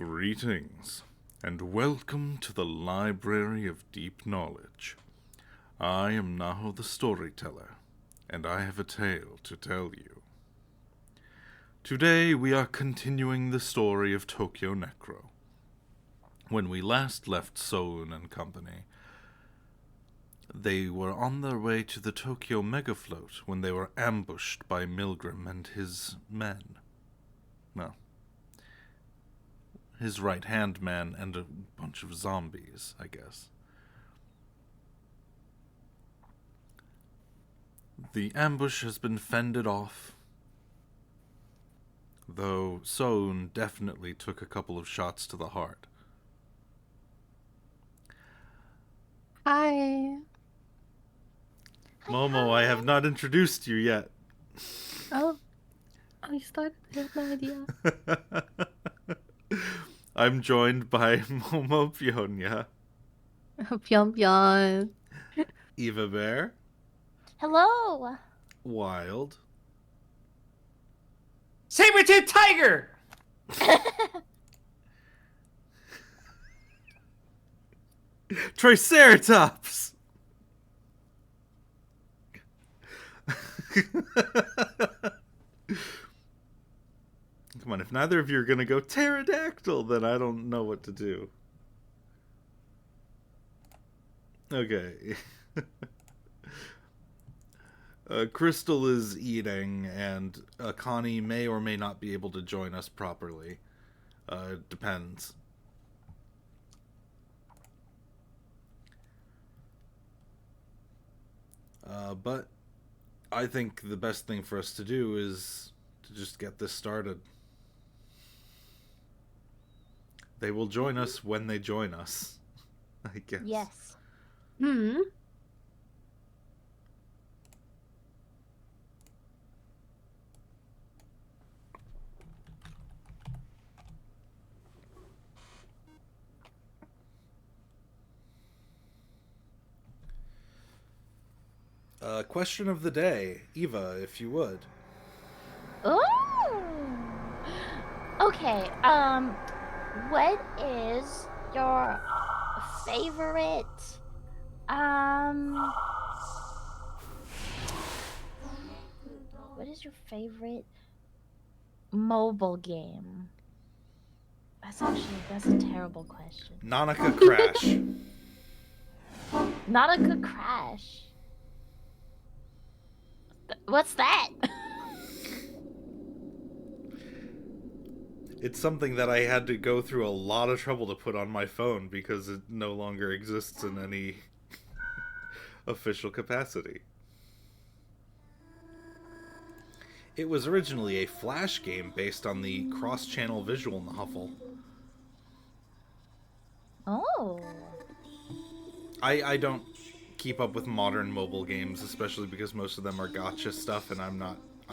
Greetings, and welcome to the Library of Deep Knowledge. I am Naho the Storyteller, and I have a tale to tell you. Today we are continuing the story of Tokyo Necro. When we last left Soun and company, they were on their way to the Tokyo Megafloat when they were ambushed by Milgram and his men. Well, his right-hand man and a bunch of zombies, I guess. The ambush has been fended off, though Soun definitely took a couple of shots to the heart. Hi. Momo, I have not introduced you yet. Oh, you started. I have no idea. I'm joined by Momo Pionia, Pyong pyong. Eva Bear, Hello. Wild, Saber-tooth tiger! Triceratops! Come on, if neither of you are gonna go pterodactyl, then I don't know what to do. Okay. Crystal is eating, and Connie may or may not be able to join us properly. It depends. But I think the best thing for us to do is to just get this started. They will join us when they join us, I guess. Yes. Question of the day. Eva, if you would. Ooh. Okay. What is your favorite? What is your favorite mobile game? That's a terrible question. Nanaka Crash. Not a good crash. What's that? It's something that I had to go through a lot of trouble to put on my phone because it no longer exists in any official capacity. It was originally a Flash game based on the cross-channel visual novel. Oh. I don't keep up with modern mobile games, especially because most of them are gacha stuff, and I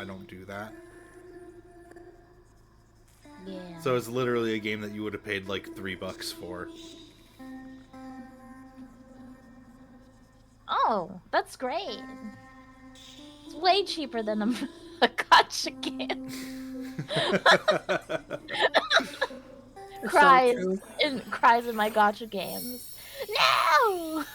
don't do that. Yeah. So it's literally a game that you would have paid like $3 for. Oh, that's great. It's way cheaper than a gacha game. Cries in my gacha games. No.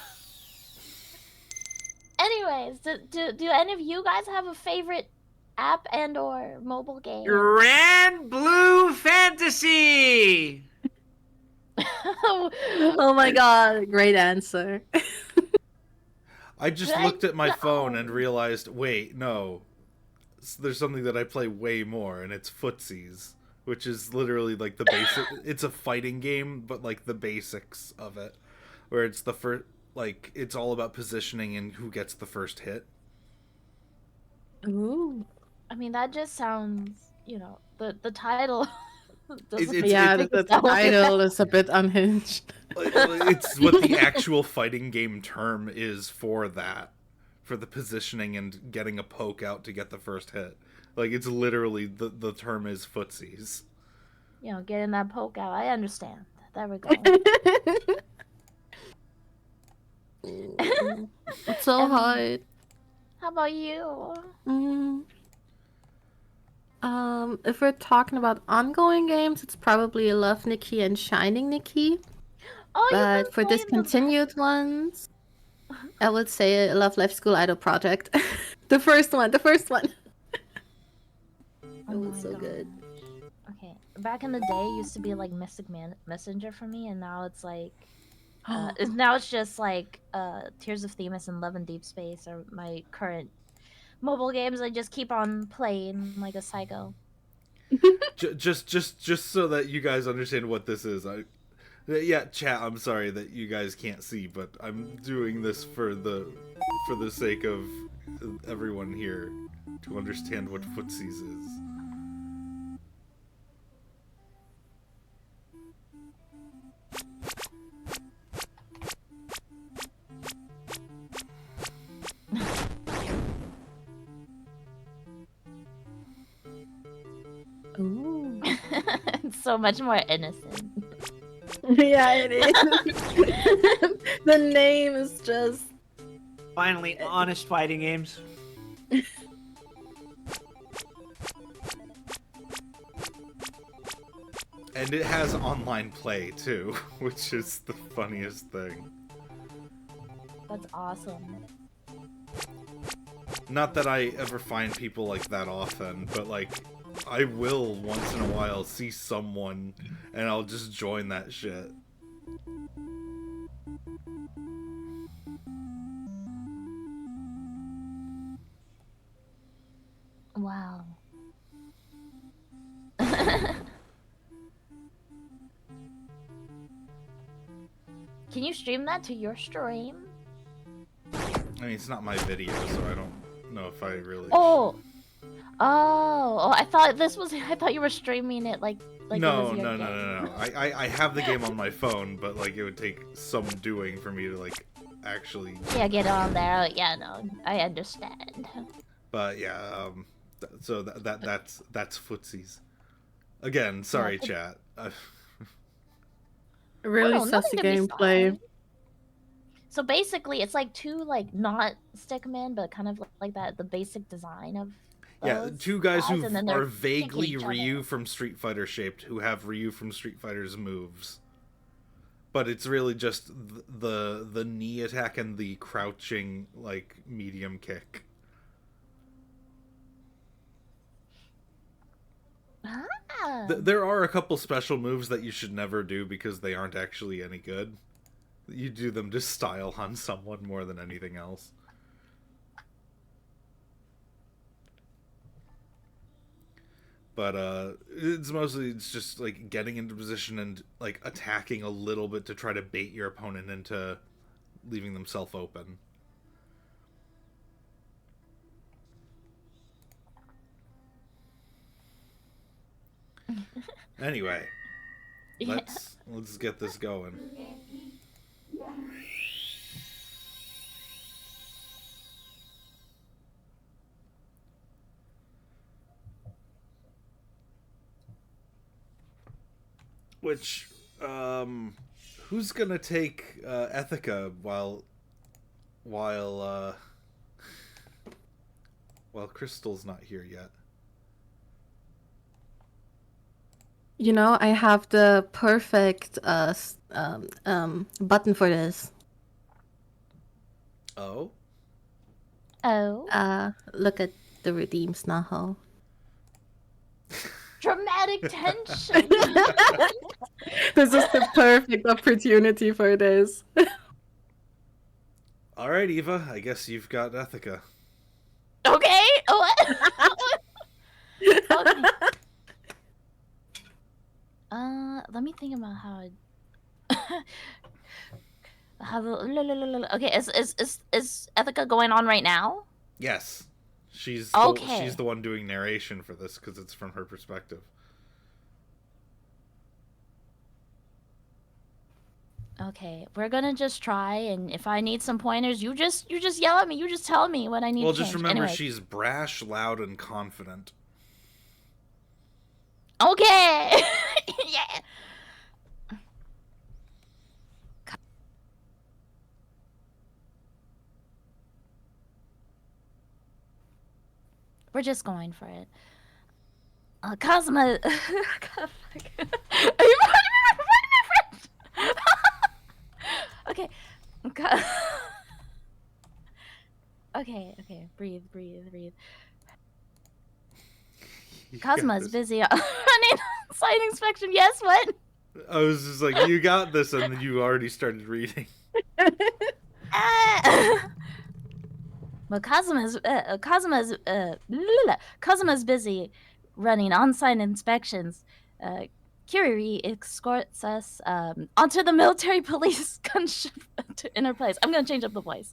Anyways, do any of you guys have a favorite app and or mobile game? Grand Blue Fantasy! Oh my god, great answer. I just looked at my phone and realized, wait, no. There's something that I play way more, and it's Footsies, which is literally like the basic. It's a fighting game, but like the basics of it, where it's the first, like it's all about positioning and who gets the first hit. Ooh. I mean, that just sounds, the title. The title is a bit unhinged. It's what the actual fighting game term is for that. For the positioning and getting a poke out to get the first hit. Like, it's literally, the term is footsies. Getting that poke out. I understand. There we go. It's so hard. How about you? If we're talking about ongoing games, it's probably Love Nikki and Shining Nikki. Oh, you've But been for playing the discontinued ones, I would say Love Life School Idol Project. The first one. Oh It was my so god. good. Okay, back in the day, it used to be like Messenger for me, and now it's like, now it's just like Tears of Themis and Love in Deep Space are my current mobile games. I just keep on playing like a psycho. Just so that you guys understand what this is. Yeah, chat. I'm sorry that you guys can't see, but I'm doing this for the sake of everyone here to understand what footsies is. Ooh. It's so much more innocent. Yeah, it is. The name is just. Finally, honest fighting games. And it has online play too, which is the funniest thing. That's awesome. Not that I ever find people like that often, but like I will once in a while see someone and I'll just join that shit. Wow. Can you stream that to your stream? I mean, it's not my video, so I don't know if I really. Oh, I thought this was. I thought you were streaming it like no, it was your no, no, game. no, no. I have the game on my phone, but like it would take some doing for me to like actually. Yeah, get on there. Yeah, no, I understand. But yeah, so that's footsies. Again, sorry, chat. Really Oh, nothing sussy to be gameplay. sorry. So basically, it's like two like not stickmen, but kind of like that the basic design of. Yeah, two guys who and then are they're vaguely kicking each Ryu other. from Street Fighter shaped, who have Ryu from Street Fighter's moves. But it's really just the knee attack and the crouching like medium kick. Ah. There are a couple special moves that you should never do because they aren't actually any good. You do them to style on someone more than anything else. But it's just like getting into position and like attacking a little bit to try to bait your opponent into leaving themselves open. Anyway, Yeah. let's get this going. Which, who's gonna take Ethica while Crystal's not here yet? You know, I have the perfect button for this. Oh? Oh. Look at the redeems now. Dramatic tension. This is the perfect opportunity for this. Alright, Eva, I guess you've got Ethica. Okay. What? Okay. Let me think about how. Okay, is Ethica going on right now? Yes. She's Okay. she's the one doing narration for this because it's from her perspective. Okay, we're gonna just try, and if I need some pointers, you just yell at me. You just tell me what I need. Well, to just change. remember Anyway. she's brash, loud, and confident. Okay. Yeah. We're just going for it. Kazuma. God, fuck. Are you reminding me of my friend? Okay. Okay. Breathe. You Kazuma got is this. busy running site inspection. Yes, what? I was just like, you got this, and then you already started reading. But Kazuma's busy running on-site inspections. Kiriri escorts us onto the military police gunship to inner place. I'm gonna change up the voice.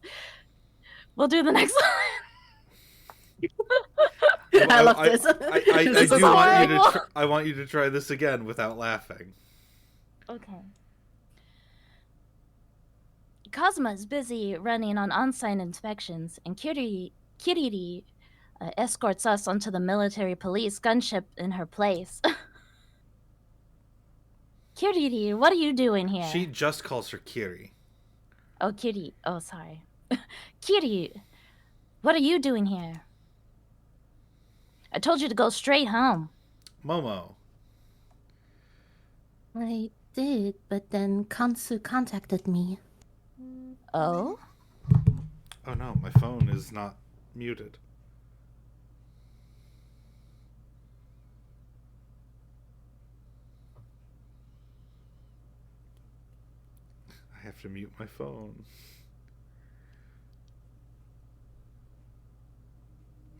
We'll do the next line. Well, I love this. I This is do want you horrible. to. I want you to try this again without laughing. Okay. Kazuma is busy running on-site inspections, and Kiriri escorts us onto the military police gunship in her place. Kiriri, what are you doing here? She just calls her Kiri. Oh, Kiri. Oh, sorry. Kiri, what are you doing here? I told you to go straight home. Momo. I did, but then Kansu contacted me. Oh? Oh no, my phone is not muted. I have to mute my phone.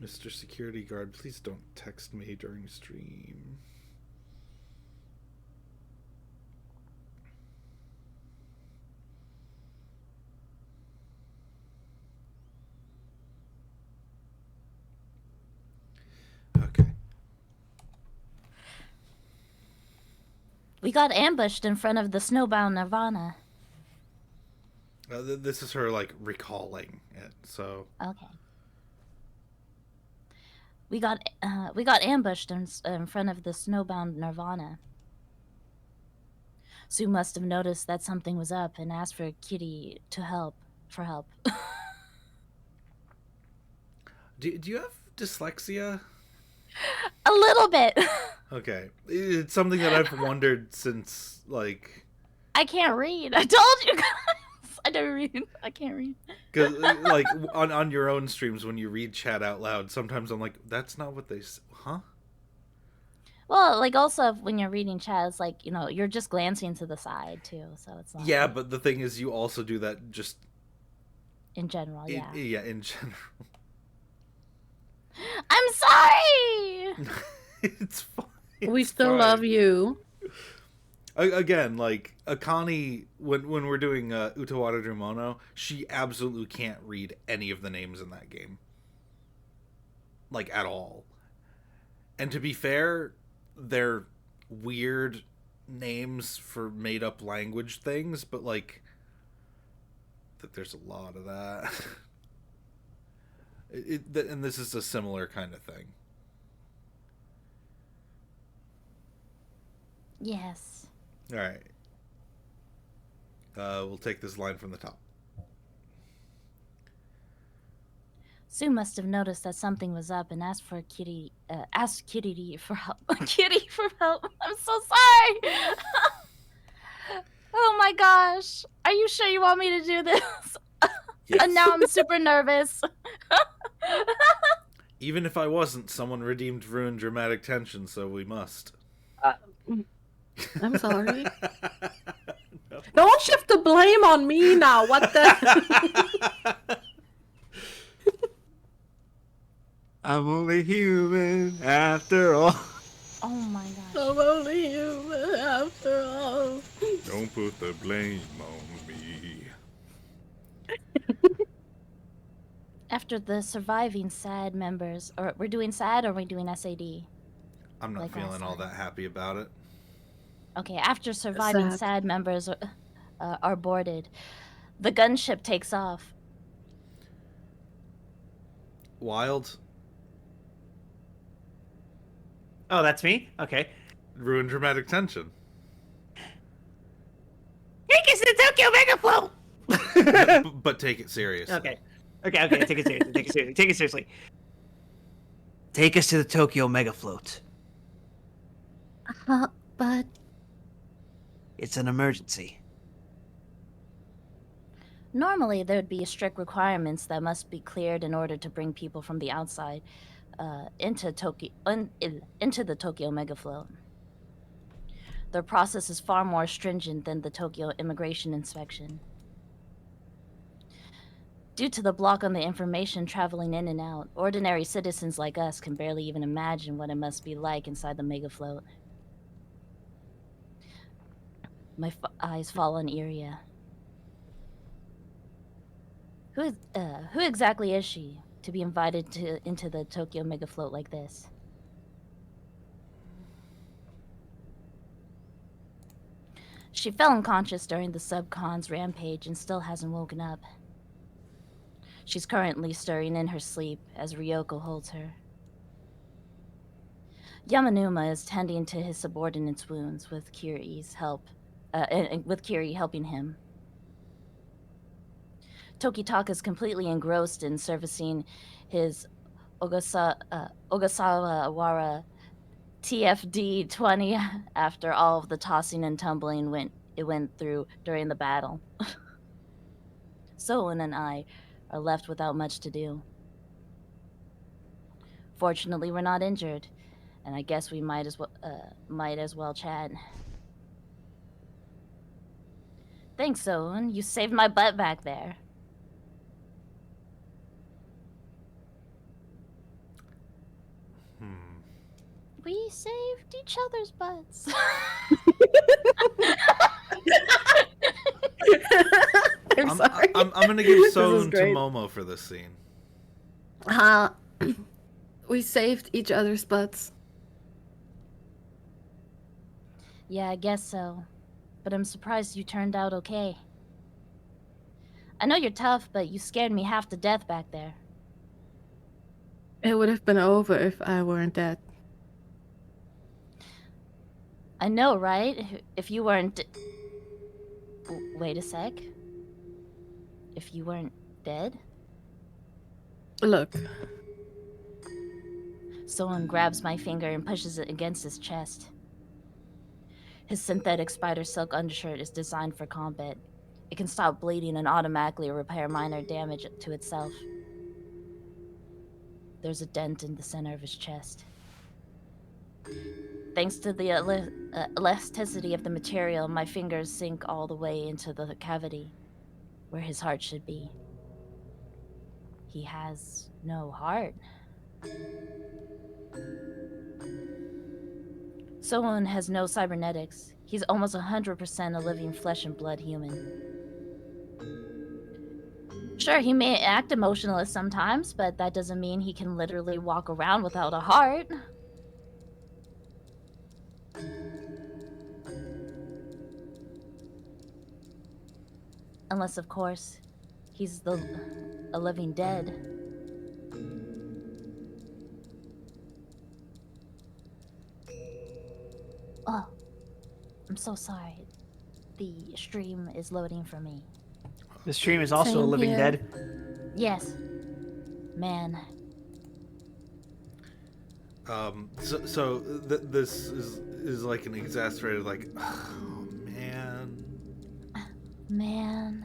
Mr. Security Guard, please don't text me during stream. Okay. We got ambushed in front of the snowbound Nirvana. This is her, like, recalling it, so... Okay. We got ambushed in front of the snowbound Nirvana. Sue must have noticed that something was up and asked for Kitty to help. Do you have dyslexia? A little bit. Okay. It's something that I've wondered since, like... I can't read. I told you guys. I don't read. I can't read. Cause, like, on your own streams, when you read chat out loud, sometimes I'm like, that's not what they... Huh? Well, like, also, when you're reading chat, it's like, you know, you're just glancing to the side, too, so it's not... Yeah, but the thing is, you also do that just... In general, yeah. In general. I'm sorry! It's fine. We It's still fine. love you. Again, like, Akani, when we're doing Utawara Drumono, she absolutely can't read any of the names in that game. Like, at all. And to be fair, they're weird names for made-up language things, but, like, there's a lot of that. And this is a similar kind of thing. Yes. All right. We'll take this line from the top. Sue must have noticed that something was up and asked Kitty for help. Kitty for help. I'm so sorry. Oh my gosh. Are you sure you want me to do this? Yes. And now I'm super nervous. Even if I wasn't, someone redeemed ruined dramatic tension, so we must. I'm sorry. No. Don't shift the blame on me now. What the? I'm only human after all. Oh my gosh. I'm only human after all. Don't put the blame on me. After the surviving SAD members, or we're doing SAD or we're doing SAD? I'm not Like feeling last all time. that happy about it. Okay, after surviving SAD. SAD members are boarded, the gunship takes off. Wild, Oh, that's me? Okay. ruined dramatic tension. Take us to Tokyo Mega Flow! But take it seriously. Okay. Take it seriously. Take it seriously. Take us to the Tokyo Mega Float. But It's an emergency. Normally, there'd be strict requirements that must be cleared in order to bring people from the outside into into the Tokyo megafloat. Their process is far more stringent than the Tokyo immigration inspection. Due to the block on the information traveling in and out, ordinary citizens like us can barely even imagine what it must be like inside the megafloat. My eyes fall on Iria. Who exactly is she to be invited into the Tokyo megafloat like this? She fell unconscious during the subcon's rampage and still hasn't woken up. She's currently stirring in her sleep as Ryoko holds her. Yamanuma is tending to his subordinate's wounds with Kiri's help, with Kiri helping him. Tokitaka is completely engrossed in servicing his Ogasawara TFD-20 after all of the tossing and tumbling it went through during the battle. Soen and I are left without much to do. Fortunately, we're not injured, and I guess we might as well chat. Thanks, Soen. You saved my butt back there. We saved each other's butts. I'm sorry. I'm gonna give This is Soen to great. Momo for this scene. We saved each other's butts. Yeah, I guess so. But I'm surprised you turned out okay. I know you're tough, but you scared me half to death back there. It would have been over if I weren't dead. I know, right? If you weren't... Wait a sec. If you weren't dead? Look, Someone grabs my finger and pushes it against his chest. His synthetic spider silk undershirt is designed for combat. It can stop bleeding and automatically repair minor damage to itself. There's a dent in the center of his chest. Thanks to the elasticity of the material, my fingers sink all the way into the cavity, where his heart should be. He has no heart. Someone has no cybernetics. He's almost 100% a living flesh and blood human. Sure, he may act emotionless sometimes, but that doesn't mean he can literally walk around without a heart. Unless, of course, he's a living dead. Oh, I'm so sorry. The stream is loading for me. The stream is also Same a living here. dead. Yes. Man. This is like an exasperated like, oh man. Man.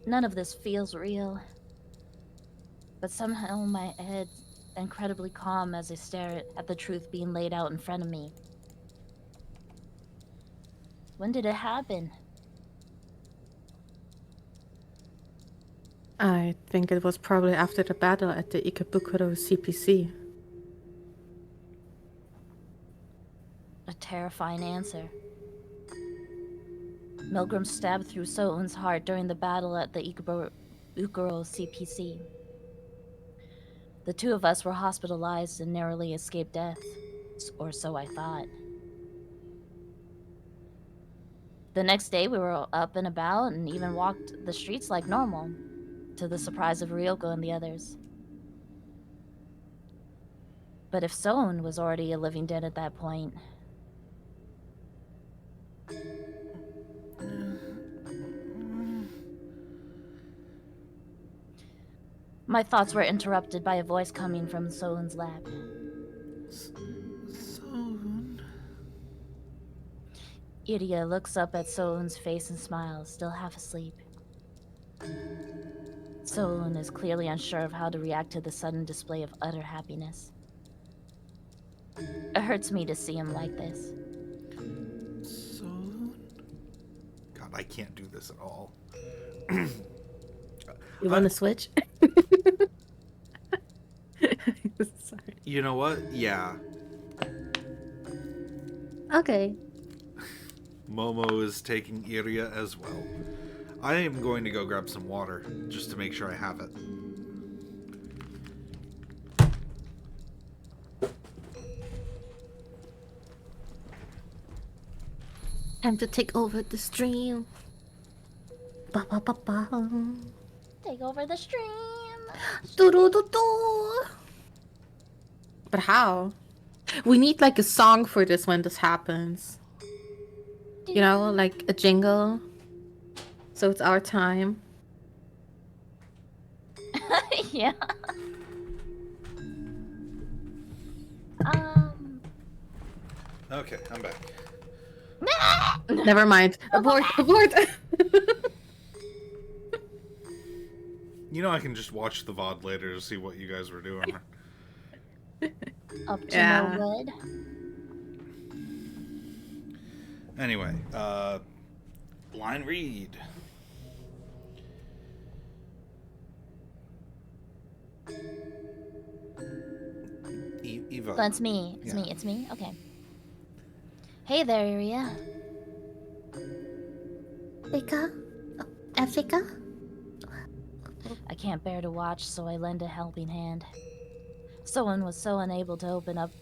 None of this feels real. But somehow my head's incredibly calm as I stare at the truth being laid out in front of me. When did it happen? I think it was probably after the battle at the Ikebukuro CPC. A terrifying answer. Milgram stabbed through Soun's heart during the battle at the Ikebukuro CPC. The two of us were hospitalized and narrowly escaped death, or so I thought. The next day we were up and about and even walked the streets like normal, to the surprise of Ryoko and the others. But if Soun was already a living dead at that point... My thoughts were interrupted by a voice coming from Soun's lab. So Iria looks up at Solon's face and smiles, still half asleep. Solon is clearly unsure of how to react to the sudden display of utter happiness. It hurts me to see him like this. Solon? God, I can't do this at all. You want to switch? Sorry. You know what? Yeah. Okay. Momo is taking Iria as well. I am going to go grab some water, just to make sure I have it. Time to take over the stream. Ba ba ba ba. Take over the stream. Do do do do. But how? We need like a song for this when this happens. You know, like a jingle. So it's our time. Yeah. Okay, I'm back. Never mind. Abort, abort. You know I can just watch the VOD later to see what you guys were doing. Up to Yeah. no good. Anyway, blind read. Eva. That's me. It's me. It's me. Okay. Hey there, Iria. Africa? Africa? I can't bear to watch, so I lend a helping hand. Someone was so unable to open up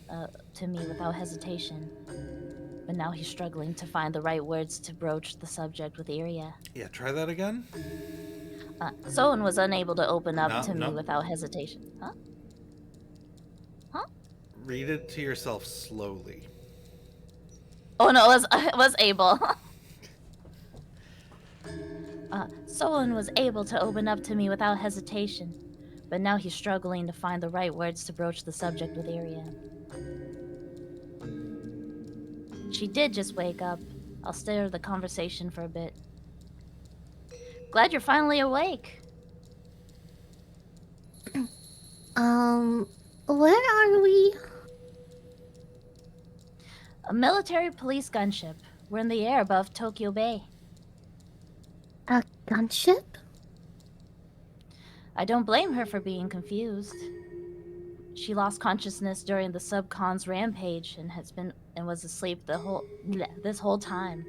to me without hesitation. But now he's struggling to find the right words to broach the subject with Iria. Yeah, try that again. Someone was unable to open up to No. me without hesitation. Huh? Read it to yourself slowly. Oh no, I was able. Someone was able to open up to me without hesitation, but now he's struggling to find the right words to broach the subject with Iria. She did just wake up. I'll steer the conversation for a bit. Glad you're finally awake. Where are we? A military police gunship. We're in the air above Tokyo Bay. A gunship? I don't blame her for being confused. She lost consciousness during the subcon's rampage and was asleep this whole time.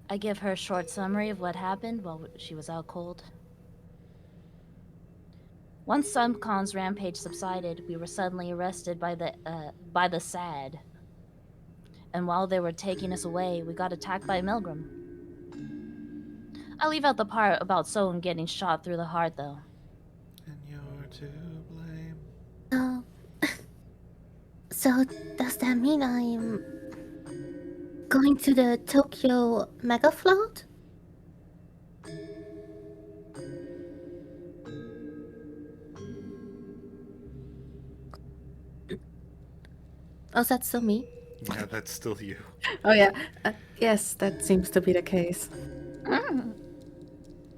I give her a short summary of what happened while she was out cold. Once subcon's rampage subsided, we were suddenly arrested by the SAD. And while they were taking us away, we got attacked by Milgram. I leave out the part about Sohn getting shot through the heart, though. And you're to blame. So does that mean I'm going to the Tokyo Mega Float? Oh, is that still me? Yeah, that's still you. Oh yeah. Yes, that seems to be the case.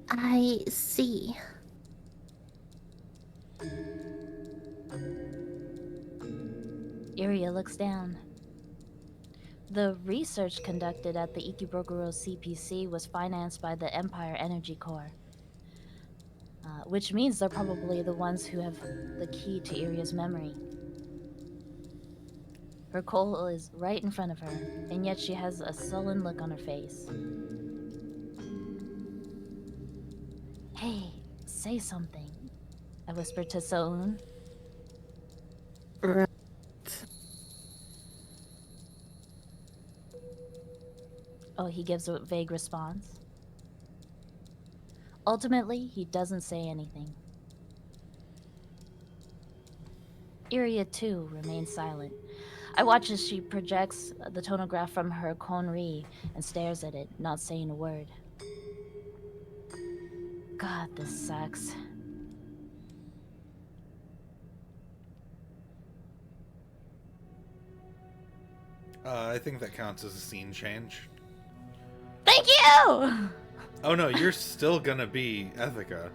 I see. Iria looks down. The research conducted at the Ikebukuro CPC was financed by the Empire Energy Corps. Which means they're probably the ones who have the key to Iria's memory. Her goal is right in front of her, and yet she has a sullen look on her face. Hey, say something, I whispered to Sohn. Right. Oh, he gives a vague response. Ultimately, he doesn't say anything. Iria, too, remains silent. I watch as she projects the tonograph from her Konri and stares at it, not saying a word. God, this sucks. I think that counts as a scene change. Thank you! Oh no, you're still gonna be Ethica.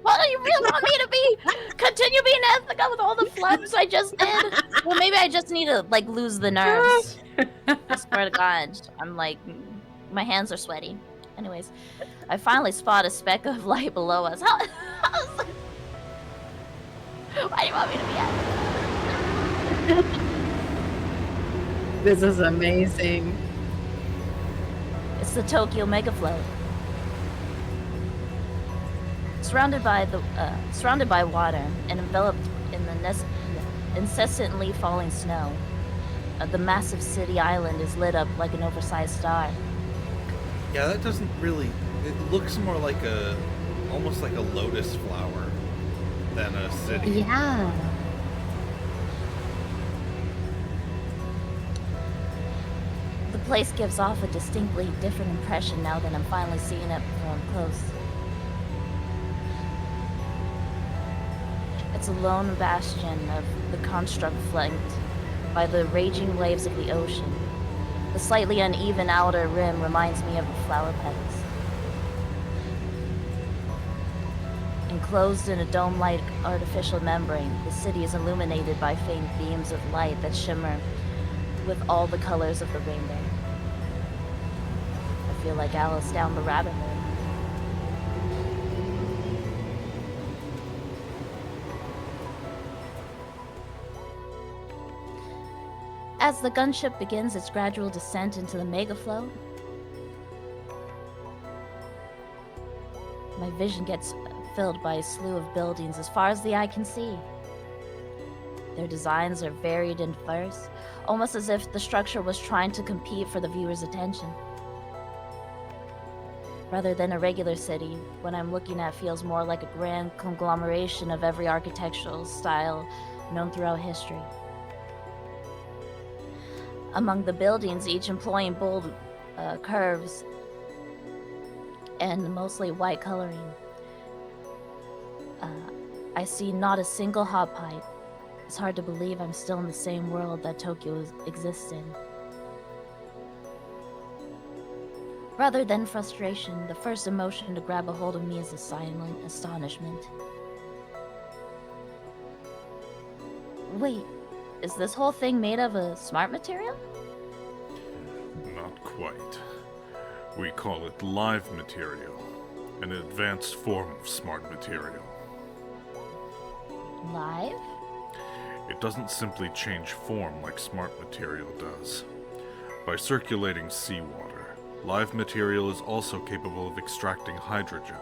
What do you really want me to be? Continue being Ethica with all the flubs I just did? Well, maybe I just need to, like, lose the nerves. I swear to God. I'm like, my hands are sweaty. Anyways, I finally spot a speck of light below us. Why do you want me to be Ethica? This is amazing. It's the Tokyo Mega Float. Surrounded by water and enveloped in the incessantly falling snow, the massive city island is lit up like an oversized star. Yeah, that doesn't really... It looks more like almost like a lotus flower than a city. Yeah. The place gives off a distinctly different impression now that I'm finally seeing it from close. It's a lone bastion of the construct flanked by the raging waves of the ocean. The slightly uneven outer rim reminds me of the flower petals. Enclosed in a dome-like artificial membrane, the city is illuminated by faint beams of light that shimmer with all the colors of the rainbow. I feel like Alice down the rabbit hole. As the gunship begins its gradual descent into the mega flow, my vision gets filled by a slew of buildings as far as the eye can see. Their designs are varied and diverse, almost as if the structure was trying to compete for the viewer's attention. Rather than a regular city, what I'm looking at feels more like a grand conglomeration of every architectural style known throughout history. Among the buildings, each employing bold curves and mostly white coloring, I see not a single hot pipe. It's hard to believe I'm still in the same world that Tokyo exists in. Rather than frustration, the first emotion to grab a hold of me is a silent astonishment. Wait, is this whole thing made of a smart material? Not quite. We call it live material, an advanced form of smart material. Live? It doesn't simply change form like smart material does. By circulating seawater, live material is also capable of extracting hydrogen,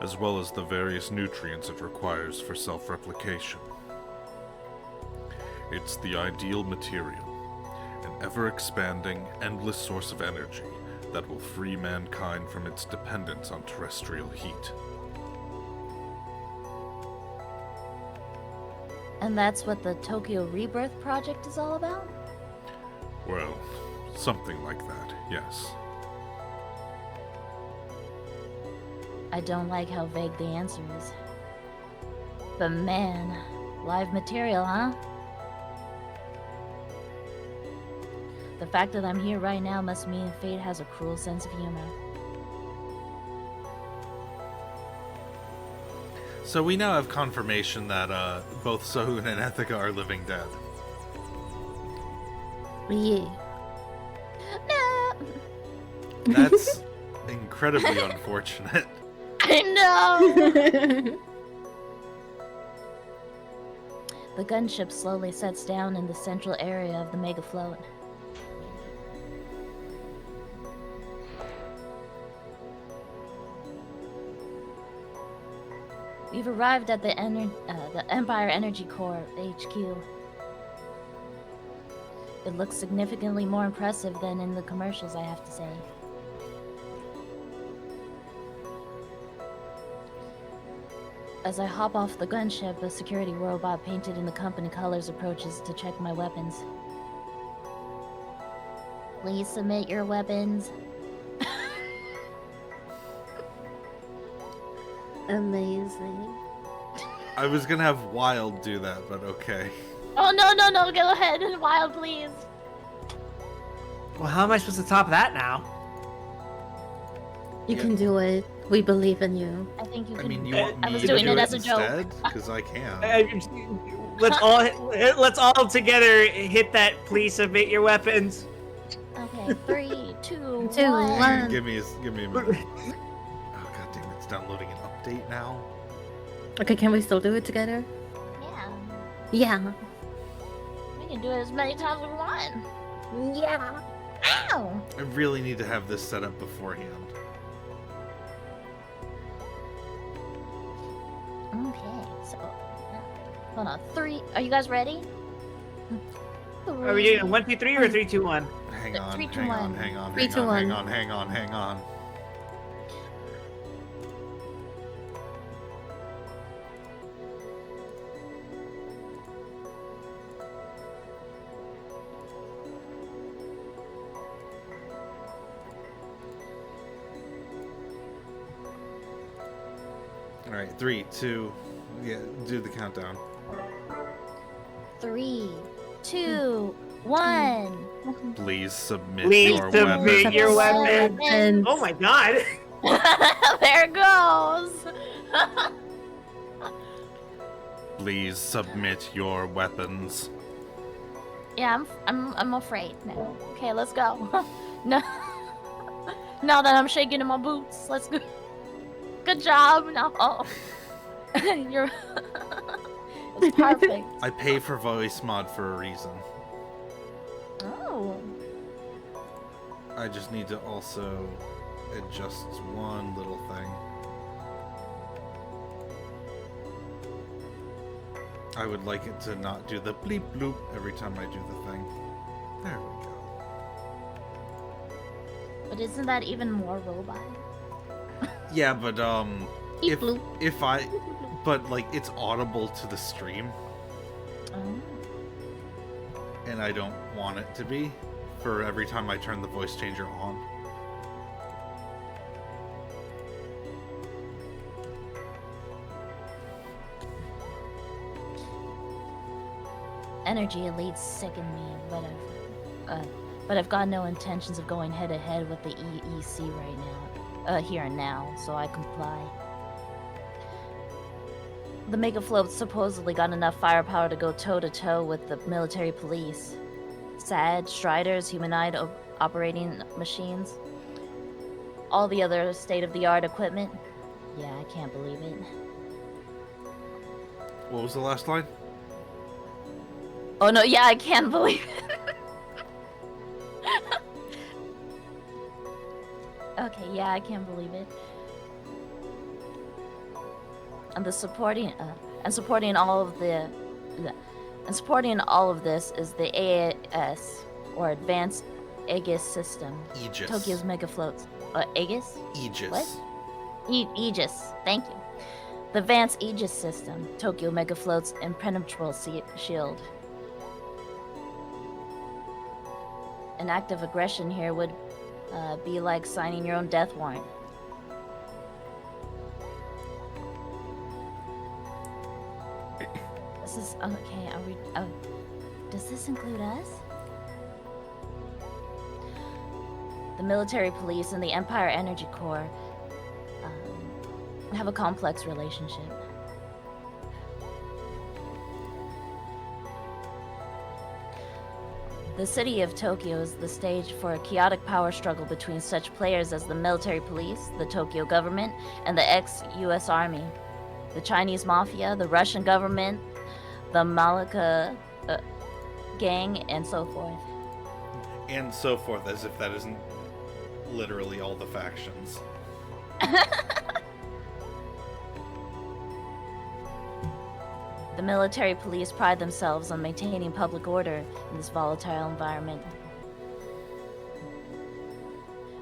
as well as the various nutrients it requires for self-replication. It's the ideal material, an ever-expanding, endless source of energy that will free mankind from its dependence on terrestrial heat. And that's what the Tokyo Rebirth Project is all about? Well, something like that, yes. I don't like how vague the answer is. But man, live material, huh? The fact that I'm here right now must mean fate has a cruel sense of humor. So we now have confirmation that both Sahun and Ethica are living dead. Yeah. No! That's incredibly unfortunate. I know! The gunship slowly sets down in the central area of the mega float. We've arrived at the Empire Energy Core HQ. It looks significantly more impressive than in the commercials, I have to say. As I hop off the gunship, a security robot painted in the company colors approaches to check my weapons. Please submit your weapons. Amazing. I was gonna have Wild do that, but okay. Oh, no, go ahead. Wild, please. Well, how am I supposed to top that now? You Yeah. can do it. We believe in you. I think you I can. mean, you want I me was to doing do it it as a joke. instead? Because I can. Let's all together hit that. Please submit your weapons. Okay, 3, 2, 2, 1. Hang on, 1. give me a minute. Oh god damn it! It's downloading an update now. Okay, can we still do it together? Yeah, Yeah. we can do it as many times as we want. Yeah. Ow! I really need to have this set up beforehand. Okay, so hold on. 3. Are you guys ready? Are we doing a 1, 2, 3 or 3, 2, 1? Hang on, 3, 2, hang on, 1. hang on, 3, hang 2, on, 1. hang on, hang on. All right, 3, 2, yeah, do the countdown. 3, 2, 1. Please submit Please your submit weapons. your weapons. And Oh my god. There it goes. Please submit your weapons. Yeah, I'm afraid now. Okay, let's go. No. Now that I'm shaking in my boots, let's go. Good job. No. You're. It's perfect. I pay for voice mod for a reason. Oh. I just need to also adjust one little thing. I would like it to not do the bleep bloop every time I do the thing. There we go. But isn't that even more robot? Yeah, but Beep bloop. if I, but like it's audible to the stream, Oh. and I don't want it to be for every time I turn the voice changer on. Energy elites sicken me, but I've got no intentions of going head to head with the EEC right now, here and now, so I comply. The Mega Float supposedly got enough firepower to go toe to toe with the military police. SAD, Striders, humanoid operating machines, all the other state-of-the-art equipment. Yeah, I can't believe it. What was the last line? Oh no, yeah, I can't believe it. Okay, yeah, I can't believe it. And supporting all of this is the AAS, or Advanced Aegis System. Aegis. Tokyo's Mega Floats. Aegis? Aegis. What? Aegis. Thank you. The Advanced Aegis System. Tokyo Mega Float's impenetrable shield. An act of aggression here would be like signing your own death warrant. This is okay. Are we? Does this include us? The military police and the Empire Energy Corps have a complex relationship. The city of Tokyo is the stage for a chaotic power struggle between such players as the military police, the Tokyo government, and the ex-US Army, the Chinese mafia, the Russian government, the Malika gang, and so forth. And so forth, as if that isn't literally all the factions. The military police pride themselves on maintaining public order in this volatile environment.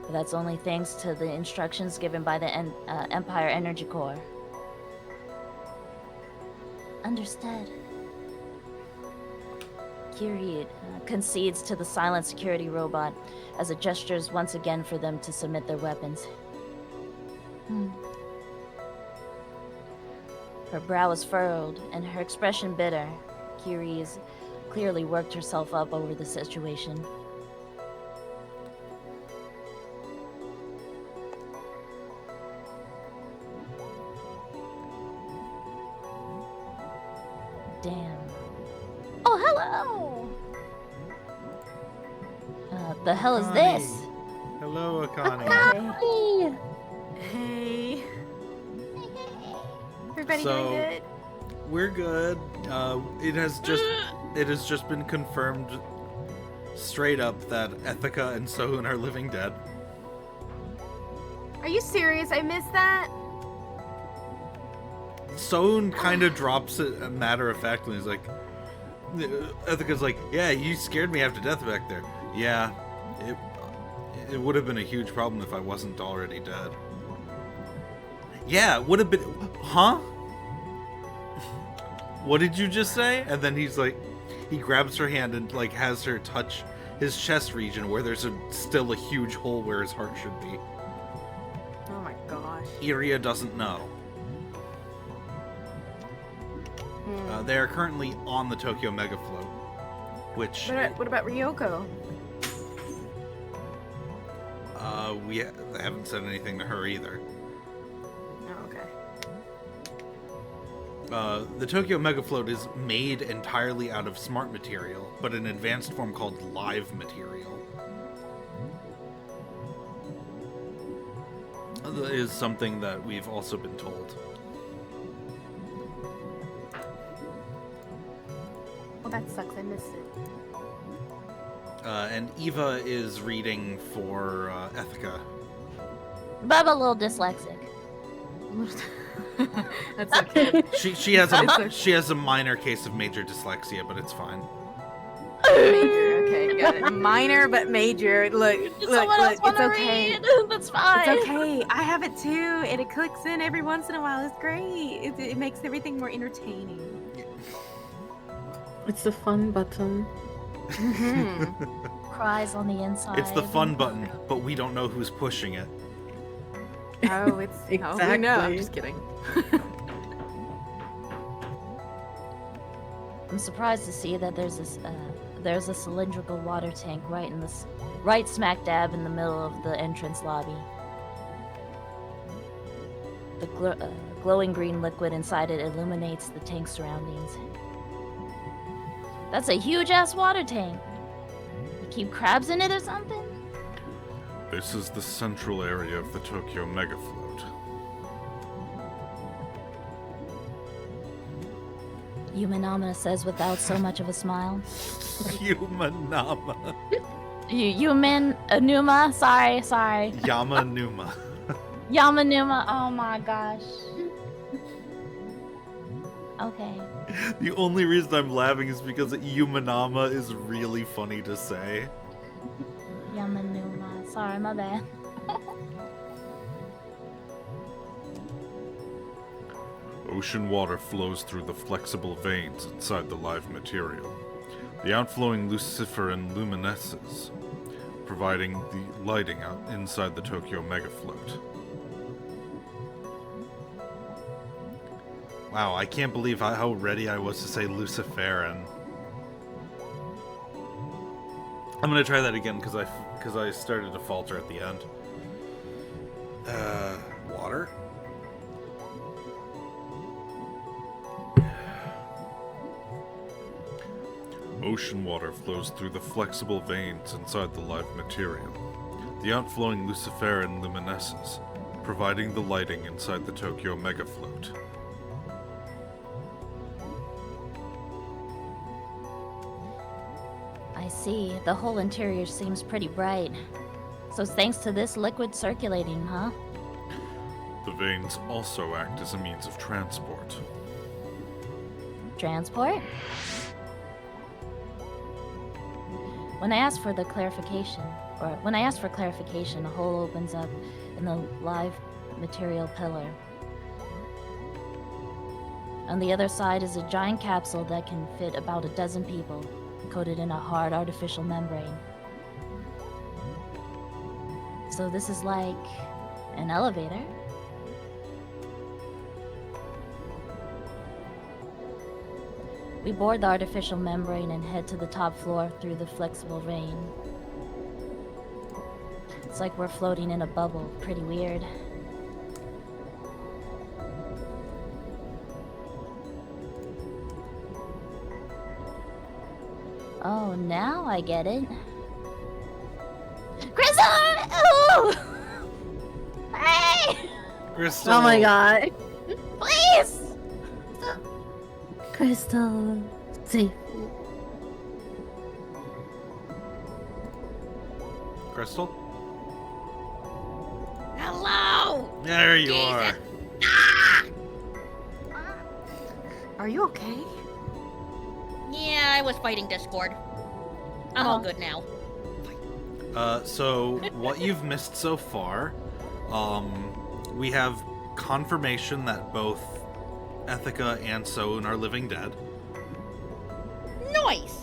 But that's only thanks to the instructions given by the Empire Energy Corps. Understood. Kyrie concedes to the silent security robot as it gestures once again for them to submit their weapons. Her brow is furrowed, and her expression bitter. Kyrie has clearly worked herself up over the situation. The hell is this? Hello, Akani. Hey. Hey. Everybody So- doing good? We're good. It has just been confirmed straight up that Ethica and Sohun are living dead. Are you serious? I missed that? Sohun kind of drops it matter of factly. He's like, Ethica's like, yeah, you scared me half to death back there. Yeah, it would have been a huge problem if I wasn't already dead. Yeah, it would have been, huh? What did you just say? And then he's like, he grabs her hand and like has her touch his chest region where there's still a huge hole where his heart should be. Oh my gosh. Iria doesn't know. They are currently on the Tokyo Mega Float, which What about Ryoko? we haven't said anything to her either. Oh, okay. The Tokyo Mega Float is made entirely out of smart material, but an advanced form called live material. That is something that we've also been told. Well, that sucks. I missed it. And Eva is reading for Ethica. But I'm a little dyslexic. That's okay. She has a minor case of major dyslexia, but it's fine. Major. Okay, got it. Minor but major. Look, Someone else it's wanna okay. read. That's fine. It's okay. I have it too, and it clicks in every once in a while. It's great. It makes everything more entertaining. It's the fun button. Cries on the inside. It's the fun button, but we don't know who's pushing it. Oh, it's Oh, we know. I'm Exactly. just kidding. I'm surprised to see that there's a cylindrical water tank right smack dab in the middle of the entrance lobby. The glowing green liquid inside it illuminates the tank's surroundings. That's a huge ass water tank. You keep crabs in it or something? This is the central area of the Tokyo Mega Float. Yumanama says without so much of a smile. Yumanama. Yumanuma? Sorry. Yamanuma. Yamanuma, oh my gosh. Okay. The only reason I'm laughing is because Yumanama is really funny to say. Yamanuma. Sorry, my bad. Ocean water flows through the flexible veins inside the live material. The outflowing luciferin luminesces, providing the lighting out inside the Tokyo Mega Float. Wow, I can't believe how ready I was to say Luciferin. I'm gonna try that again because I started to falter at the end. Water? Ocean water flows through the flexible veins inside the live material. The outflowing luciferin luminesces, providing the lighting inside the Tokyo Mega Float. I see. The whole interior seems pretty bright. So it's thanks to this liquid circulating, huh? The veins also act as a means of transport. Transport? When I asked for clarification, a hole opens up in the live material pillar. On the other side is a giant capsule that can fit about a dozen people, coated in a hard artificial membrane. So this is like an elevator? We board the artificial membrane and head to the top floor through the flexible vein. It's like we're floating in a bubble. Pretty weird. Oh, now I get it. Crystal! Oh! Hey! Crystal. Oh my god. Please! Crystal. Safe. Crystal? Hello! There you are. Are you okay? Yeah, I was fighting Discord. I'm all good now. So what you've missed so far, we have confirmation that both Ethica and Soun are living dead. Nice!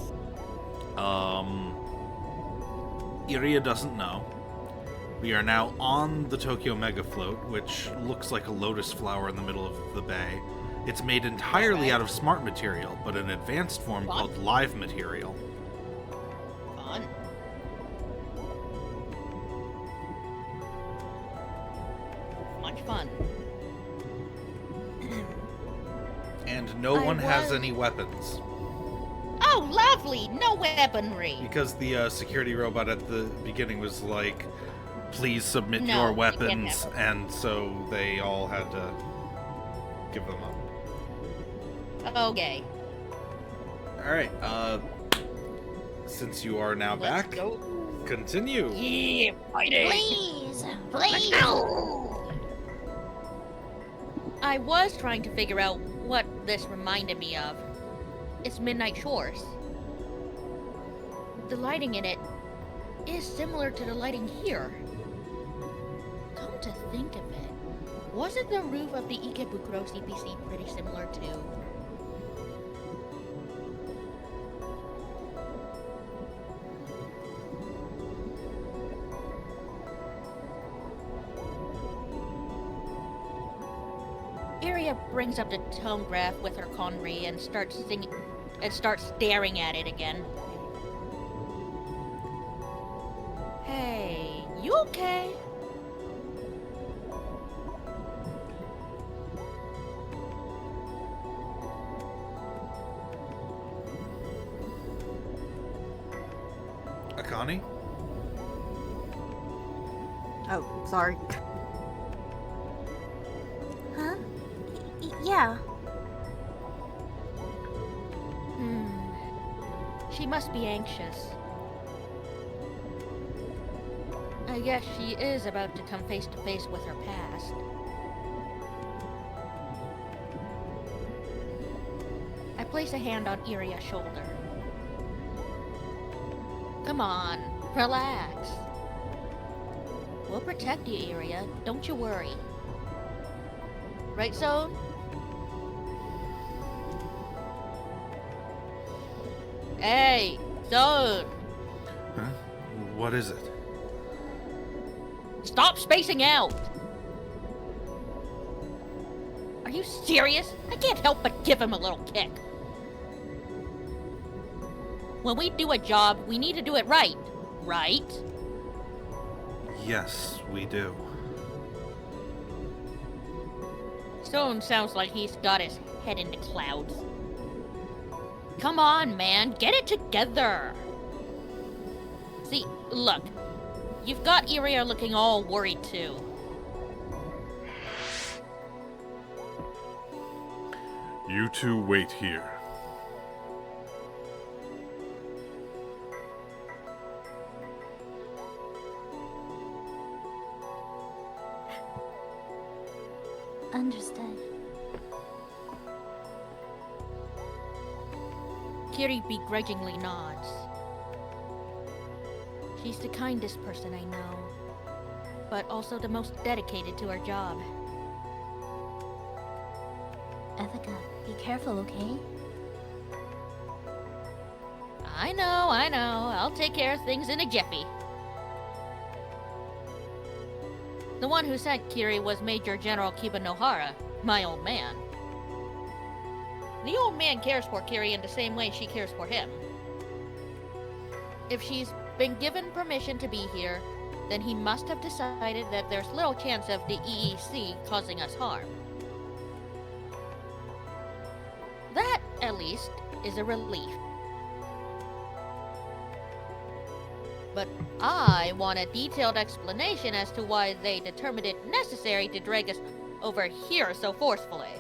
Iria doesn't know. We are now on the Tokyo Mega Float, which looks like a lotus flower in the middle of the bay. It's made entirely out of smart material, but an advanced form What? called live material. Fun. Much fun. And no I one has was- any weapons. Oh, lovely! No weaponry! Because the security robot at the beginning was like, please submit No, your you can't weapons, have and so they all had to give them up. Okay. Alright, since you are now Let's back, go. continue. Yeah, fighting! Please! Please! I was trying to figure out what this reminded me of. It's Midnight Shores. The lighting in it is similar to the lighting here. Come to think of it, wasn't the roof of the Ikebukuro CPC pretty similar too? Iria brings up the tone graph with her Conry and starts singing and starts staring at it again. Hey, you okay? Akani? Oh, sorry. Huh? Yeah. She must be anxious. I guess she is about to come face to face with her past. I place a hand on Iria's shoulder. Come on, relax. We'll protect you, Iria. Don't you worry. Right, Zone? Hey, Zone! Huh? What is it? Stop spacing out! Are you serious? I can't help but give him a little kick. When we do a job, we need to do it right. Right? Yes, we do. Stone sounds like he's got his head in the clouds. Come on, man, get it together. See, look, you've got Iria looking all worried too. You two wait here. Understood. Kiri begrudgingly nods. She's the kindest person I know, but also the most dedicated to her job. Ethica, be careful, okay? I know. I'll take care of things in a jiffy. The one who sent Kiri was Major General Kiba Nohara, my old man. The old man cares for Kiri in the same way she cares for him. If she's been given permission to be here, then he must have decided that there's little chance of the EEC causing us harm. That, at least, is a relief. But I want a detailed explanation as to why they determined it necessary to drag us over here so forcefully.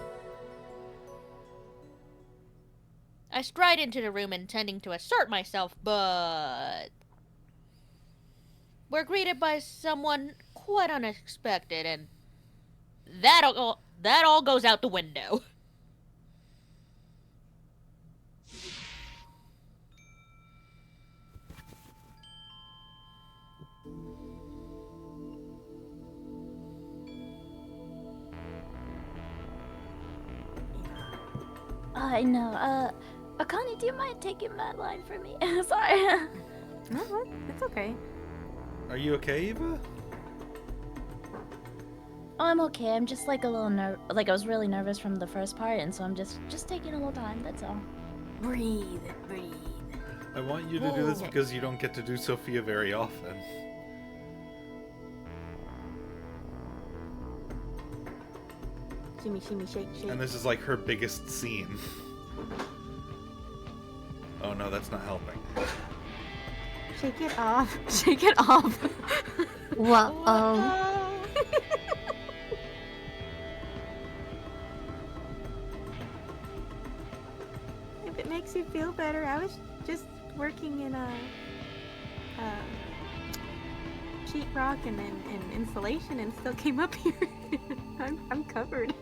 I stride into the room intending to assert myself, but we're greeted by someone quite unexpected, and that all goes out the window. I know. Akane, do you mind taking that line for me? Sorry. No, it's okay. Are you okay, Eva? Oh, I'm okay. I'm just like a little like I was really nervous from the first part, and so I'm just taking a little time. That's all. Breathe, breathe. I want you to do this because you don't get to do Sophia very often. Shimmy, shimmy, shake, shake. And this is like her biggest scene. Oh no, that's not helping. Shake it off. Shake it off. Well, If it makes you feel better, I was just working in a sheetrock and insulation and still came up here. I'm covered.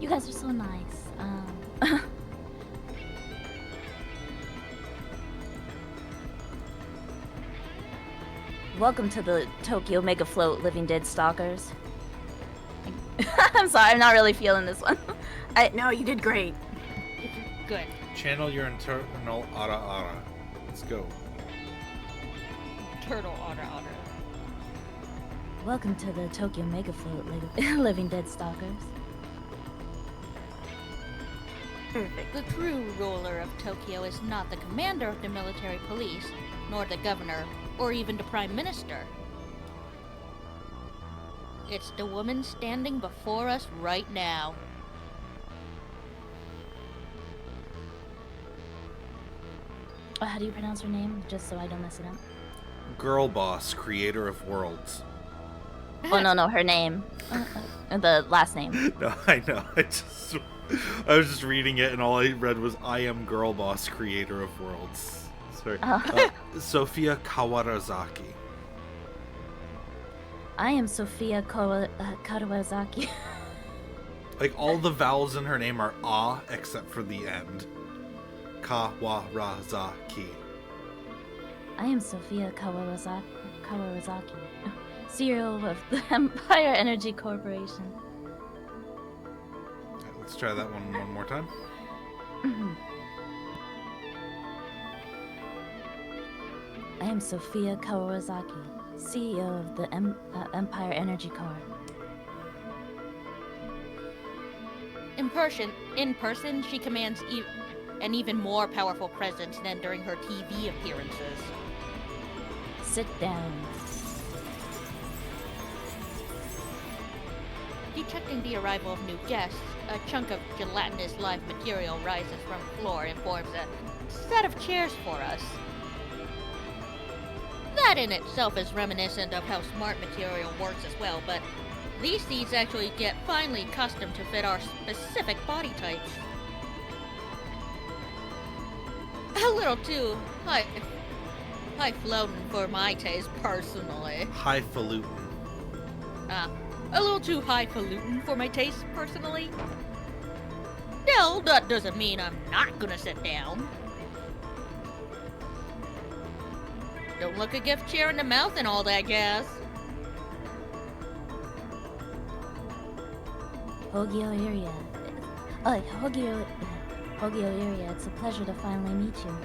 You guys are so nice. Welcome to the Tokyo Mega Float Living Dead Stalkers. I'm sorry, I'm not really feeling this one. No, you did great. Good. Channel your internal ara ara. Let's go. Turtle otter otter. Welcome to the Tokyo Mega Float Living Dead Stalkers. Perfect. The true ruler of Tokyo is not the commander of the military police, nor the governor, or even the prime minister. It's the woman standing before us right now. How do you pronounce her name, just so I don't mess it up? Girl boss, creator of worlds. Oh, no, her name. The last name. No, I know. I was just reading it, and all I read was "I am girl boss, creator of worlds." Sorry, Sophia Kawarazaki. I am Sophia Kawazaki. Like all the vowels in her name are "ah" except for the end. Kawarazaki. I am Sophia Kawarazaki, CEO of the Empire Energy Corporation. Alright, let's try that one more time. I am Sophia Kawazaki, CEO of the Empire Energy Corp. In person, she commands an even more powerful presence than during her TV appearances. Sit down. Detecting the arrival of new guests, a chunk of gelatinous live material rises from the floor and forms a set of chairs for us. That in itself is reminiscent of how smart material works as well, but these seeds actually get finely custom to fit our specific body types. A little too high-floating for my taste, personally. Highfalutin. A little too highfalutin for my taste, personally. Still, that doesn't mean I'm not gonna sit down. Don't look a gift chair in the mouth and all that jazz. Hogio area. Hogio area, it's a pleasure to finally meet you.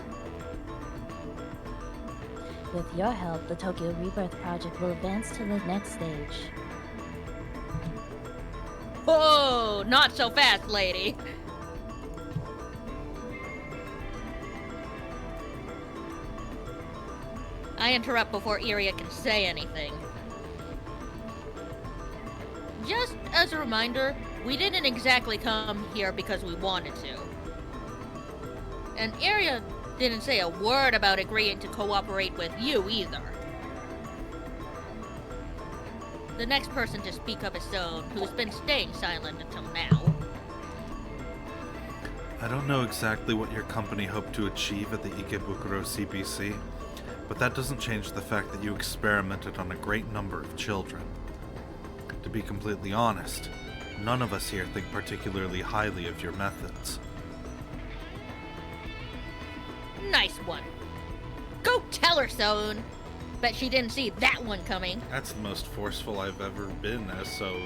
With your help, the Tokyo Rebirth Project will advance to the next stage. Whoa, not so fast, lady. I interrupt before Iria can say anything. Just as a reminder, we didn't exactly come here because we wanted to. And Iria Didn't say a word about agreeing to cooperate with you either. The next person to speak up is Zone, who's been staying silent until now. I don't know exactly what your company hoped to achieve at the Ikebukuro CPC, but that doesn't change the fact that you experimented on a great number of children. To be completely honest, none of us here think particularly highly of your methods. Nice one. Go tell her, Zone. Bet she didn't see that one coming. That's the most forceful I've ever been as Soun.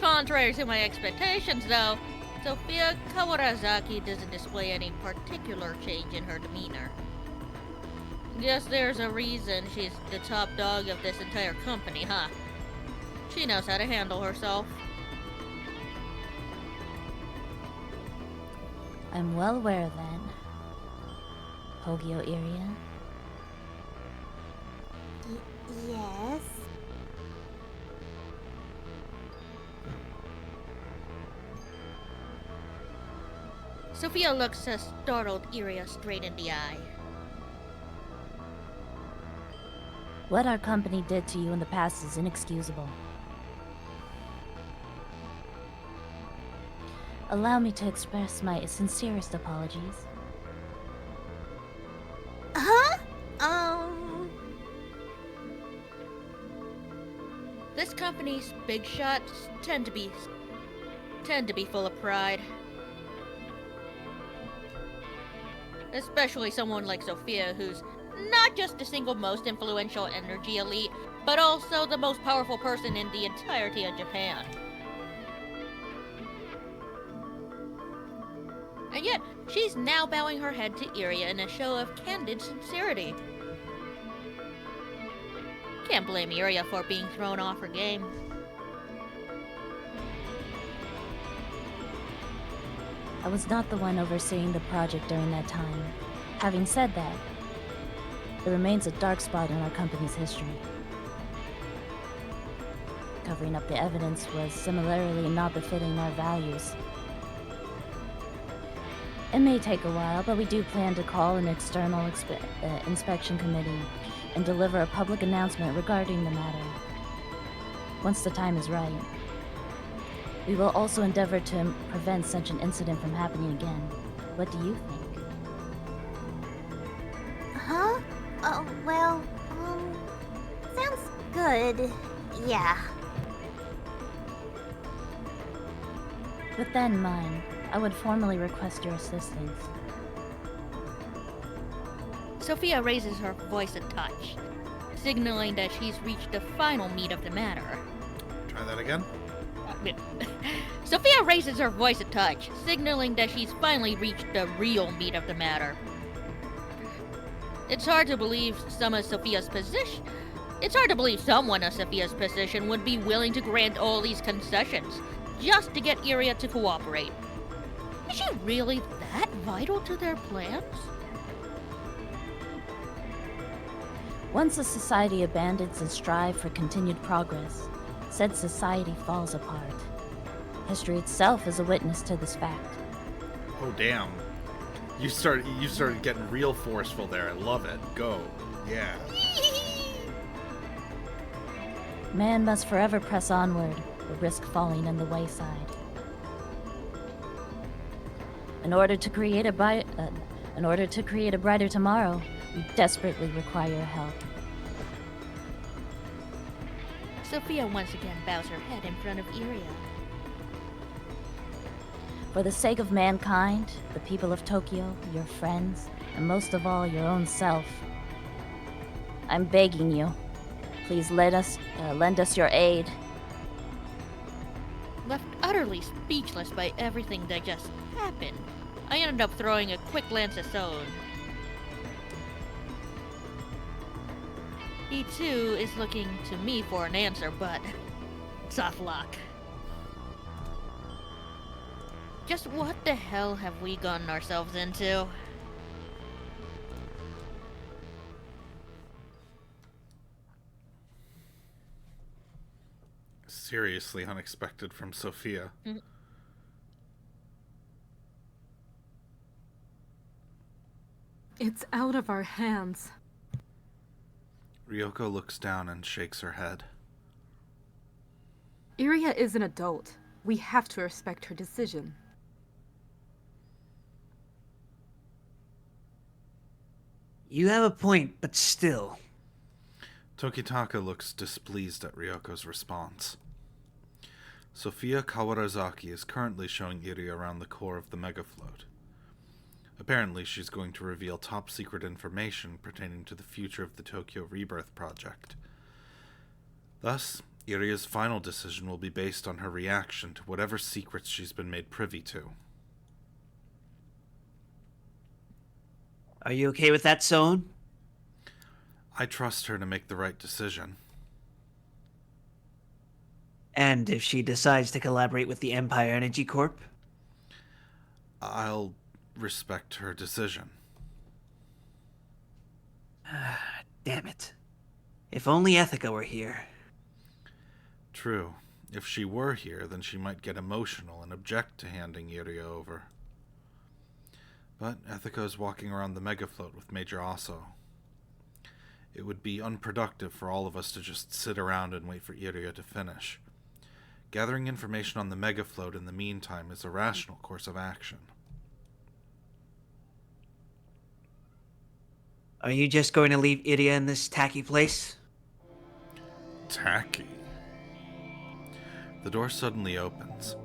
Contrary to my expectations, though, Sophia Kawarazaki doesn't display any particular change in her demeanor. Guess there's a reason she's the top dog of this entire company, huh? She knows how to handle herself. I'm well aware then. Pogio Irian. Yes. Sophia looks a startled Iria straight in the eye. What our company did to you in the past is inexcusable. Allow me to express my sincerest apologies. Huh? This company's big shots tend to be full of pride. Especially someone like Sophia, who's not just the single most influential energy elite, but also the most powerful person in the entirety of Japan. And yet, she's now bowing her head to Iria in a show of candid sincerity. Can't blame Iria for being thrown off her game. I was not the one overseeing the project during that time. Having said that, it remains a dark spot in our company's history. Covering up the evidence was similarly not befitting our values. It may take a while, but we do plan to call an external inspection committee and deliver a public announcement regarding the matter. Once the time is right. We will also endeavor to prevent such an incident from happening again. What do you think? Huh? Oh, well, sounds good. Yeah. With that in mind, I would formally request your assistance. Sophia raises her voice a touch, signaling that she's reached the final meat of the matter. Try that again. Sophia raises her voice a touch, signaling that she's finally reached the real meat of the matter. It's hard to believe someone of Sophia's position would be willing to grant all these concessions just to get Iria to cooperate. Is she really that vital to their plans? Once a society abandons its strive for continued progress, said society falls apart. History itself is a witness to this fact. Oh damn. You started getting real forceful there. I love it. Go. Yeah. Man must forever press onward, or risk falling in the wayside. In order to create a brighter tomorrow, we desperately require your help. Sophia once again bows her head in front of Iria. For the sake of mankind, the people of Tokyo, your friends, and most of all, your own self, I'm begging you, please lend us your aid. Left utterly speechless by everything that just happened, I ended up throwing a quick glance at Sohn. He too is looking to me for an answer, but tough luck. Just what the hell have we gotten ourselves into? Seriously unexpected from Sophia. It's out of our hands. Ryoko looks down and shakes her head. Iria is an adult. We have to respect her decision. You have a point, but still. Tokitaka looks displeased at Ryoko's response. Sophia Kawarazaki is currently showing Iria around the core of the megafloat. Apparently, she's going to reveal top-secret information pertaining to the future of the Tokyo Rebirth Project. Thus, Iria's final decision will be based on her reaction to whatever secrets she's been made privy to. Are you okay with that, Sohn? I trust her to make the right decision. And if she decides to collaborate with the Empire Energy Corp? I'll respect her decision. Damn it. If only Ethica were here. True. If she were here, then she might get emotional and object to handing Iria over. But Ethica is walking around the megafloat with Major Aso. It would be unproductive for all of us to just sit around and wait for Iria to finish. Gathering information on the megafloat in the meantime is a rational course of action. Are you just going to leave Iria in this tacky place? Tacky. The door suddenly opens.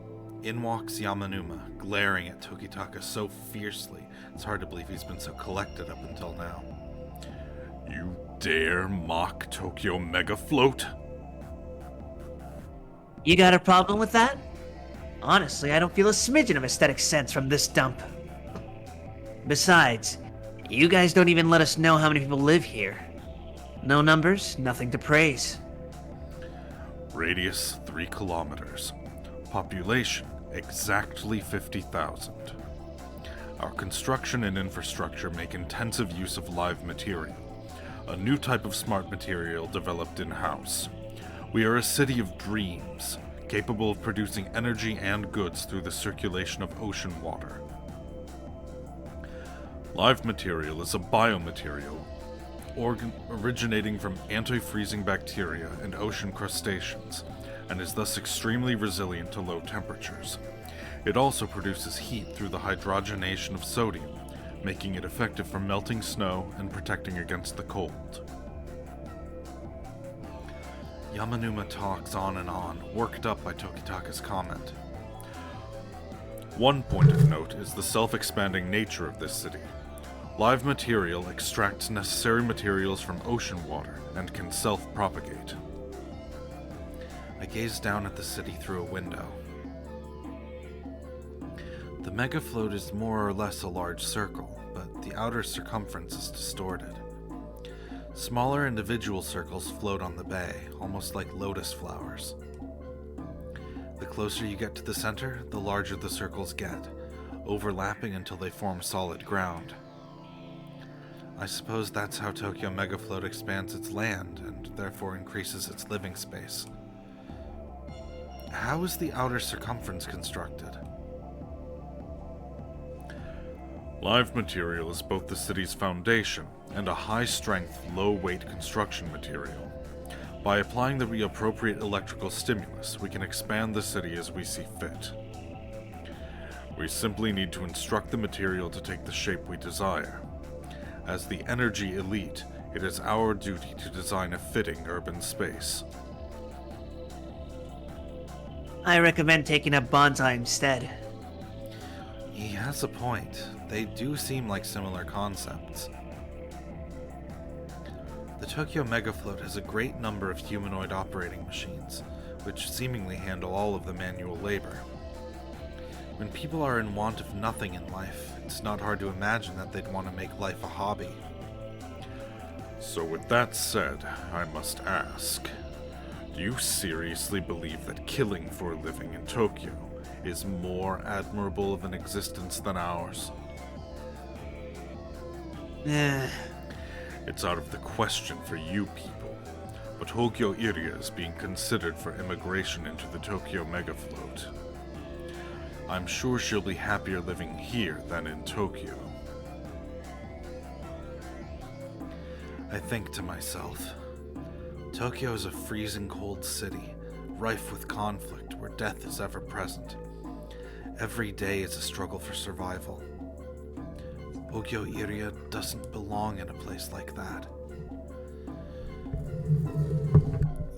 In walks Yamanuma, glaring at Tokitaka so fiercely, it's hard to believe he's been so collected up until now. You dare mock Tokyo Megafloat? You got a problem with that? Honestly, I don't feel a smidgen of aesthetic sense from this dump. Besides, you guys don't even let us know how many people live here. No numbers, nothing to praise. Radius 3 kilometers. Population exactly 50,000. Our construction and infrastructure make intensive use of live material, a new type of smart material developed in-house. We are a city of dreams, capable of producing energy and goods through the circulation of ocean water. Live material is a biomaterial originating from anti-freezing bacteria and ocean crustaceans, and is thus extremely resilient to low temperatures. It also produces heat through the hydrogenation of sodium, making it effective for melting snow and protecting against the cold. Yamanuma talks on and on, worked up by Tokitaka's comment. One point of note is the self-expanding nature of this city. Live material extracts necessary materials from ocean water and can self-propagate. I gaze down at the city through a window. The megafloat is more or less a large circle, but the outer circumference is distorted. Smaller individual circles float on the bay, almost like lotus flowers. The closer you get to the center, the larger the circles get, overlapping until they form solid ground. I suppose that's how Tokyo Megafloat expands its land, and therefore increases its living space. How is the outer circumference constructed? Live material is both the city's foundation and a high-strength, low-weight construction material. By applying the appropriate electrical stimulus, we can expand the city as we see fit. We simply need to instruct the material to take the shape we desire. As the energy elite, it is our duty to design a fitting urban space. I recommend taking up bonsai instead. He has a point. They do seem like similar concepts. The Tokyo Megafloat has a great number of humanoid operating machines, which seemingly handle all of the manual labor. When people are in want of nothing in life, it's not hard to imagine that they'd want to make life a hobby. So with that said, I must ask, do you seriously believe that killing for a living in Tokyo is more admirable of an existence than ours? It's out of the question for you people, but Tokyo Iria is being considered for immigration into the Tokyo Megafloat. I'm sure she'll be happier living here than in Tokyo. I think to myself, Tokyo is a freezing cold city, rife with conflict, where death is ever present. Every day is a struggle for survival. Ogyo Iria doesn't belong in a place like that.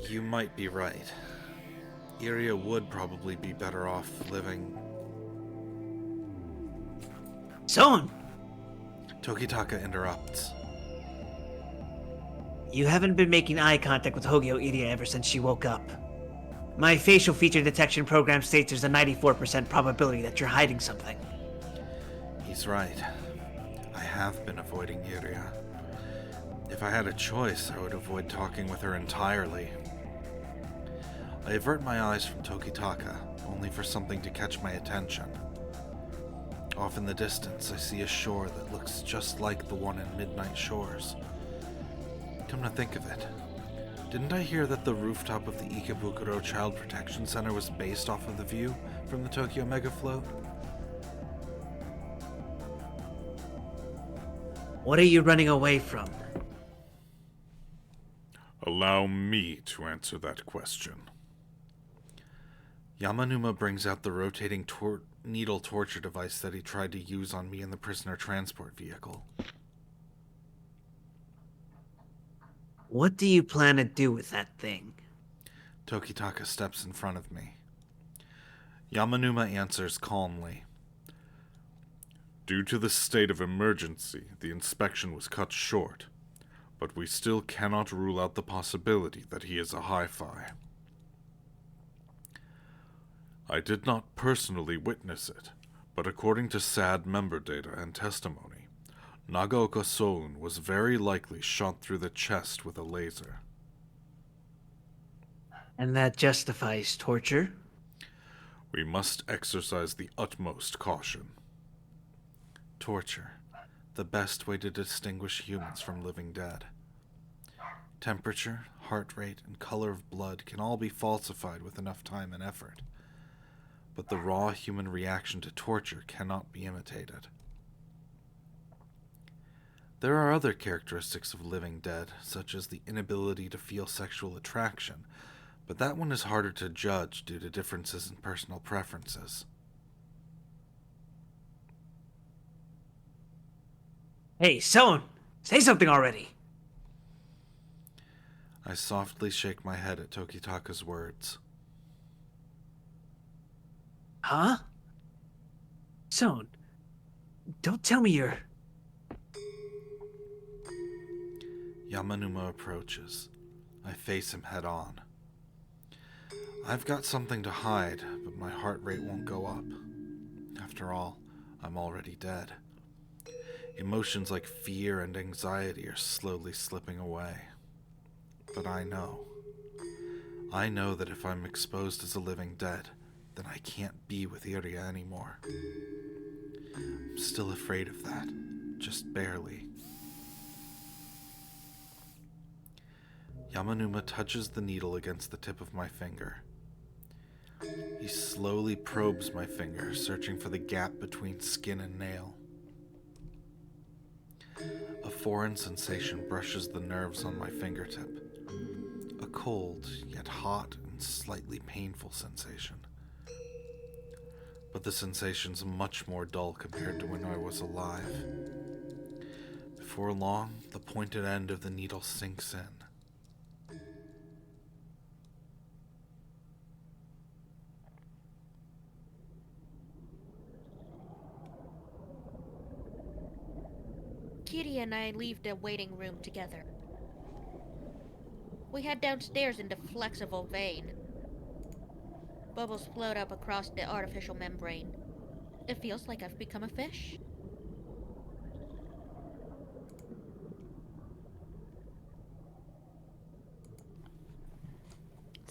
You might be right. Iria would probably be better off living... Son! Tokitaka interrupts. You haven't been making eye contact with Hogyo Iria ever since she woke up. My facial feature detection program states there's a 94% probability that you're hiding something. He's right. I have been avoiding Iria. If I had a choice, I would avoid talking with her entirely. I avert my eyes from Tokitaka, only for something to catch my attention. Off in the distance, I see a shore that looks just like the one in Midnight Shores. Come to think of it, didn't I hear that the rooftop of the Ikebukuro Child Protection Center was based off of the view from the Tokyo Megafloat? What are you running away from? Allow me to answer that question. Yamanuma brings out the rotating needle torture device that he tried to use on me in the prisoner transport vehicle. What do you plan to do with that thing? Tokitaka steps in front of me. Yamanuma answers calmly. Due to the state of emergency, the inspection was cut short, but we still cannot rule out the possibility that he is a hi-fi. I did not personally witness it, but according to SAD member data and testimony, Nagaoka Soun was very likely shot through the chest with a laser. And that justifies torture? We must exercise the utmost caution. Torture. The best way to distinguish humans from living dead. Temperature, heart rate, and color of blood can all be falsified with enough time and effort. But the raw human reaction to torture cannot be imitated. There are other characteristics of living dead, such as the inability to feel sexual attraction, but that one is harder to judge due to differences in personal preferences. Hey, Son! Say something already! I softly shake my head at Tokitaka's words. Huh? Son, don't tell me you're... Yamanuma approaches. I face him head on. I've got something to hide, but my heart rate won't go up. After all, I'm already dead. Emotions like fear and anxiety are slowly slipping away. But I know. I know that if I'm exposed as a living dead, then I can't be with Iria anymore. I'm still afraid of that, just barely. Yamanuma touches the needle against the tip of my finger. He slowly probes my finger, searching for the gap between skin and nail. A foreign sensation brushes the nerves on my fingertip. A cold, yet hot and slightly painful sensation. But the sensation's much more dull compared to when I was alive. Before long, the pointed end of the needle sinks in. Kitty and I leave the waiting room together. We head downstairs in the flexible vein. Bubbles float up across the artificial membrane. It feels like I've become a fish.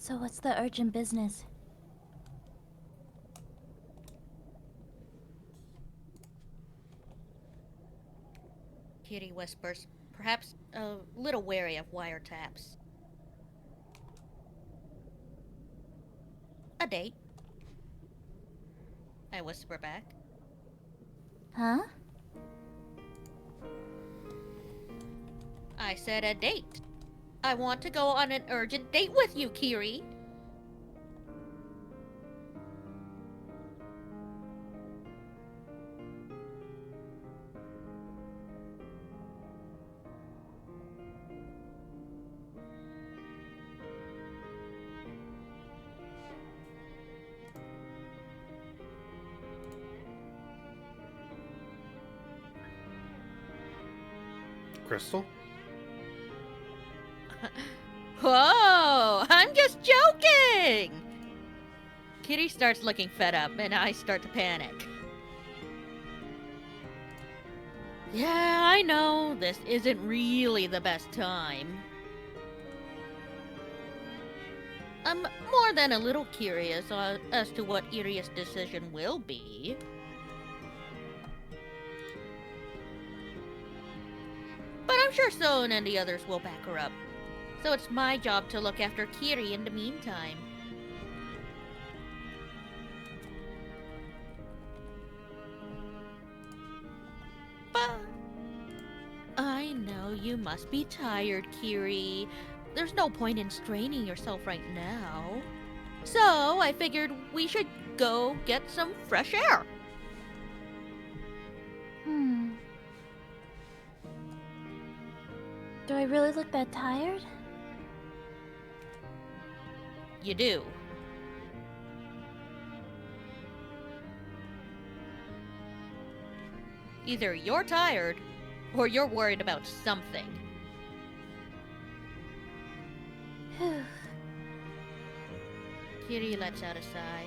So what's the urgent business? Kitty whispers, perhaps a little wary of wiretaps. A date. I whisper back. Huh? I said a date. I want to go on an urgent date with you, Kiri. Crystal? Whoa! I'm just joking! Kitty starts looking fed up, and I start to panic. Yeah, I know, this isn't really the best time. I'm more than a little curious as to what Iria's decision will be. But I'm sure Soen and the others will back her up. So it's my job to look after Kiri in the meantime. But I know you must be tired, Kiri. There's no point in straining yourself right now. So I figured we should go get some fresh air. Do I really look that tired? You do. Either you're tired, or you're worried about something. Kiri lets out a sigh.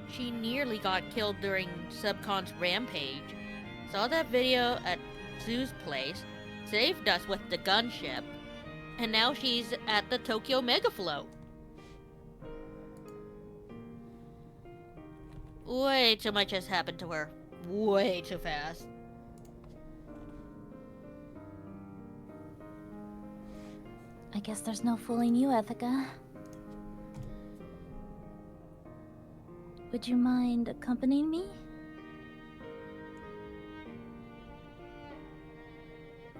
She nearly got killed during Subcon's rampage. Saw that video at Zoo's place, saved us with the gunship, and now she's at the Tokyo Megafloat. Way too much has happened to her. Way too fast. I guess there's no fooling you, Ethica. Would you mind accompanying me?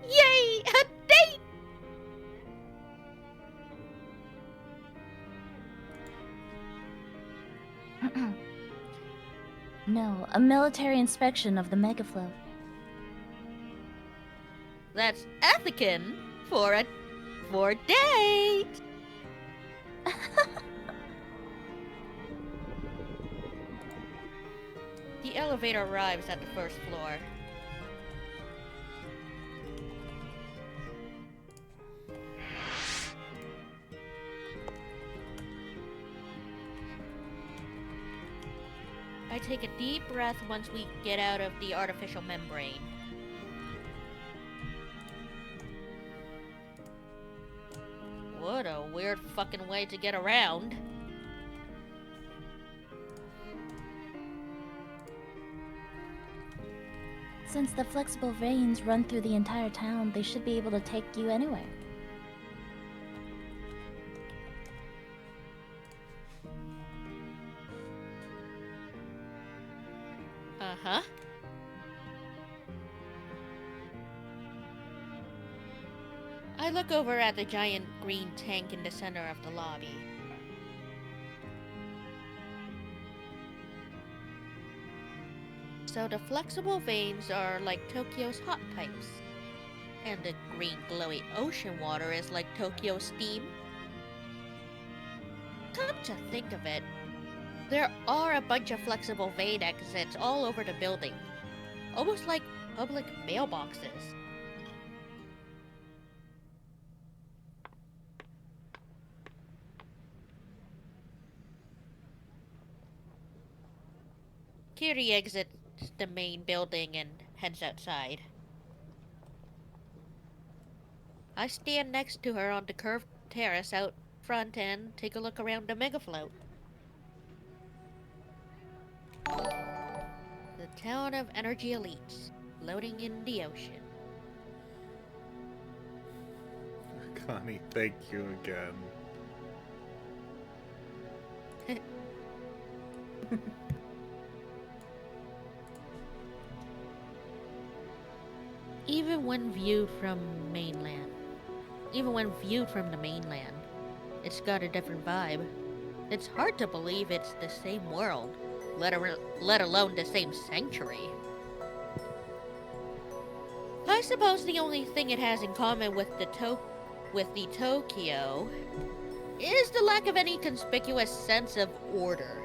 Yay! A date! No, a military inspection of the Megafloat. That's Ethican for a date! The elevator arrives at the first floor. I take a deep breath once we get out of the artificial membrane. What a weird fucking way to get around. Since the flexible veins run through the entire town, they should be able to take you anywhere. Uh-huh. I look over at the giant green tank in the center of the lobby. So the flexible veins are like Tokyo's hot pipes. And the green glowy ocean water is like Tokyo's steam. Come to think of it, there are a bunch of flexible vein exits all over the building. Almost like public mailboxes. Kiri exits the main building and heads outside. I stand next to her on the curved terrace out front and take a look around the Megafloat. The town of energy elites, floating in the ocean. Connie, thank you again. Even when viewed from mainland, even when viewed from the mainland, it's got a different vibe. It's hard to believe it's the same world, let alone the same century. I suppose the only thing it has in common with the Tokyo is the lack of any conspicuous sense of order.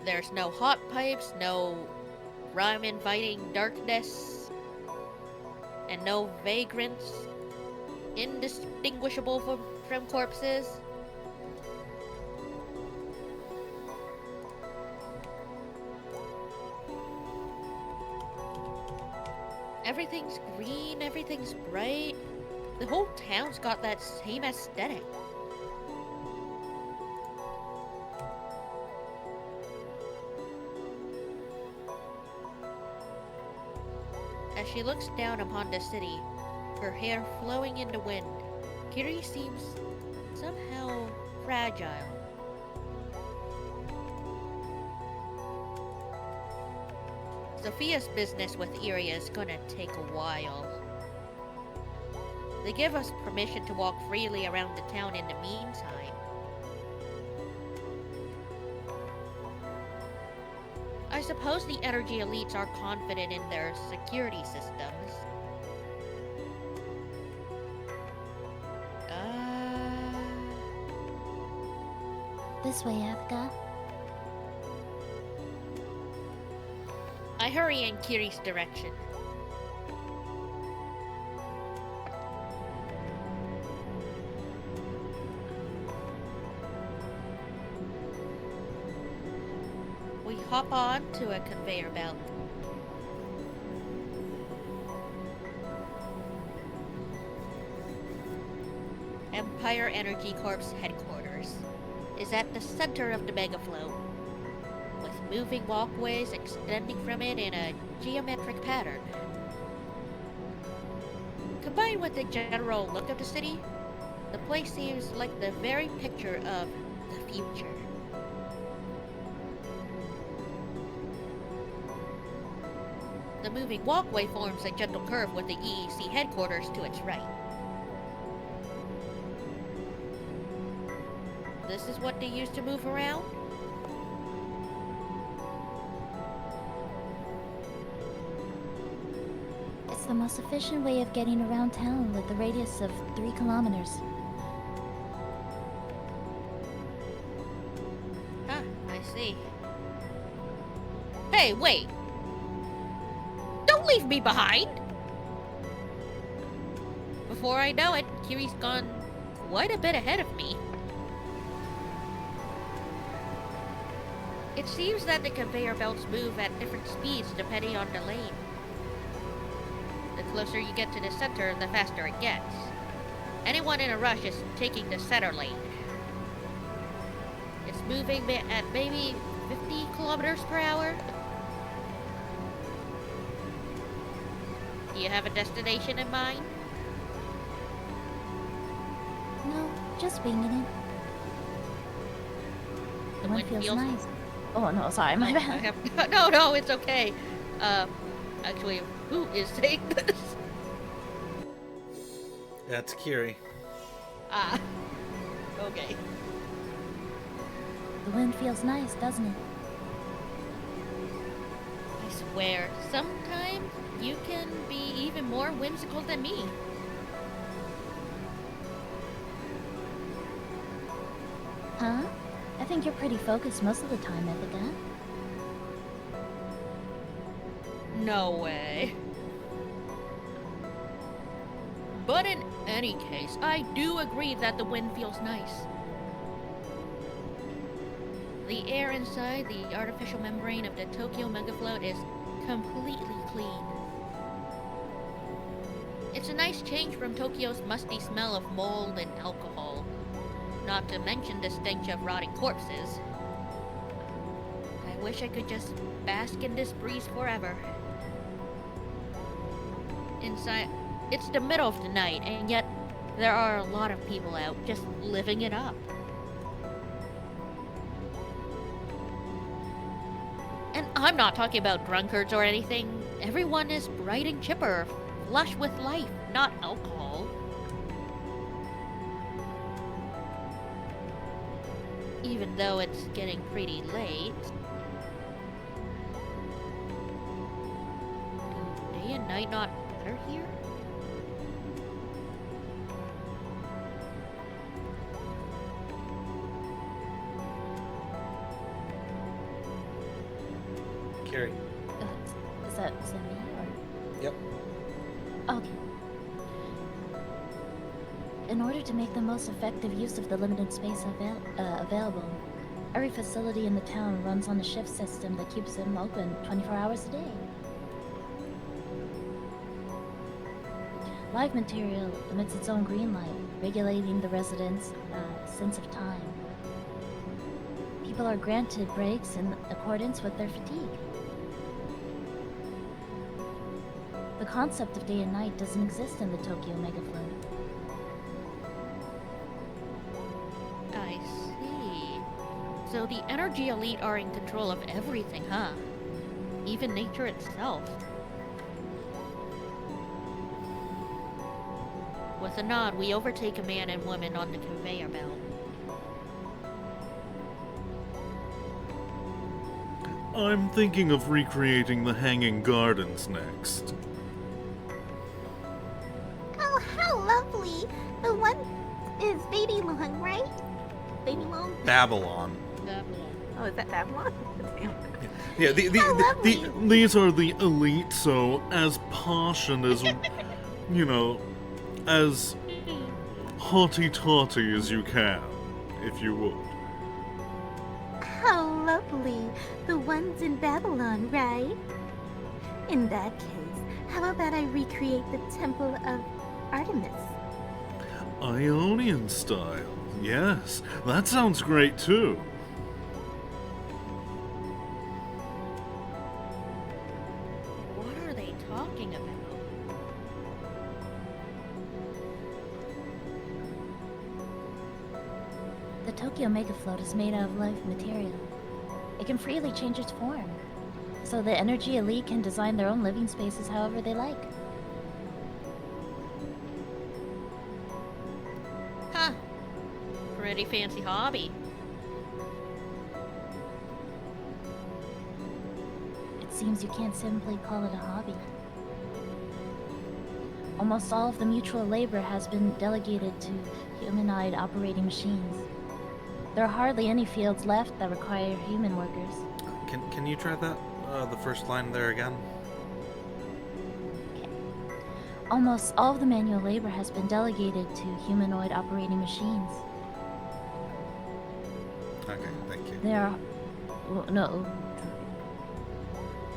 There's no hot pipes, no rhyme-inviting darkness, and no vagrants indistinguishable from corpses. Everything's green, everything's bright. The whole town's got that same aesthetic. As she looks down upon the city, her hair flowing in the wind, Kiri seems somehow fragile. Sophia's business with Iria is gonna take a while. They give us permission to walk freely around the town in the meantime. I suppose the energy elites are confident in their security systems. This way, Athka. I hurry in Kiri's direction. We hop on to a conveyor belt. Empire Energy Corp's headquarters is at the center of the megaflow, with moving walkways extending from it in a geometric pattern. Combined with the general look of the city, the place seems like the very picture of the future. The moving walkway forms a gentle curve with the EEC headquarters to its right. This is what they use to move around? It's the most efficient way of getting around town with a radius of 3 kilometers. Huh, I see. Hey, wait! Don't leave me behind! Before I know it, Kiri's gone quite a bit ahead of me. It seems that the conveyor belts move at different speeds depending on the lane. The closer you get to the center, the faster it gets. Anyone in a rush is taking the center lane. It's moving at maybe 50 kilometers per hour. Do you have a destination in mind? No, just winging it. The wind feels nice. Oh no, sorry, my bad. No, it's okay. Actually, who is saying this? That's Kiri. Ah, okay. The wind feels nice, doesn't it? I swear, sometimes you can be even more whimsical than me. Huh? I think you're pretty focused most of the time, Ithaca. No way. But in any case, I do agree that the wind feels nice. The air inside the artificial membrane of the Tokyo Megafloat is completely clean. It's a nice change from Tokyo's musty smell of mold and alcohol, not to mention the stench of rotting corpses. I wish I could just bask in this breeze forever. Inside, it's the middle of the night, and yet there are a lot of people out just living it up. And I'm not talking about drunkards or anything. Everyone is bright and chipper, flush with life, not alcohol. Even though it's getting pretty late. Do day and night not matter here? Carrie. Is that me or? Yep. Okay. In order to make the most effective use of the limited space available, every facility in the town runs on a shift system that keeps them open 24 hours a day. Live material emits its own green light, regulating the residents' sense of time. People are granted breaks in accordance with their fatigue. The concept of day and night doesn't exist in the Tokyo Megafloat. I see. So the energy elite are in control of everything, huh? Even nature itself. With a nod, we overtake a man and woman on the conveyor belt. I'm thinking of recreating the Hanging Gardens next. Oh, how lovely! The one is Baby Long, right? Baby Long? Babylon. Oh, is that Babylon? Damn. Yeah, How lovely. These are the elite, so as posh and as, you know, as hotty-totty as you can, if you would. How lovely. The ones in Babylon, right? In that case, how about I recreate the Temple of Artemis? Ionian style. Yes, that sounds great too. What are they talking about? The Tokyo Megafloat is made out of live material. It can freely change its form, so the energy elite can design their own living spaces however they like. Huh. Pretty fancy hobby. It seems you can't simply call it a hobby. Almost all of the mutual labor has been delegated to humanoid operating machines. There are hardly any fields left that require human workers. Can you try that? The first line there again? Almost all of the manual labor has been delegated to humanoid operating machines. Okay, thank you. There are... well, no.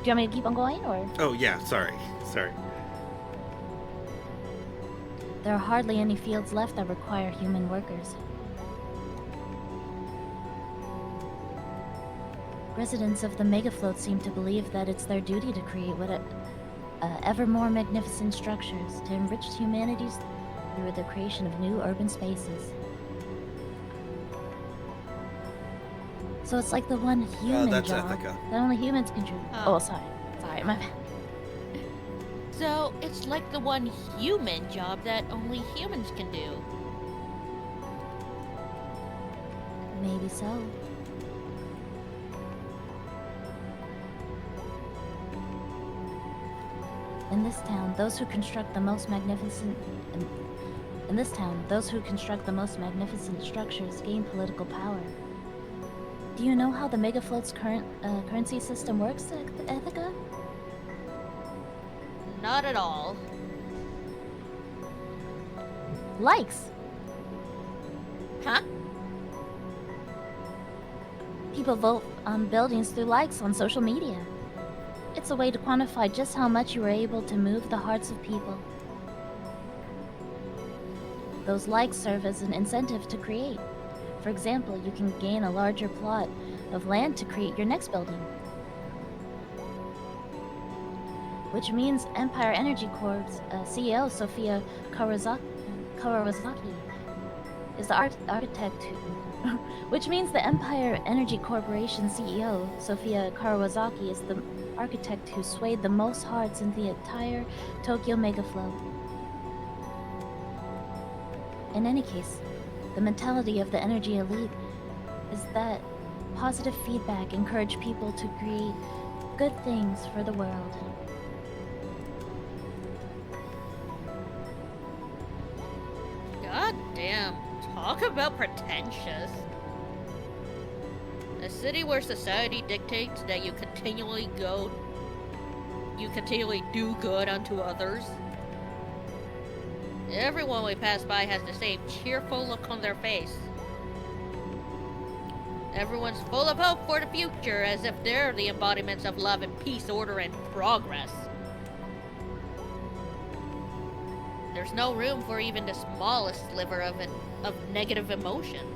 Do you want me to keep on going, or...? Oh, yeah, sorry. There are hardly any fields left that require human workers. Residents of the Megafloat seem to believe that it's their duty to create ever more magnificent structures to enrich humanity through the creation of new urban spaces. So it's like the one human that's job Ethica. that only humans can do. Oh. Oh, sorry, my bad. So it's like the one human job that only humans can do. Maybe so. In this town, those who construct the most magnificent structures gain political power. Do you know how the Megafloat's current currency system works, Ethica? Not at all. Likes. Huh? People vote on buildings through likes on social media. It's a way to quantify just how much you were able to move the hearts of people. Those likes serve as an incentive to create. For example, you can gain a larger plot of land to create your next building. Which means Empire Energy Corp's CEO Sofia Kawasaki is the architect who, which means the Empire Energy Corporation CEO, Sophia Kawasaki, is the architect who swayed the most hearts in the entire Tokyo Megaflow. In any case, the mentality of the energy elite is that positive feedback encourage people to create good things for the world. God damn, talk about pretentious. A city where society dictates that you continually do good unto others. Everyone we pass by has the same cheerful look on their face. Everyone's full of hope for the future, as if they're the embodiments of love and peace, order, and progress. There's no room for even the smallest sliver of negative emotion.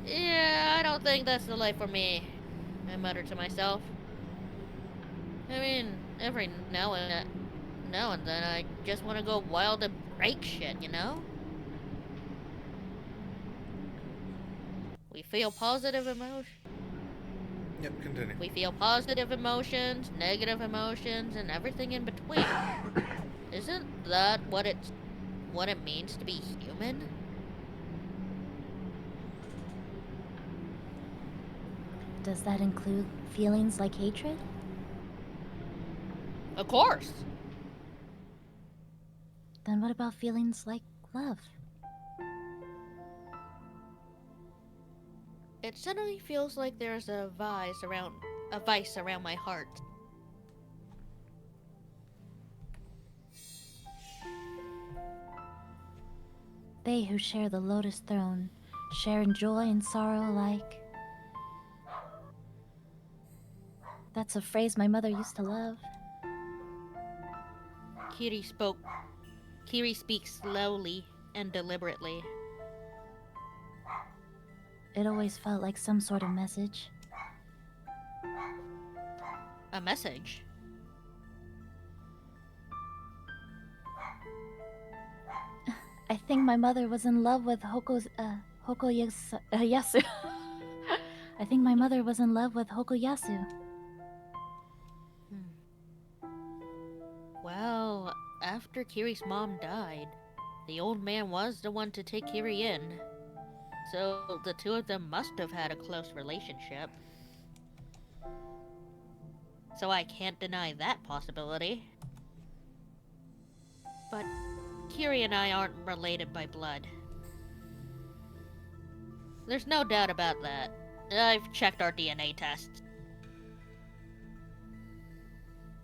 Yeah, I don't think that's the life for me, I muttered to myself. I mean, every now and then I just want to go wild and break shit, you know? We feel positive emotion. Yep, continue. We feel positive emotions, negative emotions, and everything in between. Isn't that what it means to be human? Does that include feelings like hatred? Of course. Then what about feelings like love? It suddenly feels like there's a vice around my heart. They who share the Lotus Throne share in joy and sorrow alike. That's a phrase my mother used to love. Kiri speaks slowly and deliberately. It always felt like some sort of message. A message? I think my mother was in love with Yasu. I think my mother was in love with Hokoyasu. Well, after Kiri's mom died, the old man was the one to take Kiri in. So the two of them must have had a close relationship. So I can't deny that possibility. But Kiri and I aren't related by blood. There's no doubt about that. I've checked our DNA tests.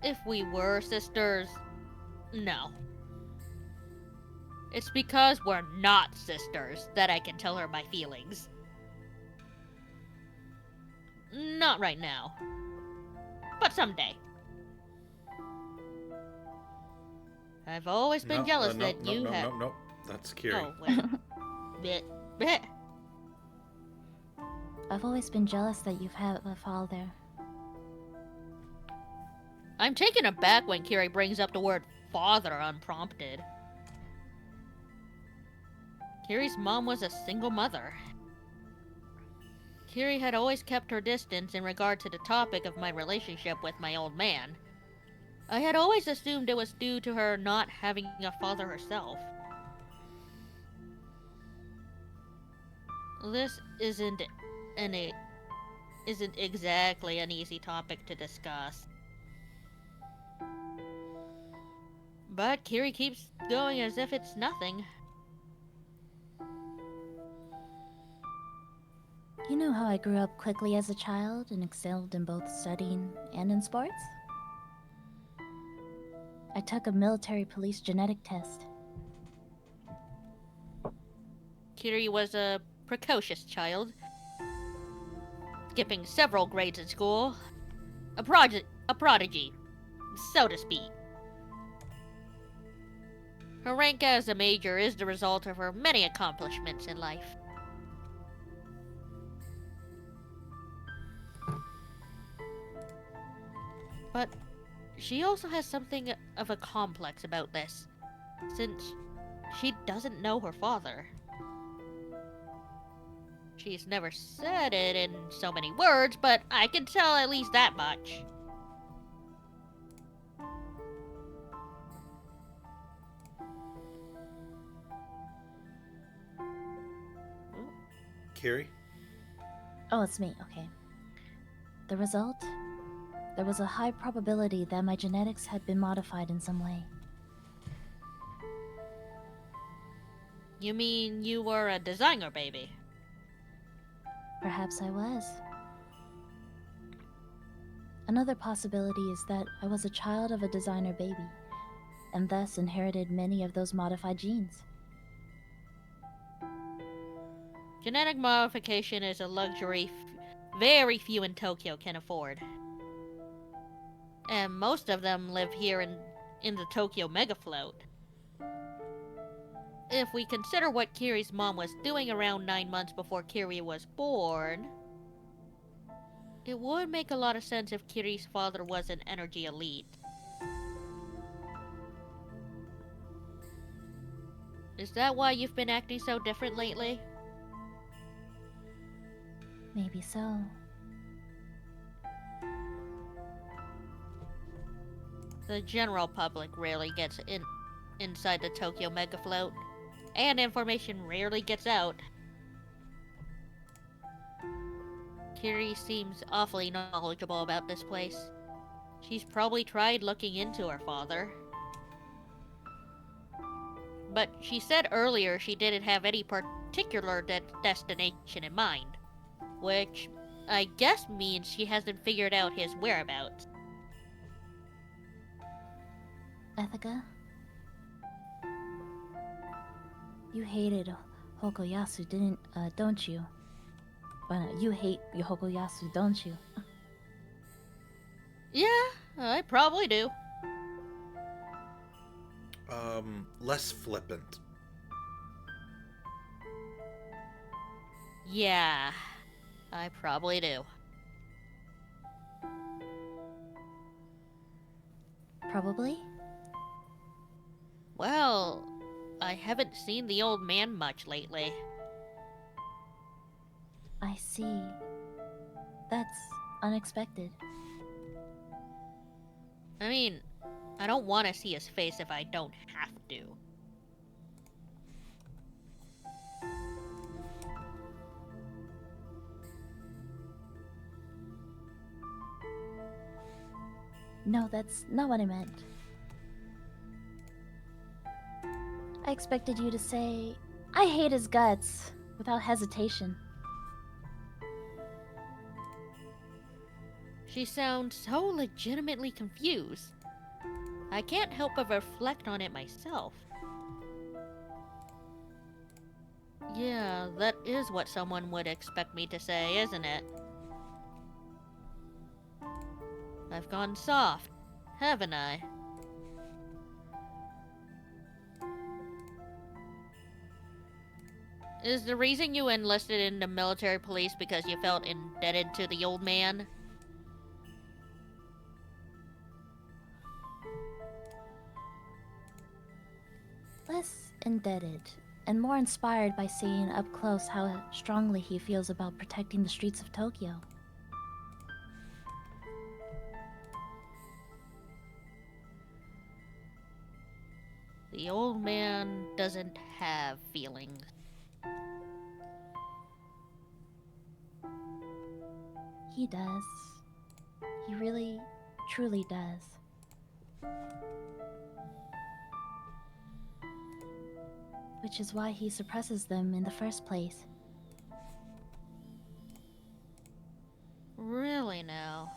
If we were sisters, no. It's because we're not sisters that I can tell her my feelings. Not right now. But someday. I've always been jealous that you have... No. That's Kiri. Oh, wait. Bleh. Bleh. I've always been jealous that you've had a father. I'm taken aback when Kiri brings up the word father unprompted. Kiri's mom was a single mother. Kiri had always kept her distance in regard to the topic of my relationship with my old man. I had always assumed it was due to her not having a father herself. This isn't exactly an easy topic to discuss. But Kiri keeps going as if it's nothing. You know how I grew up quickly as a child and excelled in both studying and in sports? I took a military police genetic test. Kiri was a precocious child, skipping several grades in school. A prodigy, so to speak. Her rank as a major is the result of her many accomplishments in life. But she also has something of a complex about this, since she doesn't know her father. She's never said it in so many words, but I can tell at least that much. Kiri? Oh, it's me. Okay. The result? There was a high probability that my genetics had been modified in some way. You mean you were a designer baby? Perhaps I was. Another possibility is that I was a child of a designer baby, and thus inherited many of those modified genes. Genetic modification is a luxury very few in Tokyo can afford. And most of them live here in the Tokyo megafloat. If we consider what Kiri's mom was doing around 9 months before Kiri was born, it would make a lot of sense if Kiri's father was an energy elite. Is that why you've been acting so different lately? Maybe so. The general public rarely gets inside the Tokyo megafloat, and information rarely gets out. Kiri seems awfully knowledgeable about this place. She's probably tried looking into her father. But she said earlier she didn't have any particular destination in mind, which I guess means she hasn't figured out his whereabouts. Ethica? You hated Hokoyasu, don't you? You hate Hokoyasu, don't you? Yeah, I probably do. Less flippant. Yeah, I probably do. Probably? Well, I haven't seen the old man much lately. I see. That's unexpected. I mean, I don't want to see his face if I don't have to. No, that's not what I meant. I expected you to say, I hate his guts, without hesitation. She sounds so legitimately confused. I can't help but reflect on it myself. Yeah, that is what someone would expect me to say, isn't it? I've gone soft, haven't I? Is the reason you enlisted in the military police because you felt indebted to the old man? Less indebted, and more inspired by seeing up close how strongly he feels about protecting the streets of Tokyo. The old man doesn't have feelings. He does. He really, truly does. Which is why he suppresses them in the first place. Really now?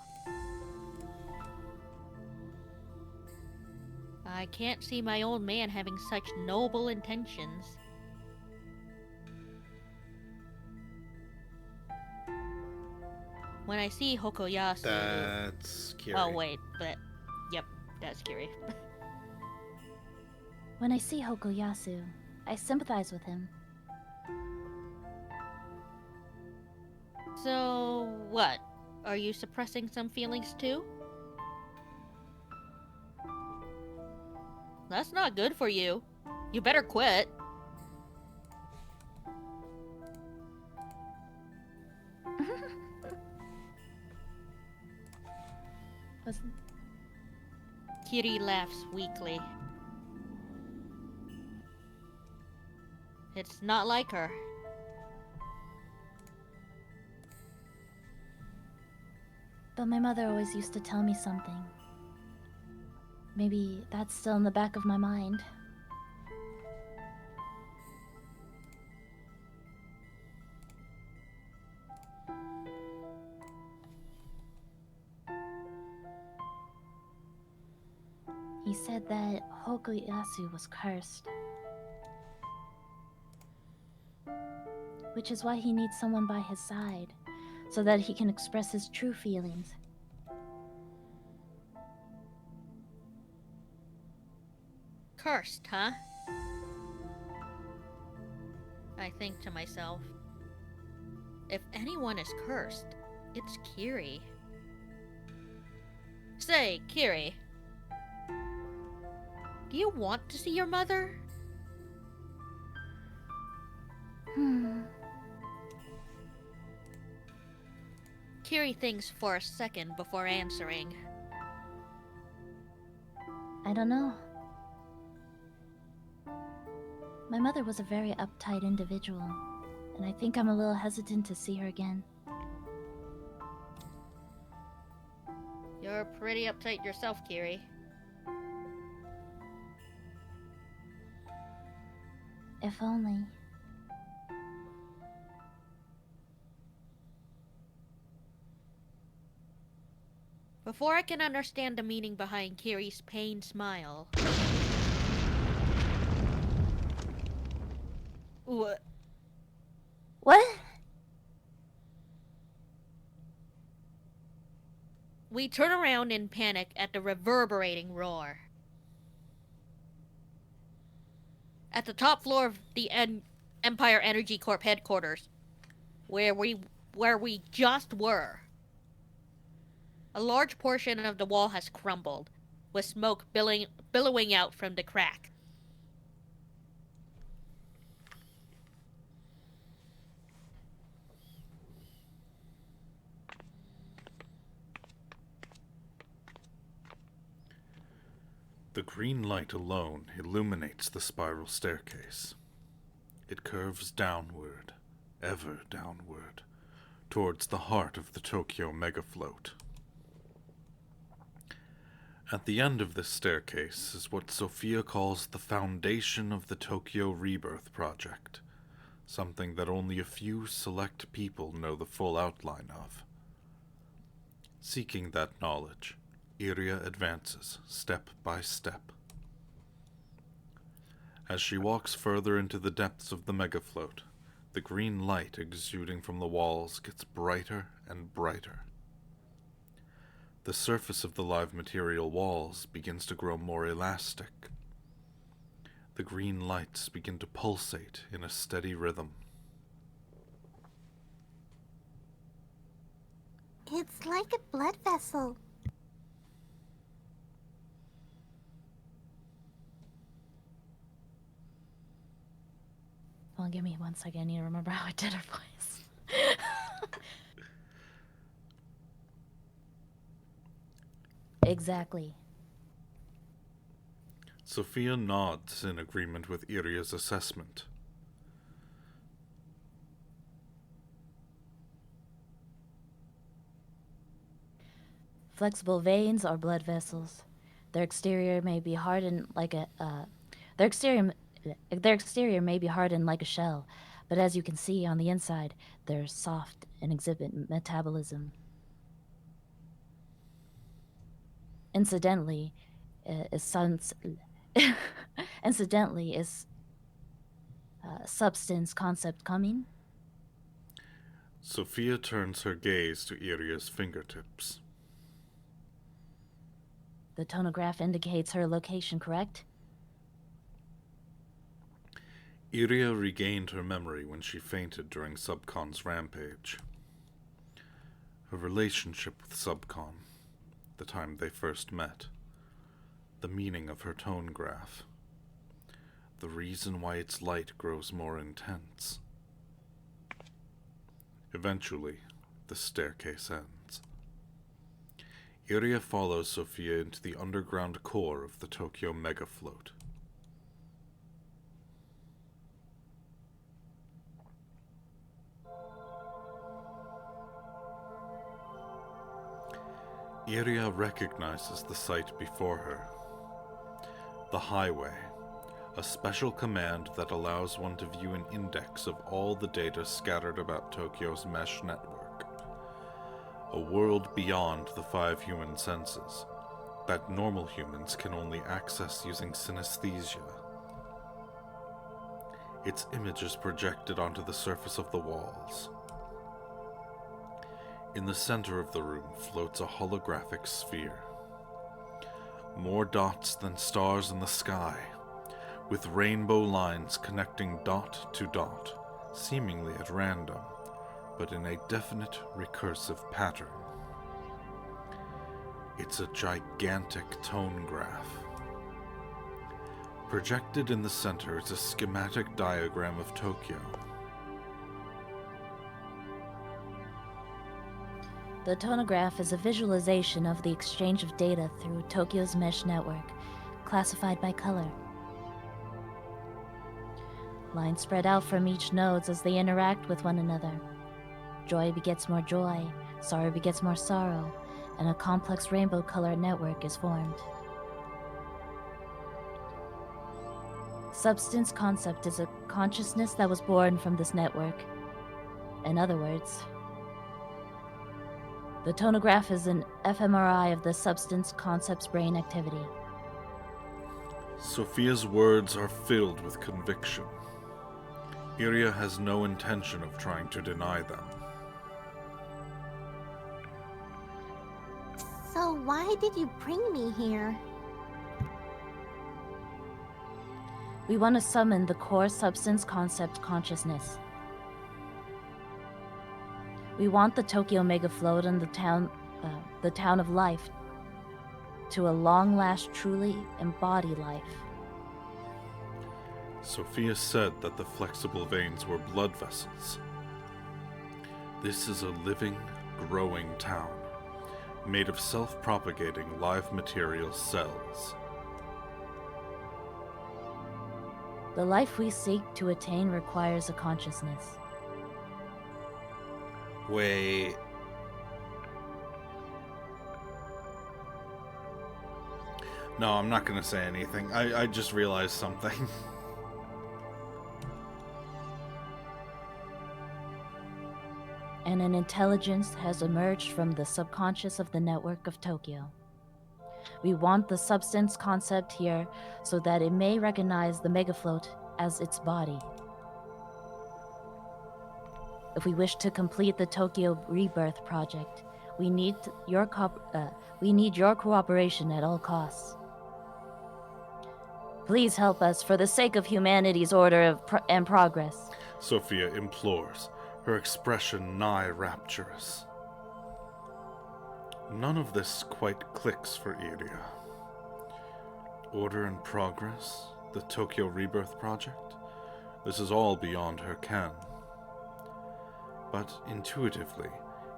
I can't see my old man having such noble intentions. When I see Hokoyasu... That's Kiri. Oh wait, but... Yep, that's Kiri. When I see Hokoyasu, I sympathize with him. So, what? Are you suppressing some feelings too? That's not good for you. You better quit. Kiri laughs weakly. It's not like her. But my mother always used to tell me something. Maybe that's still in the back of my mind. He said that Hokuyasu was cursed. Which is why he needs someone by his side, so that he can express his true feelings. Cursed, huh? I think to myself, if anyone is cursed, it's Kiri. Say, Kiri, do you want to see your mother? Kiri thinks for a second before answering. I don't know. My mother was a very uptight individual, and I think I'm a little hesitant to see her again. You're pretty uptight yourself, Kiri. If only. Before I can understand the meaning behind Kiri's pained smile... What? What? We turn around in panic at the reverberating roar. At the top floor of the Empire Energy Corp headquarters, where we just were, a large portion of the wall has crumbled, with smoke billowing out from the crack. The green light alone illuminates the spiral staircase. It curves downward, ever downward, towards the heart of the Tokyo megafloat. At the end of this staircase is what Sophia calls the foundation of the Tokyo Rebirth Project, something that only a few select people know the full outline of. Seeking that knowledge, Iria advances step by step. As she walks further into the depths of the megafloat, the green light exuding from the walls gets brighter and brighter. The surface of the live material walls begins to grow more elastic. The green lights begin to pulsate in a steady rhythm. It's like a blood vessel. Well, give me 1 second. I need to remember how I did her voice. Exactly. Sophia nods in agreement with Iria's assessment. Flexible veins are blood vessels. Their exterior may be hardened like a their exterior may be hardened like a shell, but as you can see on the inside, they're soft and exhibit metabolism. Incidentally, is substance concept coming? Sophia turns her gaze to Iria's fingertips. The tonograph indicates her location, correct? Iria regained her memory when she fainted during Subcon's rampage. Her relationship with Subcon, the time they first met, the meaning of her tone graph, the reason why its light grows more intense. Eventually, the staircase ends. Iria follows Sophia into the underground core of the Tokyo Megafloat. Iria recognizes the sight before her. The highway, a special command that allows one to view an index of all the data scattered about Tokyo's mesh network. A world beyond the 5 human senses, that normal humans can only access using synesthesia. Its image is projected onto the surface of the walls. In the center of the room floats a holographic sphere. More dots than stars in the sky, with rainbow lines connecting dot to dot, seemingly at random, but in a definite recursive pattern. It's a gigantic tone graph. Projected in the center is a schematic diagram of Tokyo. The tonograph is a visualization of the exchange of data through Tokyo's mesh network, classified by color. Lines spread out from each nodes as they interact with one another. Joy begets more joy, sorrow begets more sorrow, and a complex rainbow-colored network is formed. Substance concept is a consciousness that was born from this network. In other words, the tonograph is an fMRI of the substance concept's brain activity. Sophia's words are filled with conviction. Iria has no intention of trying to deny them. So why did you bring me here? We want to summon the core substance concept consciousness. We want the Tokyo Megafloat and the town of life to a long-last, truly embodied life. Sophia said that the flexible veins were blood vessels. This is a living, growing town, made of self-propagating live material cells. The life we seek to attain requires a consciousness. Wait. No, I'm not gonna say anything. I just realized something. And an intelligence has emerged from the subconscious of the network of Tokyo. We want the substance concept here so that it may recognize the Megafloat as its body. If we wish to complete the Tokyo Rebirth project, we need your cooperation at all costs. Please help us for the sake of humanity's order and progress. Sophia implores, her expression nigh rapturous. None of this quite clicks for Iria. Order and progress? The Tokyo Rebirth project? This is all beyond her ken. But intuitively,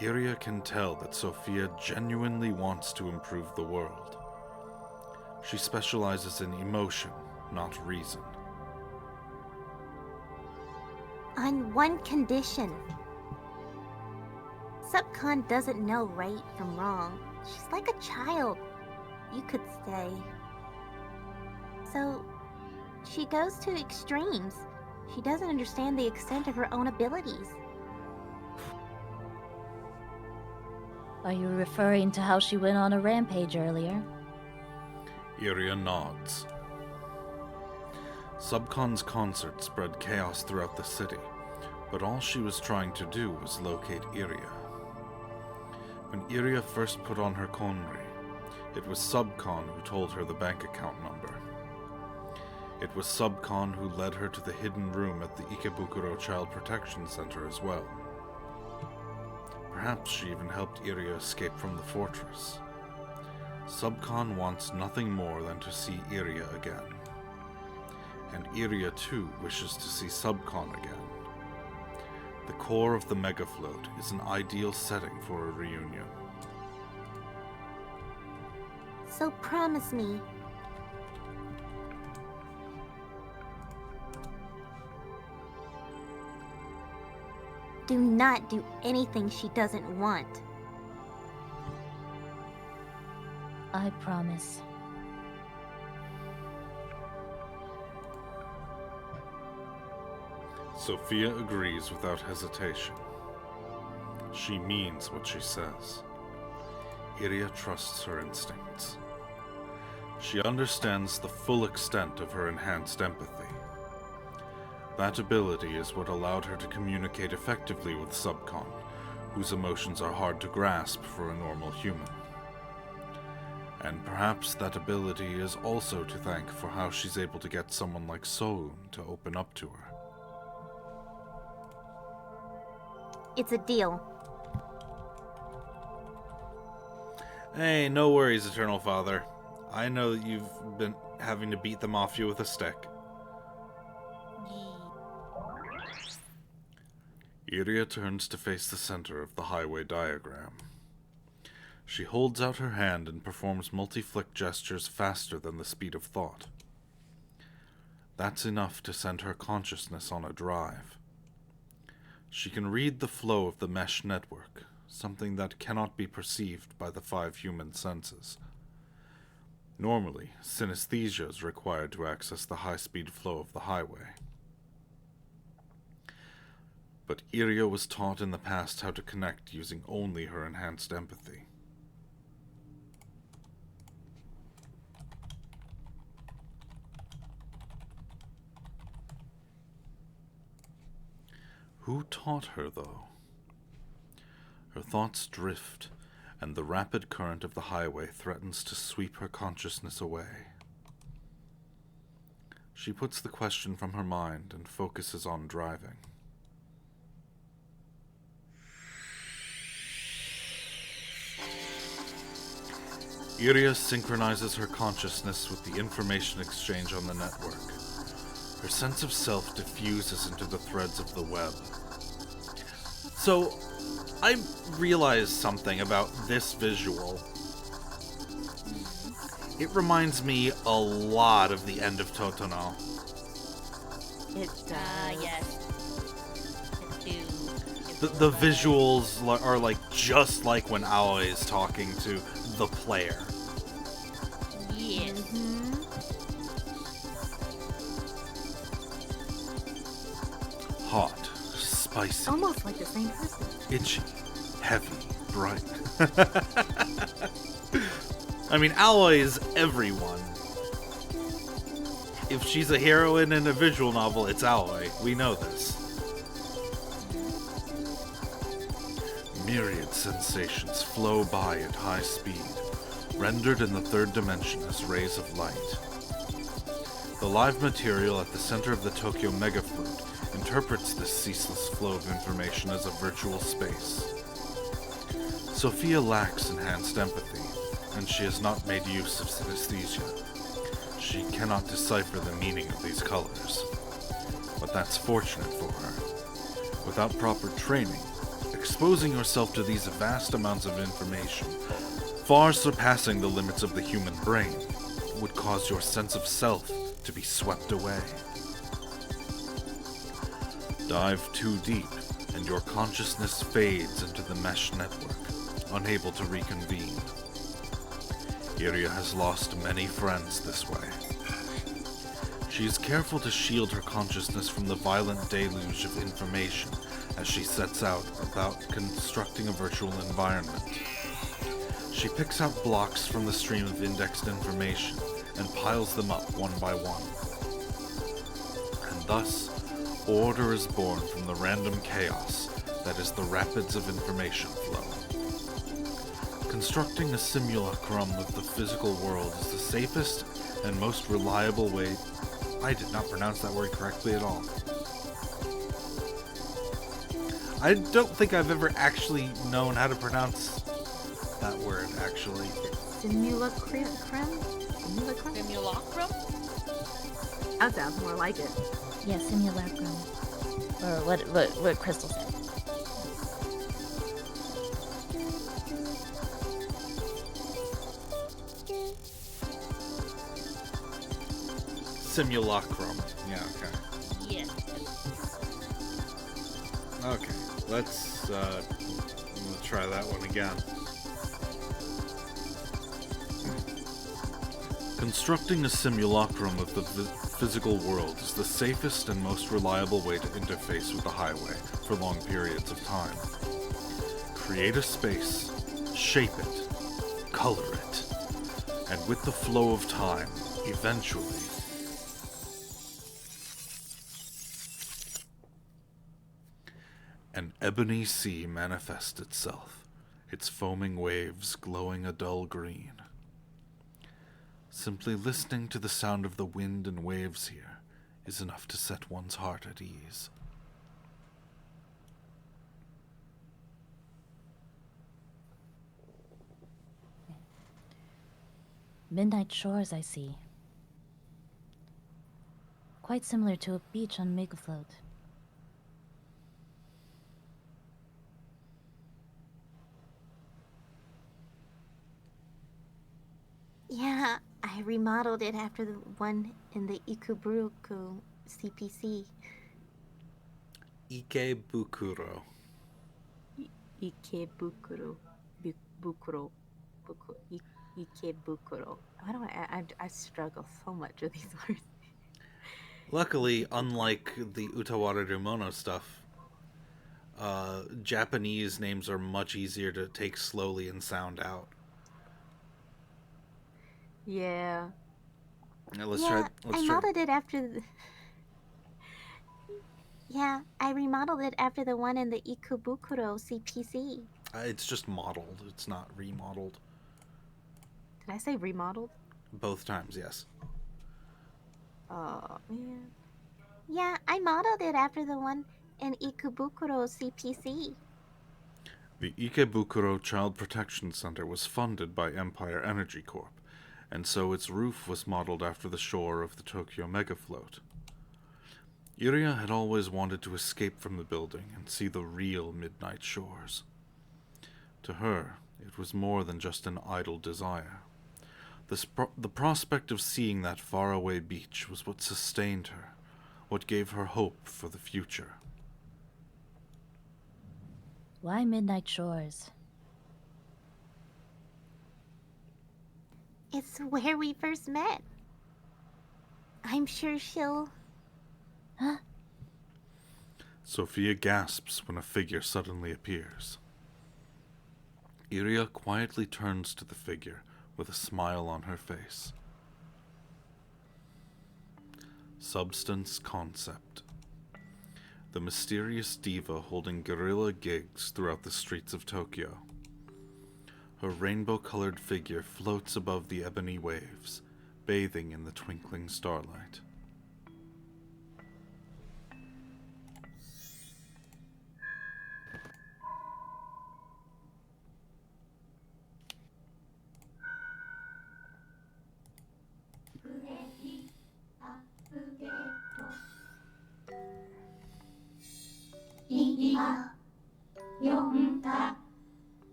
Iria can tell that Sophia genuinely wants to improve the world. She specializes in emotion, not reason. On one condition. Subcon doesn't know right from wrong. She's like a child, you could say. So, she goes to extremes. She doesn't understand the extent of her own abilities. Are you referring to how she went on a rampage earlier? Iria nods. Subcon's concert spread chaos throughout the city, but all she was trying to do was locate Iria. When Iria first put on her konri, it was Subcon who told her the bank account number. It was Subcon who led her to the hidden room at the Ikebukuro Child Protection Center as well. Perhaps she even helped Iria escape from the fortress. Subcon wants nothing more than to see Iria again. and Iria too wishes to see Subcon again. The core of the megafloat is an ideal setting for a reunion. So promise me. Do not do anything she doesn't want. I promise. Sophia agrees without hesitation. She means what she says. Iria trusts her instincts. She understands the full extent of her enhanced empathy. That ability is what allowed her to communicate effectively with Subcon, whose emotions are hard to grasp for a normal human. And perhaps that ability is also to thank for how she's able to get someone like Soun to open up to her. It's a deal. Hey, no worries, Eternal Father. I know that you've been having to beat them off you with a stick. Iria turns to face the center of the highway diagram. She holds out her hand and performs multi-flick gestures faster than the speed of thought. That's enough to send her consciousness on a drive. She can read the flow of the mesh network, something that cannot be perceived by the 5 human senses. Normally, synesthesia is required to access the high-speed flow of the highway. But Iria was taught in the past how to connect using only her enhanced empathy. Who taught her, though? Her thoughts drift, and the rapid current of the highway threatens to sweep her consciousness away. She puts the question from her mind and focuses on driving. Iria synchronizes her consciousness with the information exchange on the network. Her sense of self diffuses into the threads of the web. So, I realized something about this visual. It reminds me a lot of the end of Totono. It does. Yes. It do. The visuals are like just like when Aoi is talking to the player. Yes. Hot, spicy, Almost like the same person. itchy, heavy, bright. I mean, Aoi is everyone. If she's a heroine in a visual novel, it's Aoi. We know this. Myriad sensations flow by at high speed, rendered in the 3rd dimension as rays of light. The live material at the center of the Tokyo megafloat interprets this ceaseless flow of information as a virtual space. Sophia lacks enhanced empathy, and she has not made use of synesthesia. She cannot decipher the meaning of these colors. But that's fortunate for her. Without proper training, exposing yourself to these vast amounts of information, far surpassing the limits of the human brain, would cause your sense of self to be swept away. Dive too deep, and your consciousness fades into the mesh network, unable to reconvene. Iria has lost many friends this way. She is careful to shield her consciousness from the violent deluge of information as she sets out about constructing a virtual environment. She picks out blocks from the stream of indexed information and piles them up one by one. And thus, order is born from the random chaos that is the rapids of information flow. Constructing a simulacrum of the physical world is the safest and most reliable way. I did not pronounce that word correctly at all. I don't think I've ever actually known how to pronounce that word, actually. Simulacrum? Simulacrum? Simulacrum? That sounds more like it. Yeah, simulacrum. Or what Crystal said. Simulacrum. Yeah, okay. Yes. Okay, let's, I'm gonna try that one again. Constructing a simulacrum of the physical world is the safest and most reliable way to interface with the highway for long periods of time. Create a space, shape it, color it, and with the flow of time, eventually, an ebony sea manifests itself, its foaming waves glowing a dull green. Simply listening to the sound of the wind and waves here is enough to set one's heart at ease. Midnight shores, I see. Quite similar to a beach on Megafloat. Yeah, I remodeled it after the one in the Ikuburuku CPC. Ikebukuro. Ikebukuro. Bukuro. Ikebukuro. Why do I struggle so much with these words. Luckily, unlike the Utawareru Mono stuff, Japanese names are much easier to take slowly and sound out. Yeah. Now let's I try. modeled it after Yeah, I remodeled it after the one in the Ikebukuro CPC. It's just modeled. It's not remodeled. Did I say remodeled? Both times, yes. Oh, man. Yeah, I modeled it after the one in Ikebukuro CPC. The Ikebukuro Child Protection Center was funded by Empire Energy Corp, and so its roof was modeled after the shore of the Tokyo Megafloat. Iria had always wanted to escape from the building and see the real midnight shores. To her, it was more than just an idle desire. The prospect of seeing that faraway beach was what sustained her, what gave her hope for the future. Why Midnight Shores? It's where we first met. I'm sure she'll... Huh? Sophia gasps when a figure suddenly appears. Iria quietly turns to the figure with a smile on her face. Substance Concept. The mysterious diva holding guerrilla gigs throughout the streets of Tokyo. Her rainbow-colored figure floats above the ebony waves, bathing in the twinkling starlight.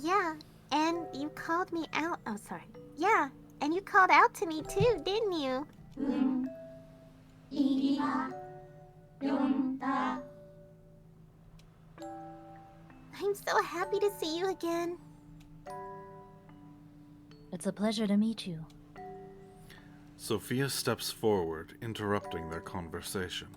Yeah, and you called me out. Oh, sorry. Yeah, and you called out to me too, didn't you? I'm so happy to see you again. It's a pleasure to meet you. Sophia steps forward, interrupting their conversation.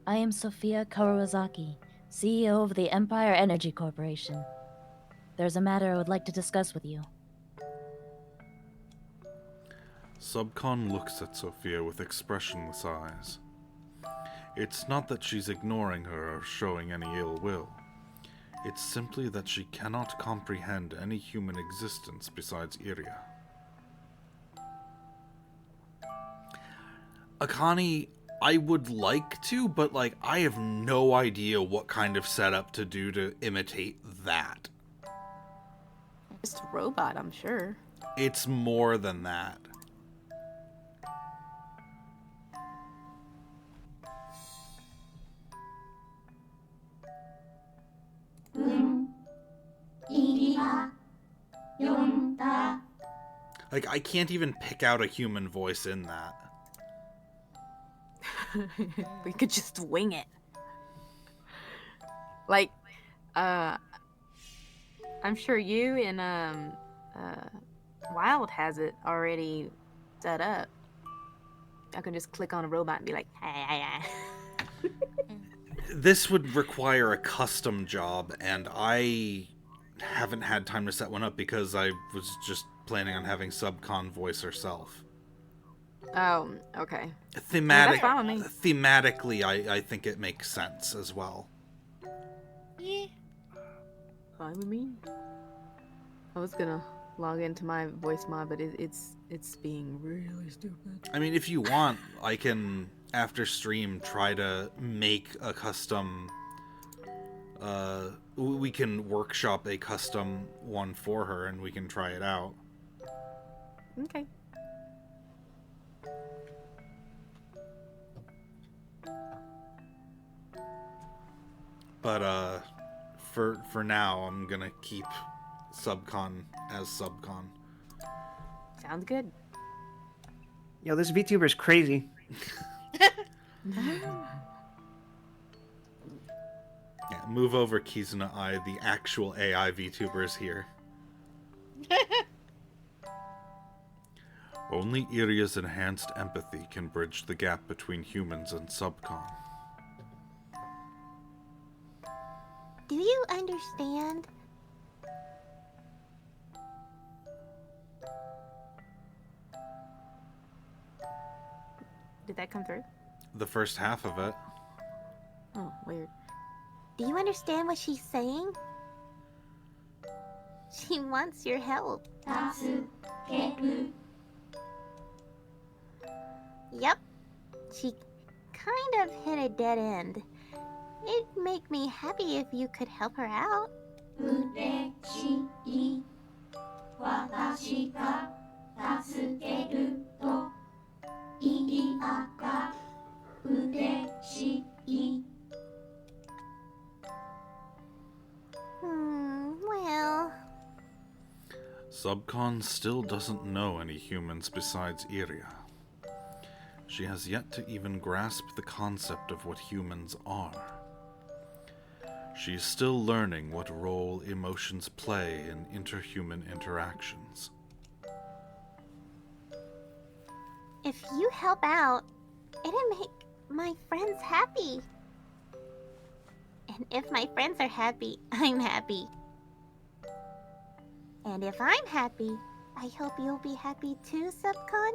I am Sophia Kawasaki, CEO of the Empire Energy Corporation. There's a matter I would like to discuss with you. Subcon looks at Sophia with expressionless eyes. It's not that she's ignoring her or showing any ill will. It's simply that she cannot comprehend any human existence besides Iria. Akane, I would like to, but I have no idea what kind of setup to do to imitate that. Just a robot, I'm sure. It's more than that. Like, I can't even pick out a human voice in that. We could just wing it. Like, I'm sure you and Wild has it already set up. I can just click on a robot and be like, hey. This would require a custom job, and I haven't had time to set one up because I was just planning on having Subcon voice herself. Oh, okay. Thematically, I think it makes sense as well. Yeah. Fine with me. I was gonna log into my voice mod, but it's being really stupid. I mean, if you want, I can, after stream, try to make a custom... we can workshop a custom one for her, and we can try it out. Okay. But, for now, I'm gonna keep Subcon as Subcon. Sounds good. Yo, this VTuber's crazy. Yeah, move over, Kizuna Ai. The actual AI VTuber is here. Only Iria's enhanced empathy can bridge the gap between humans and Subcon. Do you understand? Did that come through? The first half of it. Oh, weird. Do you understand what she's saying? She wants your help. Yep. She kind of hit a dead end. It'd make me happy if you could help her out. Well... Subcon still doesn't know any humans besides Iria. She has yet to even grasp the concept of what humans are. She is still learning what role emotions play in interhuman interactions. If you help out, it'll make my friends happy. And if my friends are happy, I'm happy. And if I'm happy, I hope you'll be happy too, Subcon?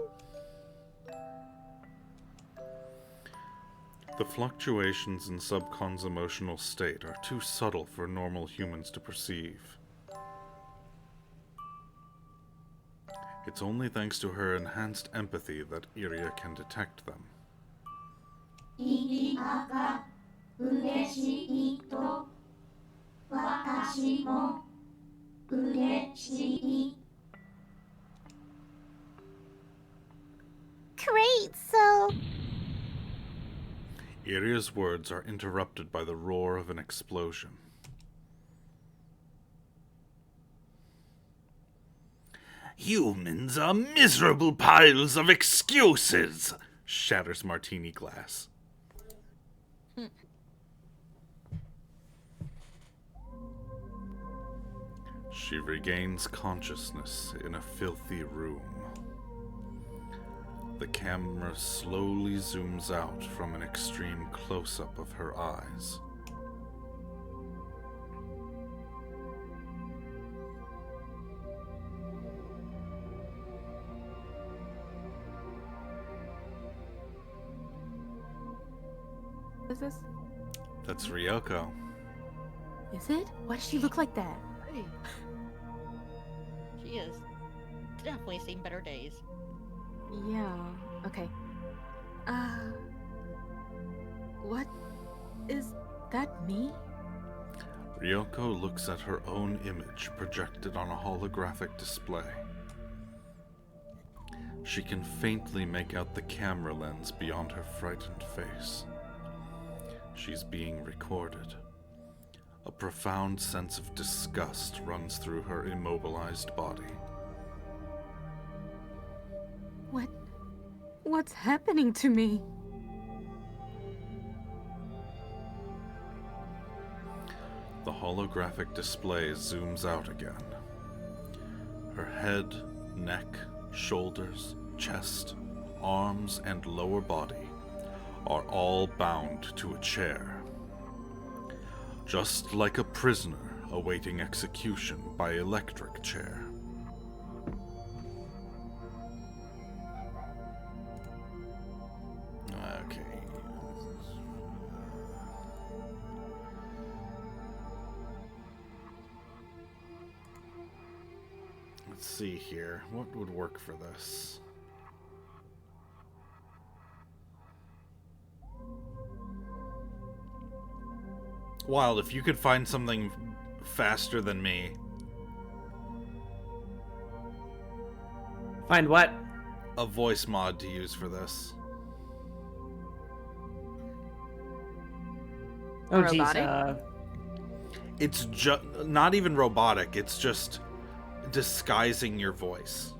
The fluctuations in Subcon's emotional state are too subtle for normal humans to perceive. It's only thanks to her enhanced empathy that Iria can detect them. Great, so... Iria's words are interrupted by the roar of an explosion. Humans are miserable piles of excuses, shatters martini glass. She regains consciousness in a filthy room. The camera slowly zooms out from an extreme close-up of her eyes. Is this? That's Ryoko. Is it? Why does she look like that? She has definitely seen better days. Yeah. Okay. What is that me? Ryoko looks at her own image projected on a holographic display. She can faintly make out the camera lens beyond her frightened face. She's being recorded. A profound sense of disgust runs through her immobilized body. What's happening to me? The holographic display zooms out again. Her head, neck, shoulders, chest, arms, and lower body are all bound to a chair. Just like a prisoner awaiting execution by electric chair. Okay. Let's see here. What would work for this? Wild, if you could find something faster than me. Find what? A voice mod to use for this. Oh, geez. Robotic? It's not even robotic, it's just disguising your voice.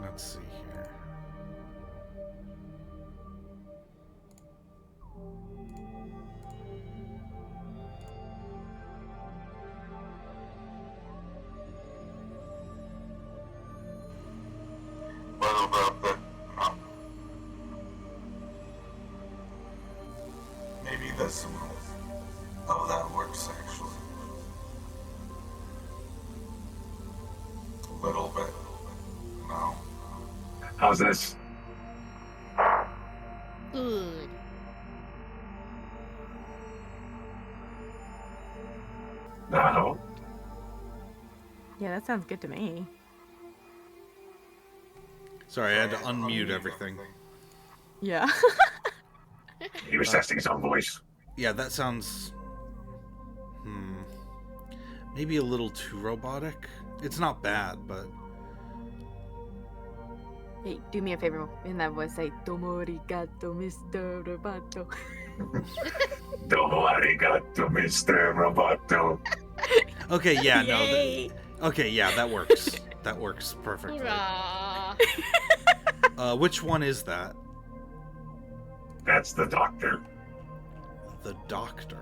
Let's see here. What about the... Maybe this one. Oh, that works actually. A little bit. No. How's this? Good. No. Yeah, that sounds good to me. Sorry, I had to unmute everything. Yeah. He was testing his own voice. Yeah, that sounds... Maybe a little too robotic. It's not bad, but... Hey, do me a favor. In that voice, say, Domo arigato, Mr. Roboto. Domo arigato, Mr. Roboto. Okay, yeah, Yay! no. Okay, yeah, that works. That works perfectly. Hurrah. Which one is that? That's the doctor. The doctor.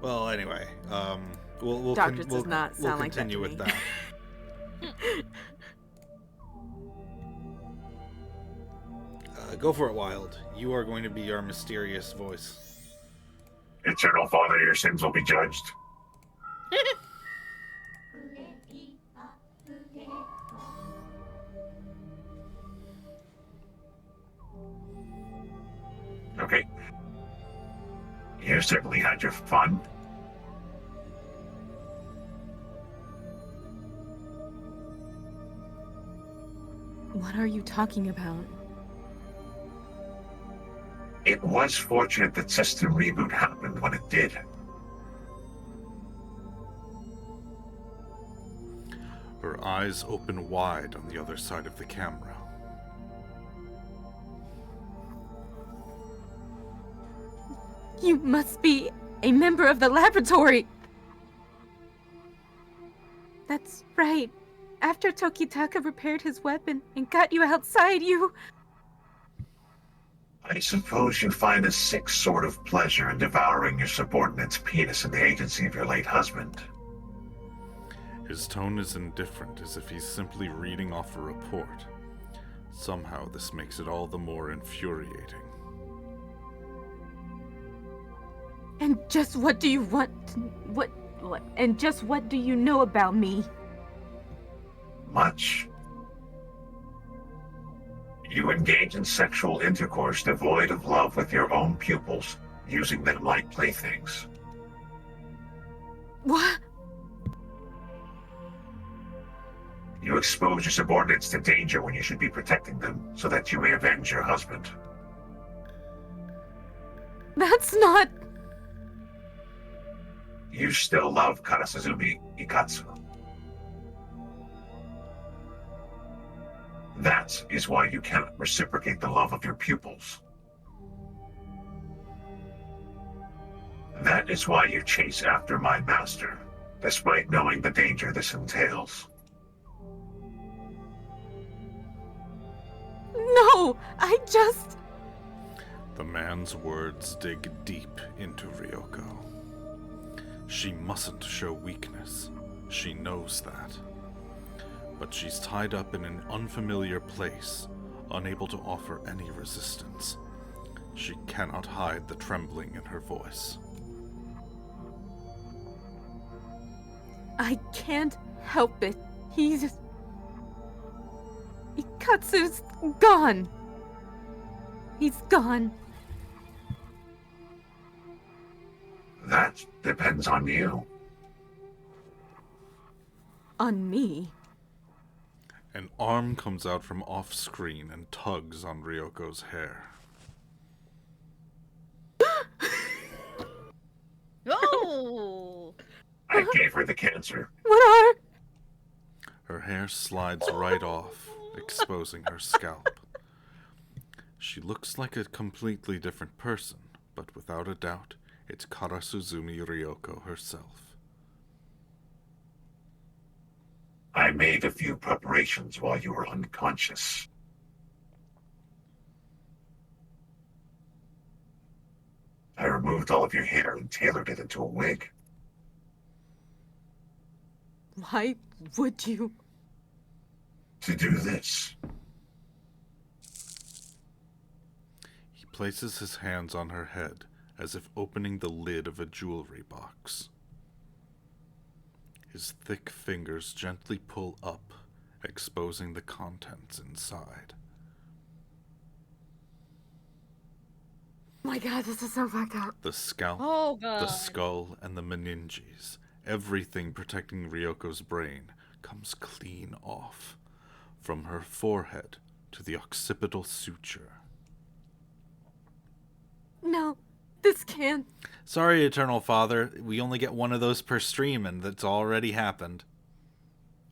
Well, anyway, we'll Doctors does not sound like that continue to with me. that. Go for it, Wild. You are going to be our mysterious voice. Eternal Father, your sins will be judged. Okay. You certainly had your fun. What are you talking about? It was fortunate that system reboot happened when it did. Her eyes open wide on the other side of the camera. You must be a member of the laboratory. That's right. After Tokitaka repaired his weapon and got you outside, you... I suppose you find a sick sort of pleasure in devouring your subordinate's penis in the agency of your late husband. His tone is indifferent, as if he's simply reading off a report. Somehow this makes it all the more infuriating. And just what do you want? What? And just what do you know about me? Much. You engage in sexual intercourse devoid of love with your own pupils, using them like playthings. What? You expose your subordinates to danger when you should be protecting them, so that you may avenge your husband. That's not... You still love Karasuzumi Ikatsu. That is why you cannot reciprocate the love of your pupils. That is why you chase after my master, despite knowing the danger this entails. No! I just... The man's words dig deep into Ryoko. She mustn't show weakness. She knows that. But she's tied up in an unfamiliar place, unable to offer any resistance. She cannot hide the trembling in her voice. I can't help it. He's... Ikatsu's gone. He's gone. That depends on you. On me? An arm comes out from off-screen and tugs on Ryoko's hair. Oh! I gave her the cancer. What are... Her hair slides right off, exposing her scalp. She looks like a completely different person, but without a doubt, it's Karasuzumi Ryoko herself. I made a few preparations while you were unconscious. I removed all of your hair and tailored it into a wig. Why would you... To do this. He places his hands on her head, as if opening the lid of a jewelry box. His thick fingers gently pull up, exposing the contents inside. My god, this is so fucked up. The scalp, Oh, God. the skull, and the meninges, everything protecting Ryoko's brain, comes clean off, from her forehead to the occipital suture. No, this can't... Sorry, Eternal Father. We only get one of those per stream, and that's already happened.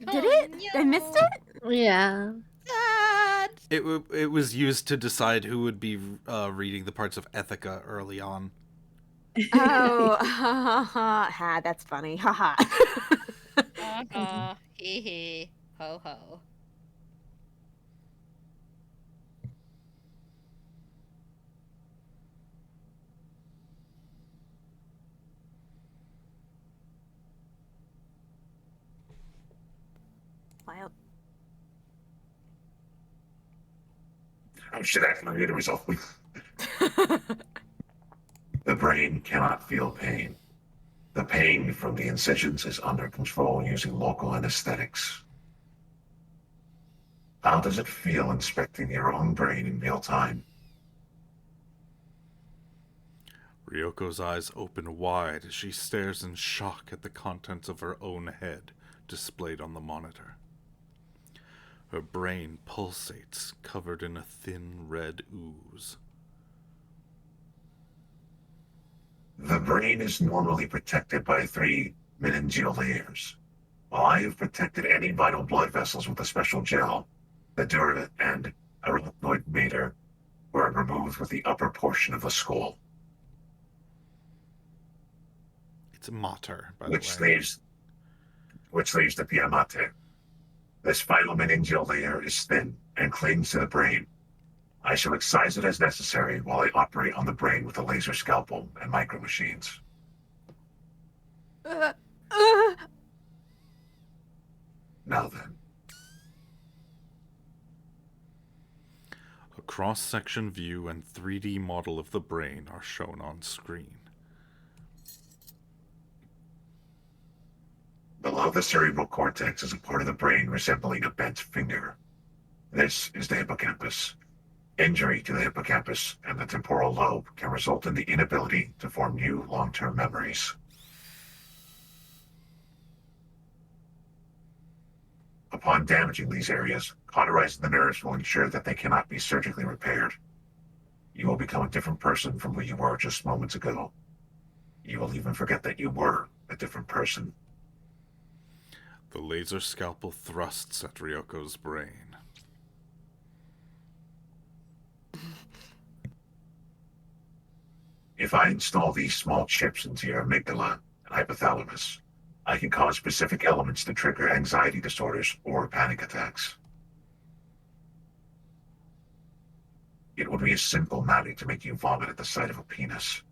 Did it? I missed it? Yeah. Sad. It was used to decide who would be reading the parts of Ethica early on. Oh, ha ha ha. That's funny. Ha ha. Hee hee. Ho ho. Wild. I should actually read the result. The brain cannot feel pain. The pain from the incisions is under control using local anesthetics. How does it feel inspecting your own brain in real time? Ryoko's eyes open wide as she stares in shock at the contents of her own head displayed on the monitor. Her brain pulsates, covered in a thin red ooze. The brain is normally protected by 3 meningeal layers, while I have protected any vital blood vessels with a special gel. The dura and arachnoid mater were removed with the upper portion of the skull, It's mater, by which the way. leaves the pia mater. This final meningeal layer is thin and clings to the brain, I shall excise it as necessary while I operate on the brain with a laser scalpel and micro machines. Now then. A cross-section view and 3D model of the brain are shown on screen. Below the cerebral cortex is a part of the brain resembling a bent finger. This is the hippocampus. Injury to the hippocampus and the temporal lobe can result in the inability to form new long-term memories. Upon damaging these areas, cauterizing the nerves will ensure that they cannot be surgically repaired. You will become a different person from who you were just moments ago. You will even forget that you were a different person. The laser scalpel thrusts at Ryoko's brain. If I install these small chips into your amygdala and hypothalamus, I can cause specific elements to trigger anxiety disorders or panic attacks. It would be a simple matter to make you vomit at the sight of a penis.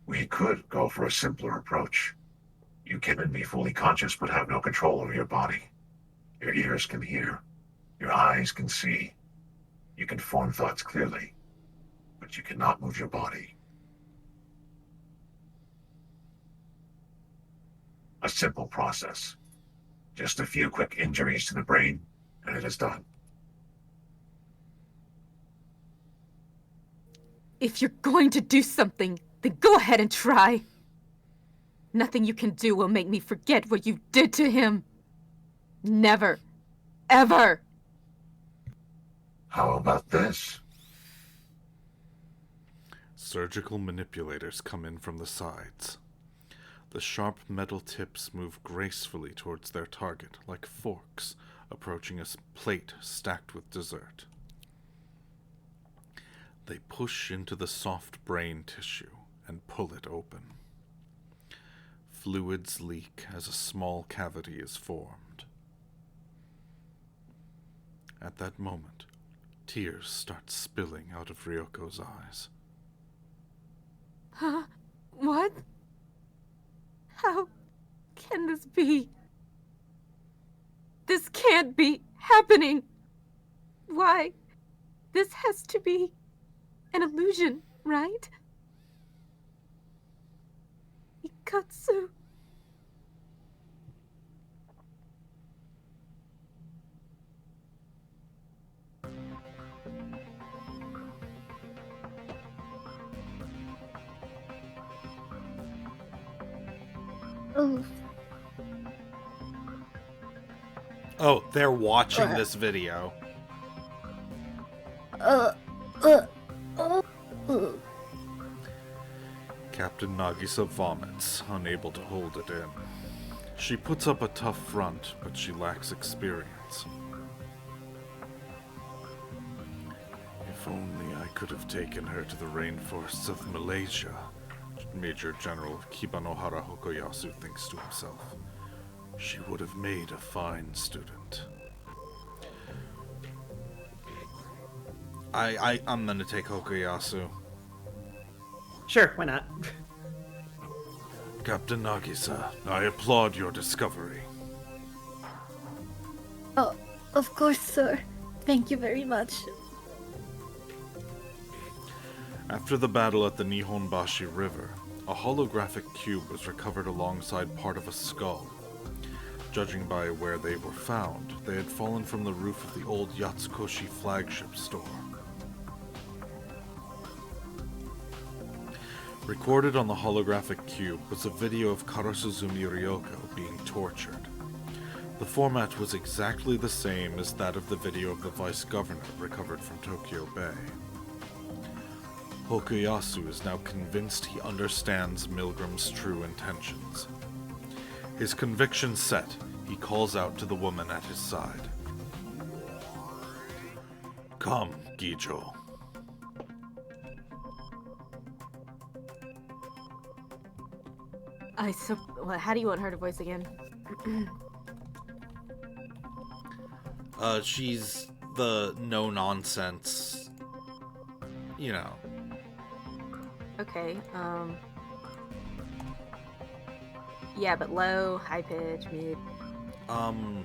We could go for a simpler approach. You can be fully conscious but have no control over your body. Your ears can hear. Your eyes can see. You can form thoughts clearly, but you cannot move your body. A simple process. Just a few quick injuries to the brain, and it is done. If you're going to do something, then go ahead and try. Nothing you can do will make me forget what you did to him. Never. Ever. How about this? Surgical manipulators come in from the sides. The sharp metal tips move gracefully towards their target, like forks approaching a plate stacked with dessert. They push into the soft brain tissue and pull it open. Fluids leak as a small cavity is formed. At that moment, tears start spilling out of Ryoko's eyes. Huh? What? How can this be? This can't be happening. Why? This has to be an illusion, right? Ikatsu. Oh. Oh, they're watching this video. Captain Nagisa vomits, unable to hold it in. She puts up a tough front, but she lacks experience. If only I could have taken her to the rainforests of Malaysia, Major General Kibanohara Hokoyasu thinks to himself. She would have made a fine student. I'm gonna take Hokoyasu. Sure, why not? Captain Nagisa, I applaud your discovery. Oh, of course, sir. Thank you very much. After the battle at the Nihonbashi River, a holographic cube was recovered alongside part of a skull. Judging by where they were found, they had fallen from the roof of the old Yatsukoshi flagship store. Recorded on the holographic cube was a video of Karasuzumi Ryoko being tortured. The format was exactly the same as that of the video of the vice governor recovered from Tokyo Bay. Hokuyasu is now convinced he understands Milgram's true intentions. His conviction set, he calls out to the woman at his side. Come, Gijo. How do you want her to voice again? She's the no-nonsense, you know. Okay, yeah, but low, high pitch, mid. I'll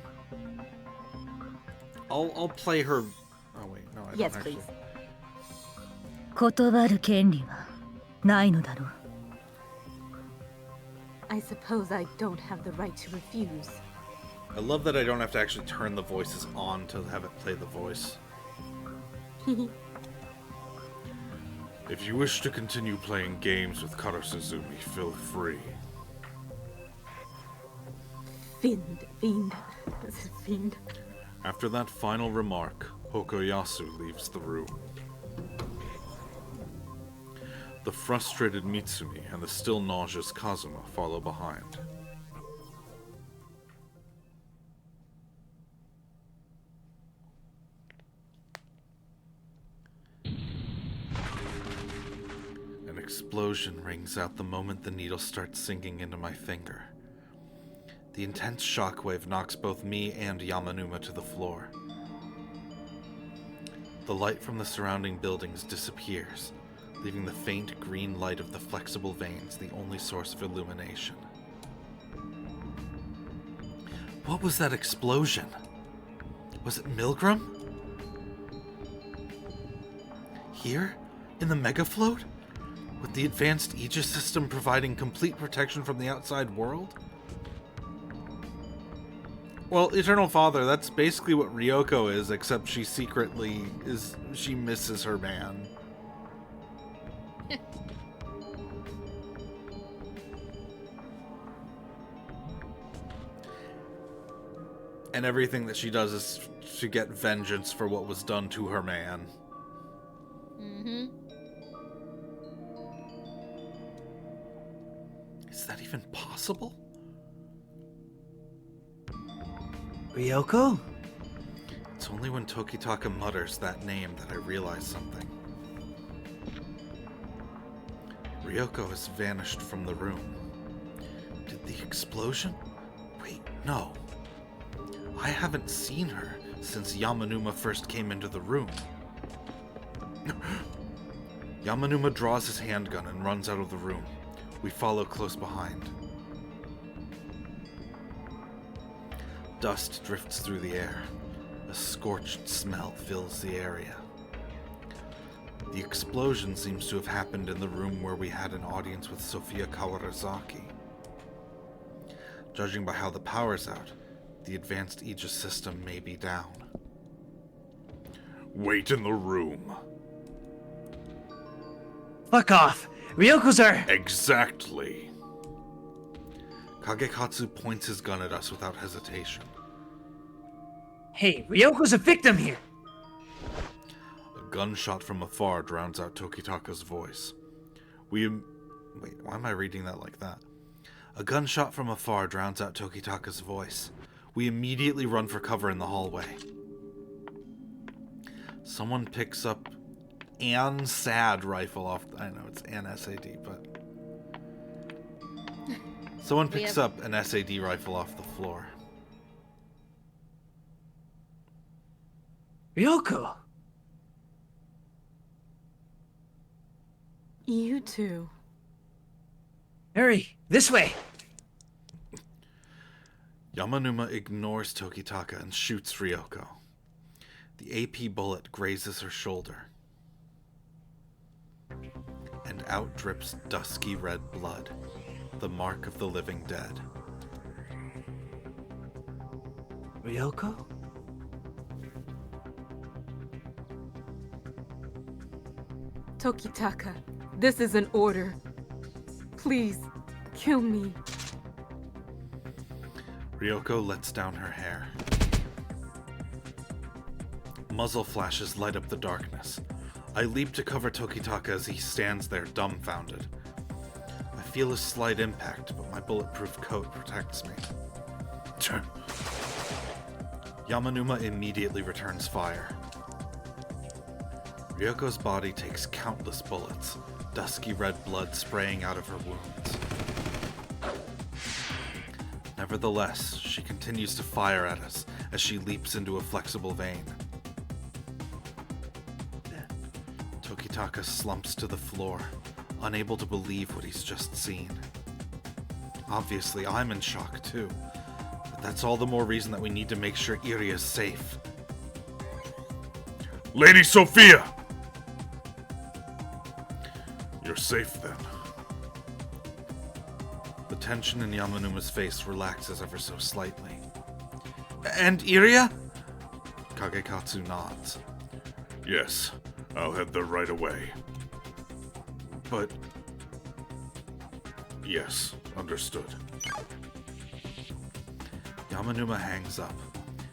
play her. Oh wait, no, I don't Yes, actually. please. 断る権利はないのだろう。 I suppose I don't have the right to refuse. I love that I don't have to actually turn the voices on to have it play the voice. If you wish to continue playing games with Karasuzumi, feel free. Fiend. This is fiend. After that final remark, Hokoyasu leaves the room. The frustrated Mitsumi and the still nauseous Kazuma follow behind. An explosion rings out the moment the needle starts sinking into my finger. The intense shockwave knocks both me and Yamanuma to the floor. The light from the surrounding buildings disappears, leaving the faint green light of the flexible veins the only source of illumination. What was that explosion? Was it Milgram? Here? In the Megafloat? With the advanced Aegis system providing complete protection from the outside world? Well, Eternal Father, that's basically what Ryoko is, except she secretly she misses her man. And everything that she does is to get vengeance for what was done to her man. Mm-hmm. Is that even possible? Ryoko? It's only when Tokitaka mutters that name that I realize something. Ryoko has vanished from the room. Did the explosion? Wait, no. I haven't seen her since Yamanuma first came into the room. Yamanuma draws his handgun and runs out of the room. We follow close behind. Dust drifts through the air. A scorched smell fills the area. The explosion seems to have happened in the room where we had an audience with Sophia Kawarazaki. Judging by how the power's out, the advanced Aegis system may be down. Wait in the room. Fuck off! Ryoko's our... Exactly. Kagekatsu points his gun at us without hesitation. Hey, Ryoko's a victim here! A gunshot from afar drowns out Tokitaka's voice. Wait, why am I reading that like that? A gunshot from afar drowns out Tokitaka's voice. We immediately run for cover in the hallway. Someone picks up an SAD rifle off... I know, it's an SAD, but... Someone picks up an SAD rifle off the floor. Ryoko! You too. Hurry, this way! Yamanuma ignores Tokitaka and shoots Ryoko. The AP bullet grazes her shoulder. And out drips dusky red blood, the mark of the living dead. Ryoko? Tokitaka, this is an order. Please, kill me. Ryoko lets down her hair. Muzzle flashes light up the darkness. I leap to cover Tokitaka as he stands there dumbfounded. I feel a slight impact, but my bulletproof coat protects me. Yamanuma immediately returns fire. Ryoko's body takes countless bullets, dusky red blood spraying out of her wounds. Nevertheless, she continues to fire at us as she leaps into a flexible vein. Tokitaka slumps to the floor, unable to believe what he's just seen. Obviously, I'm in shock too, but that's all the more reason that we need to make sure Iria's safe. Lady Sophia! You're safe then. The tension in Yamanuma's face relaxes ever so slightly. And Iria? Kagekatsu nods. Yes, I'll head there right away. But yes, understood. Yamanuma hangs up.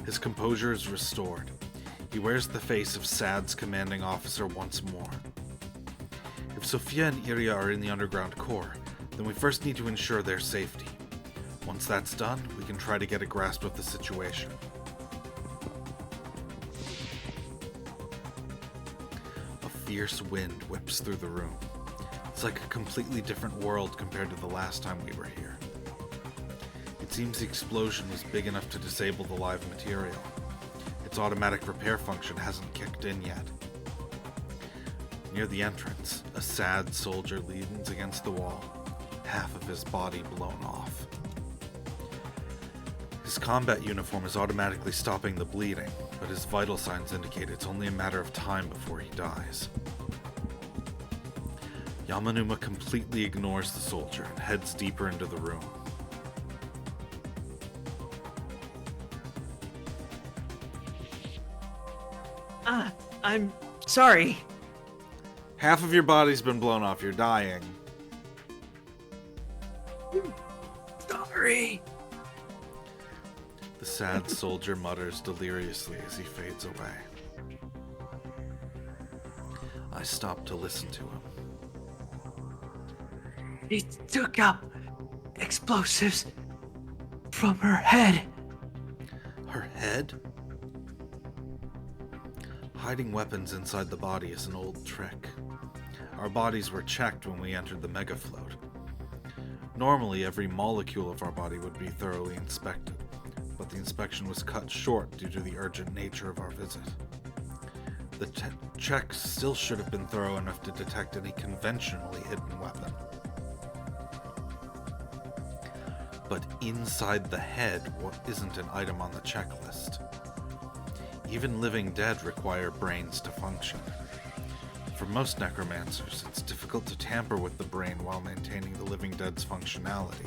His composure is restored. He wears the face of SAD's commanding officer once more. If Sophia and Iria are in the underground core, then we first need to ensure their safety. Once that's done, we can try to get a grasp of the situation. A fierce wind whips through the room. It's like a completely different world compared to the last time we were here. It seems the explosion was big enough to disable the live material. Its automatic repair function hasn't kicked in yet. Near the entrance, a SAD soldier leans against the wall, half of his body blown off. His combat uniform is automatically stopping the bleeding, but his vital signs indicate it's only a matter of time before he dies. Yamanuma completely ignores the soldier and heads deeper into the room. I'm sorry. Half of your body's been blown off. You're dying. Sorry. The SAD soldier mutters deliriously as he fades away. I stop to listen to him. He took up explosives from her head. Her head? Hiding weapons inside the body is an old trick. Our bodies were checked when we entered the megafloat. Normally, every molecule of our body would be thoroughly inspected, but the inspection was cut short due to the urgent nature of our visit. The checks still should have been thorough enough to detect any conventionally hidden weapon. But inside the head isn't an item on the checklist. Even living dead require brains to function. For most necromancers, it's difficult to tamper with the brain while maintaining the living dead's functionality.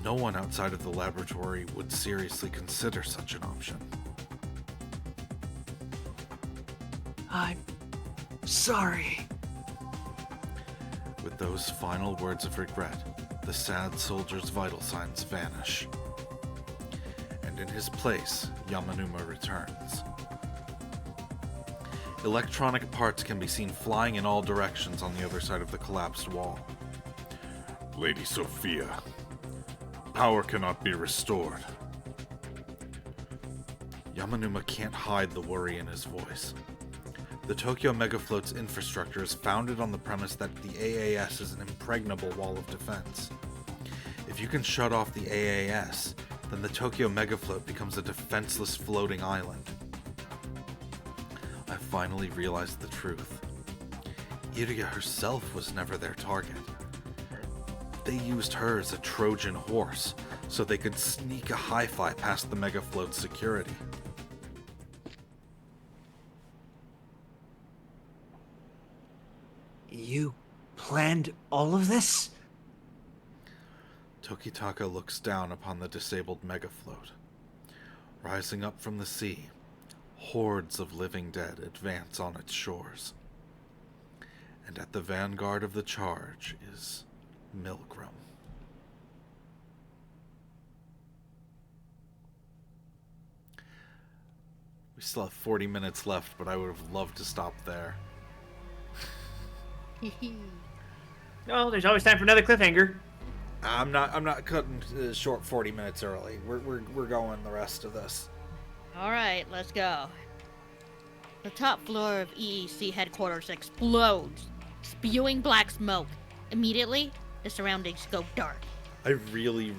No one outside of the laboratory would seriously consider such an option. I'm sorry. With those final words of regret, the SAD soldier's vital signs vanish. And in his place, Yamanuma returns. Electronic parts can be seen flying in all directions on the other side of the collapsed wall. Lady Sophia, power cannot be restored. Yamanuma can't hide the worry in his voice. The Tokyo Megafloat's infrastructure is founded on the premise that the AAS is an impregnable wall of defense. If you can shut off the AAS, then the Tokyo Megafloat becomes a defenseless floating island. I finally realized the truth. Iria herself was never their target. They used her as a Trojan horse, so they could sneak a hi-fi past the Megafloat's security. You planned all of this? Tokitaka looks down upon the disabled megafloat. Rising up from the sea, hordes of living dead advance on its shores. And at the vanguard of the charge is Milgram. We still have 40 minutes left, but I would have loved to stop there. Oh, there's always time for another cliffhanger. I'm not cutting short 40 minutes early. We're going the rest of this. All right, let's go. The top floor of EEC headquarters explodes, spewing black smoke. Immediately, the surroundings go dark. I really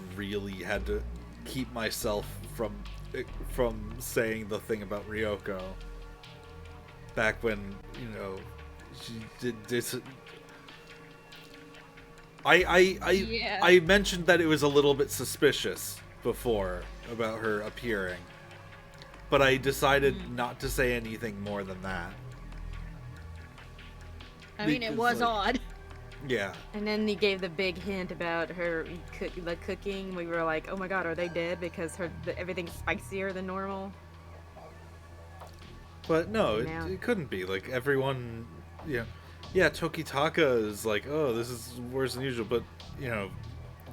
had to keep myself from from saying the thing about Ryoko. Back when, you know, she did this. I mentioned that it was a little bit suspicious before about her appearing, but I decided not to say anything more than that. I mean, it was odd. Yeah. And then he gave the big hint about the cooking. We were like, oh my god, are they dead because everything's spicier than normal? But no, it couldn't be. Like, everyone, yeah, Tokitaka is like, oh, this is worse than usual, but, you know,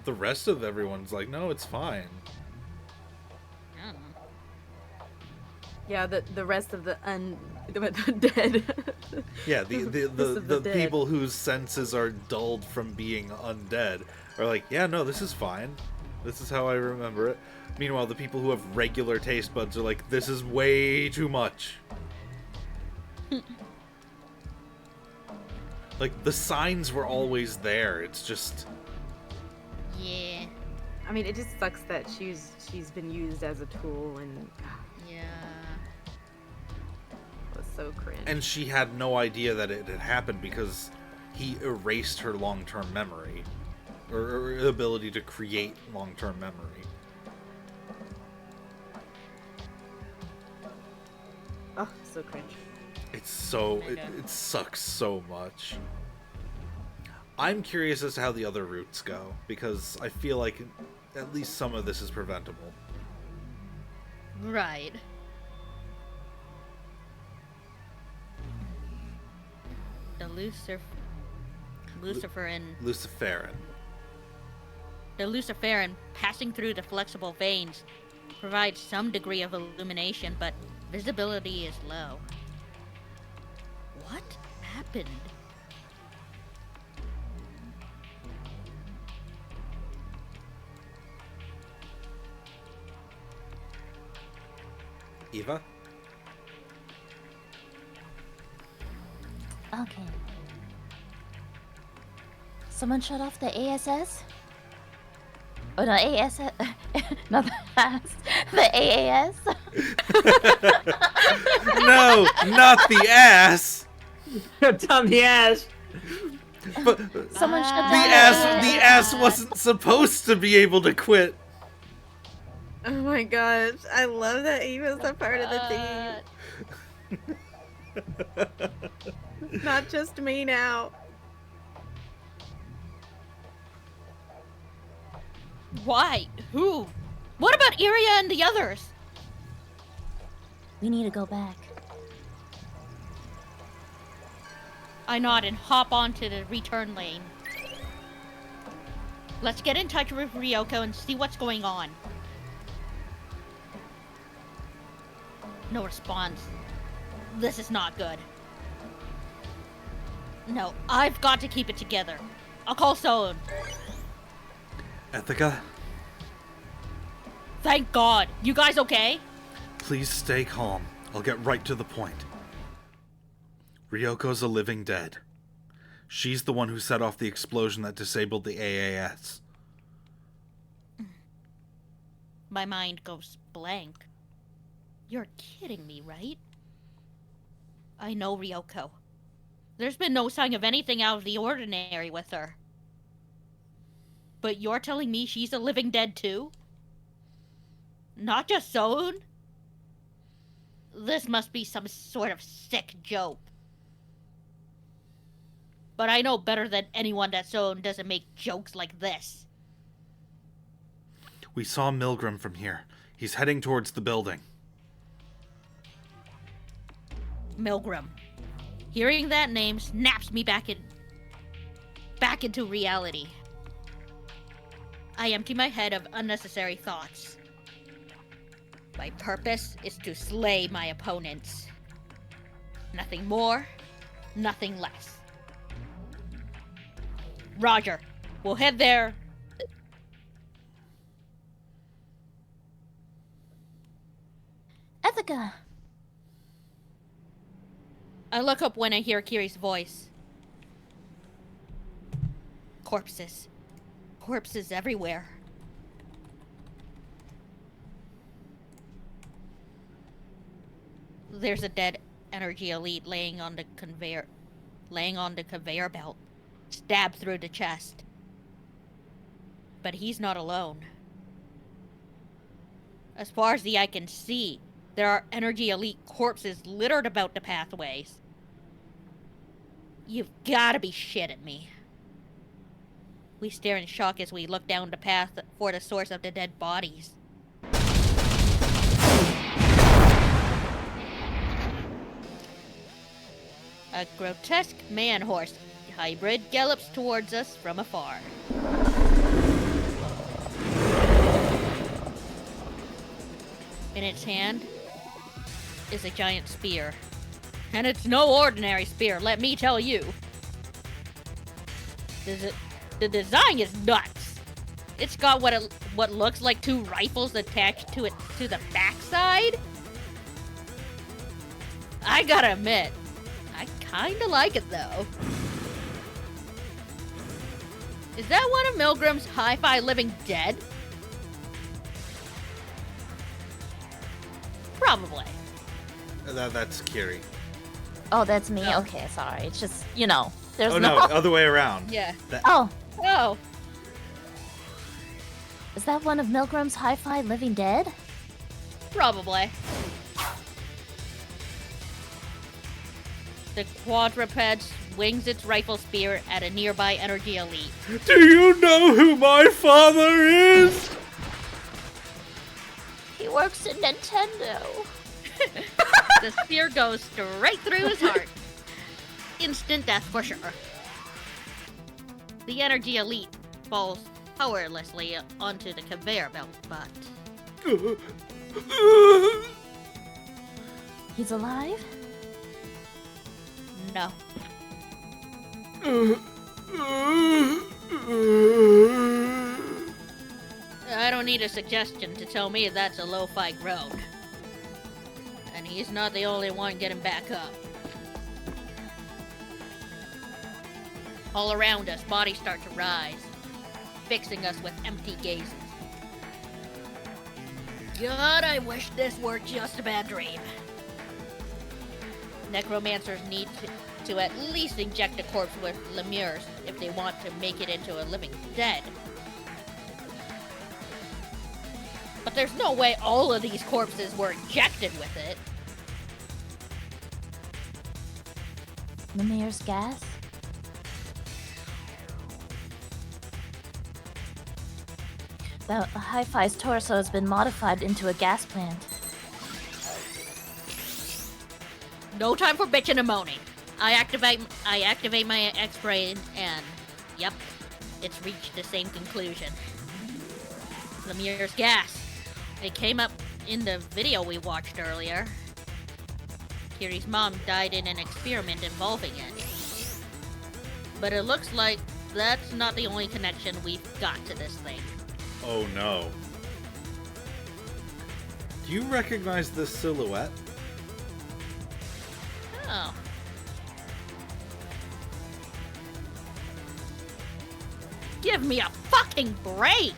the rest of everyone's like, no, it's fine. Yeah, the rest of the dead. Yeah, the people whose senses are dulled from being undead are like, yeah, no, this is fine. This is how I remember it. Meanwhile, the people who have regular taste buds are like, this is way too much. Like, the signs were always there. It's just... Yeah. I mean, it just sucks that she's been used as a tool and... Yeah. It was so cringe. And she had no idea that it had happened because he erased her long-term memory. Or ability to create long-term memory. Oh, so cringe. It's so... It sucks so much. I'm curious as to how the other routes go, because I feel like at least some of this is preventable. Right. The Luciferin passing through the flexible veins provides some degree of illumination, but visibility is low. What happened? Eva? Okay. Someone shut off the ASS? Oh, no, ASS. Not the ASS. The AAS? No, not the ass! On the ass! But Someone shut down the ass wasn't supposed to be able to quit. Oh my gosh, I love that Eva's a part of the team. Not just me now. Why? Who? What about Iria and the others? We need to go back. I nod and hop onto the return lane. Let's get in touch with Ryoko and see what's going on. No response. This is not good. No, I've got to keep it together. I'll call Soen. Ethica? Thank God. You guys okay? Please stay calm. I'll get right to the point. Ryoko's a living dead. She's the one who set off the explosion that disabled the AAS. My mind goes blank. You're kidding me, right? I know Ryoko. There's been no sign of anything out of the ordinary with her. But you're telling me she's a living dead too? Not just Soen? This must be some sort of sick joke. But I know better than anyone that Soen doesn't make jokes like this. We saw Milgram from here. He's heading towards the building. Milgram. Hearing that name snaps me back into reality. I empty my head of unnecessary thoughts. My purpose is to slay my opponents. Nothing more, nothing less. Roger. We'll head there. Ethica! I look up when I hear Kiri's voice. Corpses. Corpses everywhere. There's a dead energy elite laying on the conveyor belt, stabbed through the chest. But he's not alone. As far as the eye can see, there are energy elite corpses littered about the pathways. You've gotta be shitting me. We stare in shock as we look down the path for the source of the dead bodies. A grotesque man-horse hybrid gallops towards us from afar. In its hand is a giant spear. And it's no ordinary spear, let me tell you. The design is nuts. It's got what looks like 2 rifles attached to it to the backside. I gotta admit, I kinda like it though. Is that one of Milgrim's hi-fi living dead? Probably. That's Kiri. Oh, that's me? Oh. Okay, sorry. It's just, there's Oh no, other way around. Yeah. Oh, Oh, is that one of Milgrim's hi-fi living dead? probably. The quadruped swings its rifle spear at a nearby energy elite. Do you know who my father is? He works at Nintendo. The spear goes straight through his heart. Instant death for sure. The energy elite falls powerlessly onto the conveyor belt, but He's alive? no. I don't need a suggestion to tell me that's a lo-fi groan. And he's not the only one getting back up. All around us, bodies start to rise, fixing us with empty gazes. God, I wish this were just a bad dream. Necromancers need to at least inject a corpse with lemures if they want to make it into a living dead. But there's no way all of these corpses were injected with it. Lemire's gas? The Hi-Fi's torso has been modified into a gas plant. No time for bitching and moaning. I activate my X-brain and, yep, it's reached the same conclusion. Lemire's gas. It came up in the video we watched earlier. Kiri's mom died in an experiment involving it. But it looks like that's not the only connection we've got to this thing. Oh no. Do you recognize this silhouette? Oh. Give me a fucking break!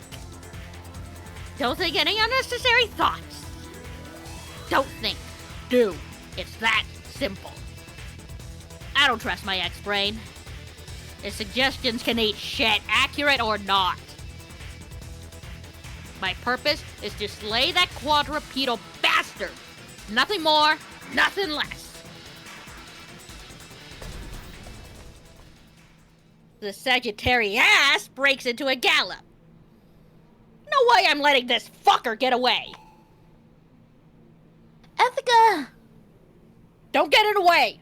Don't think any unnecessary thoughts. Don't think. Do. It's that simple. I don't trust my X-brain. His suggestions can eat shit, accurate or not. My purpose is to slay that quadrupedal bastard. Nothing more, nothing less. The Sagittarius breaks into a gallop. No way I'm letting this fucker get away. Ethica! Don't get in the way!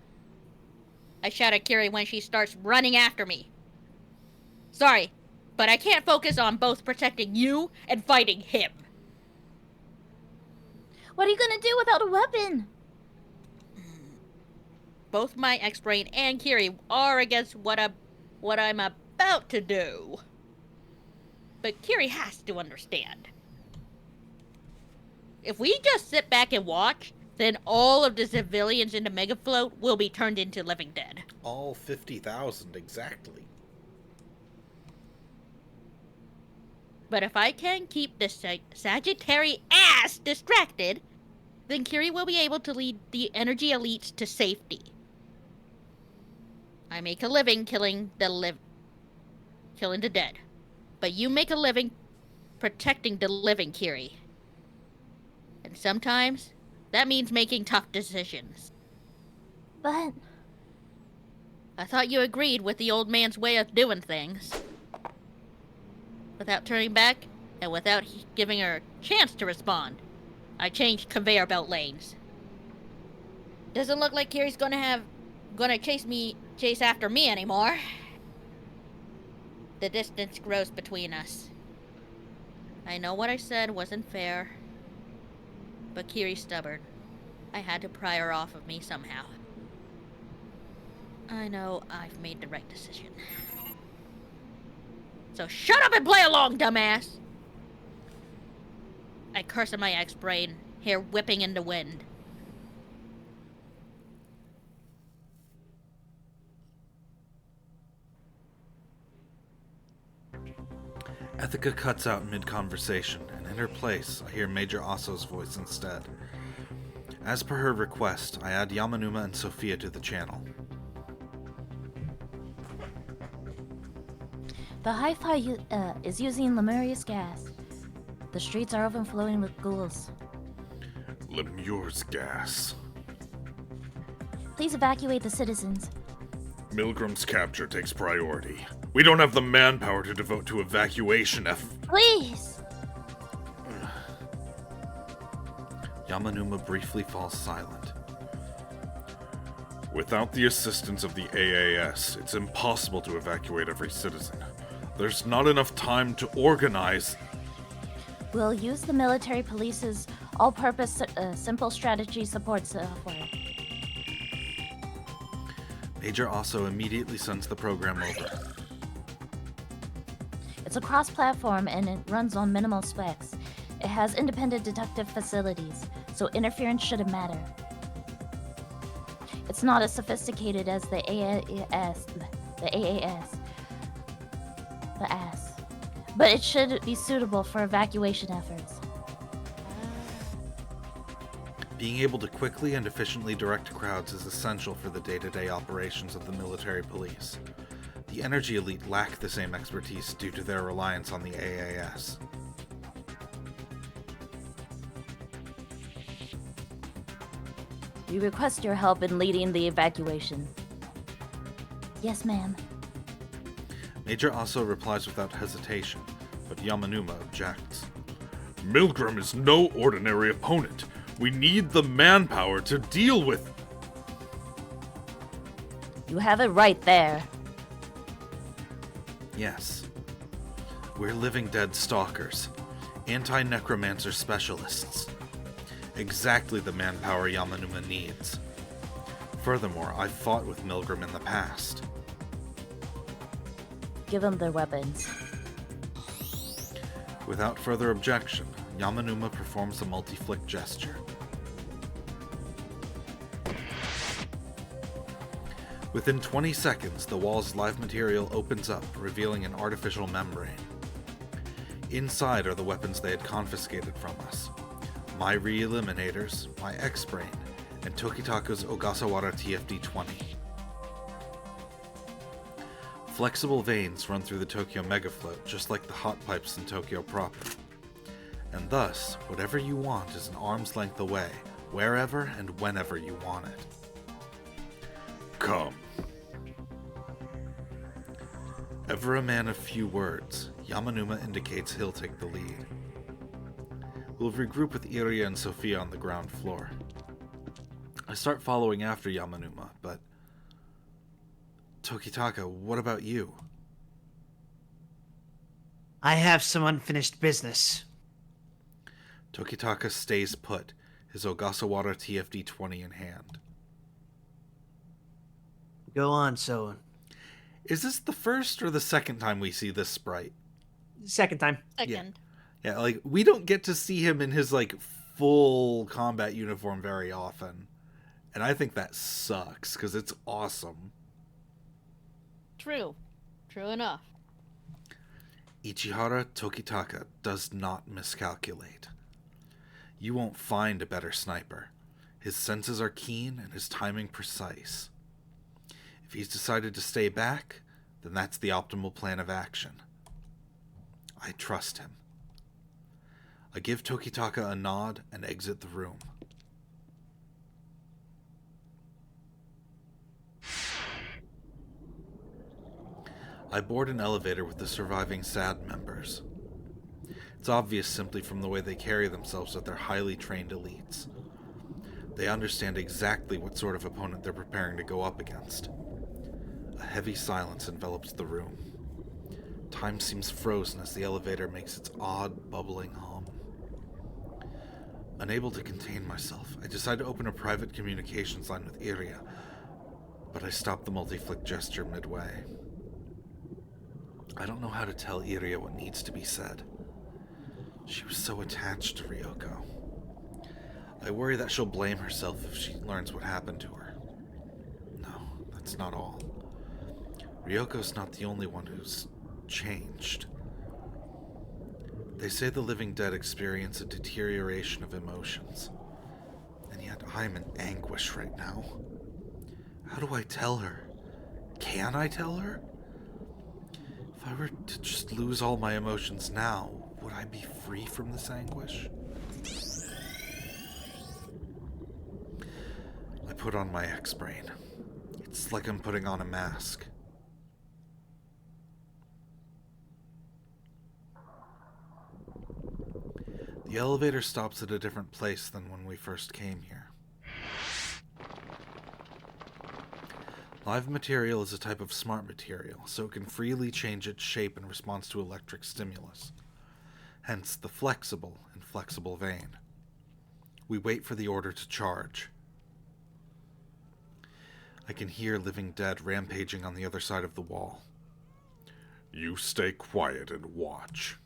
I shout at Kiri when she starts running after me. Sorry, but I can't focus on both protecting you and fighting him. What are you gonna do without a weapon? Both my X-brain and Kiri are against what I'm about to do. But Kiri has to understand. If we just sit back and watch, then all of the civilians in the megafloat will be turned into living dead. All 50,000 exactly. But if I can keep the Sagittarius distracted, then Kiri will be able to lead the energy elite to safety. I make a living killing the dead. But you make a living protecting the living, Kiri. And sometimes, that means making tough decisions. But I thought you agreed with the old man's way of doing things. Without turning back, and without giving her a chance to respond, I changed conveyor belt lanes. Doesn't look like Kiri's gonna chase after me anymore. The distance grows between us. I know what I said wasn't fair, but Kiri's stubborn. I had to pry her off of me somehow. I know I've made the right decision. So shut up and play along, dumbass! I curse at my ex-brain, hair whipping in the wind. Ethica cuts out mid-conversation, and in her place, I hear Major Aso's voice instead. As per her request, I add Yamanuma and Sophia to the channel. the Hi-Fi is using Lemuria's gas. The streets are overflowing with ghouls. Lemur's gas. Please evacuate the citizens. Milgram's capture takes priority. We don't have the manpower to devote to evacuation Please! Yamanuma briefly falls silent. Without the assistance of the AAS, it's impossible to evacuate every citizen. There's not enough time to organize. We'll use the military police's all-purpose simple strategy support software. Major Aso immediately sends the program over. It's a cross-platform and it runs on minimal specs. It has independent detective facilities, so interference shouldn't matter. It's not as sophisticated as the AAS, but it should be suitable for evacuation efforts. Being able to quickly and efficiently direct crowds is essential for the day-to-day operations of the military police. The Energy Elite lack the same expertise due to their reliance on the AAS. We request your help in leading the evacuation. Yes, ma'am. Major Aso replies without hesitation, but Yamanuma objects. Milgram is no ordinary opponent. We need the manpower to deal with. You have it right there. Yes. We're living dead stalkers. Anti-necromancer specialists. Exactly the manpower Yamanuma needs. Furthermore, I've fought with Milgram in the past. Give them their weapons. Without further objection, Yamanuma performs a multi-flick gesture. Within 20 seconds, the wall's live material opens up, revealing an artificial membrane. Inside are the weapons they had confiscated from us. My re-eliminators, my X-Brain, and Tokitaka's Ogasawara TFD-20. Flexible veins run through the Tokyo Megafloat, just like the hot pipes in Tokyo proper. And thus, whatever you want is an arm's length away, wherever and whenever you want it. Come. Ever a man of few words, Yamanuma indicates he'll take the lead. We'll regroup with Iria and Sophia on the ground floor. I start following after Yamanuma, but... Tokitaka, what about you? I have some unfinished business. Tokitaka stays put, his Ogasawara TFD-20 in hand. Go on, Soen. Is this the first or the second time we see this sprite? Second time. Second. Yeah, like, we don't get to see him in his, like, full combat uniform very often. And I think that sucks, because it's awesome. True. True enough. Ichihara Tokitaka does not miscalculate. You won't find a better sniper. His senses are keen and his timing precise. If he's decided to stay back, then that's the optimal plan of action. I trust him. I give Tokitaka a nod and exit the room. I board an elevator with the surviving SAD members. It's obvious simply from the way they carry themselves that they're highly trained elites. They understand exactly what sort of opponent they're preparing to go up against. A heavy silence envelops the room. Time seems frozen as the elevator makes its odd, bubbling hum. Unable to contain myself, I decide to open a private communications line with Iria, but I stop the multi-flick gesture midway. I don't know how to tell Iria what needs to be said. She was so attached to Ryoko. I worry that she'll blame herself if she learns what happened to her. No, that's not all. Ryoko's not the only one who's changed. They say the living dead experience a deterioration of emotions. And yet I'm in anguish right now. How do I tell her? Can I tell her? If I were to just lose all my emotions now, would I be free from this anguish? I put on my X-Brain. It's like I'm putting on a mask. The elevator stops at a different place than when we first came here. Live material is a type of smart material, so it can freely change its shape in response to electric stimulus. Hence the flexible and flexible vein. We wait for the order to charge. I can hear living dead rampaging on the other side of the wall. You stay quiet and watch.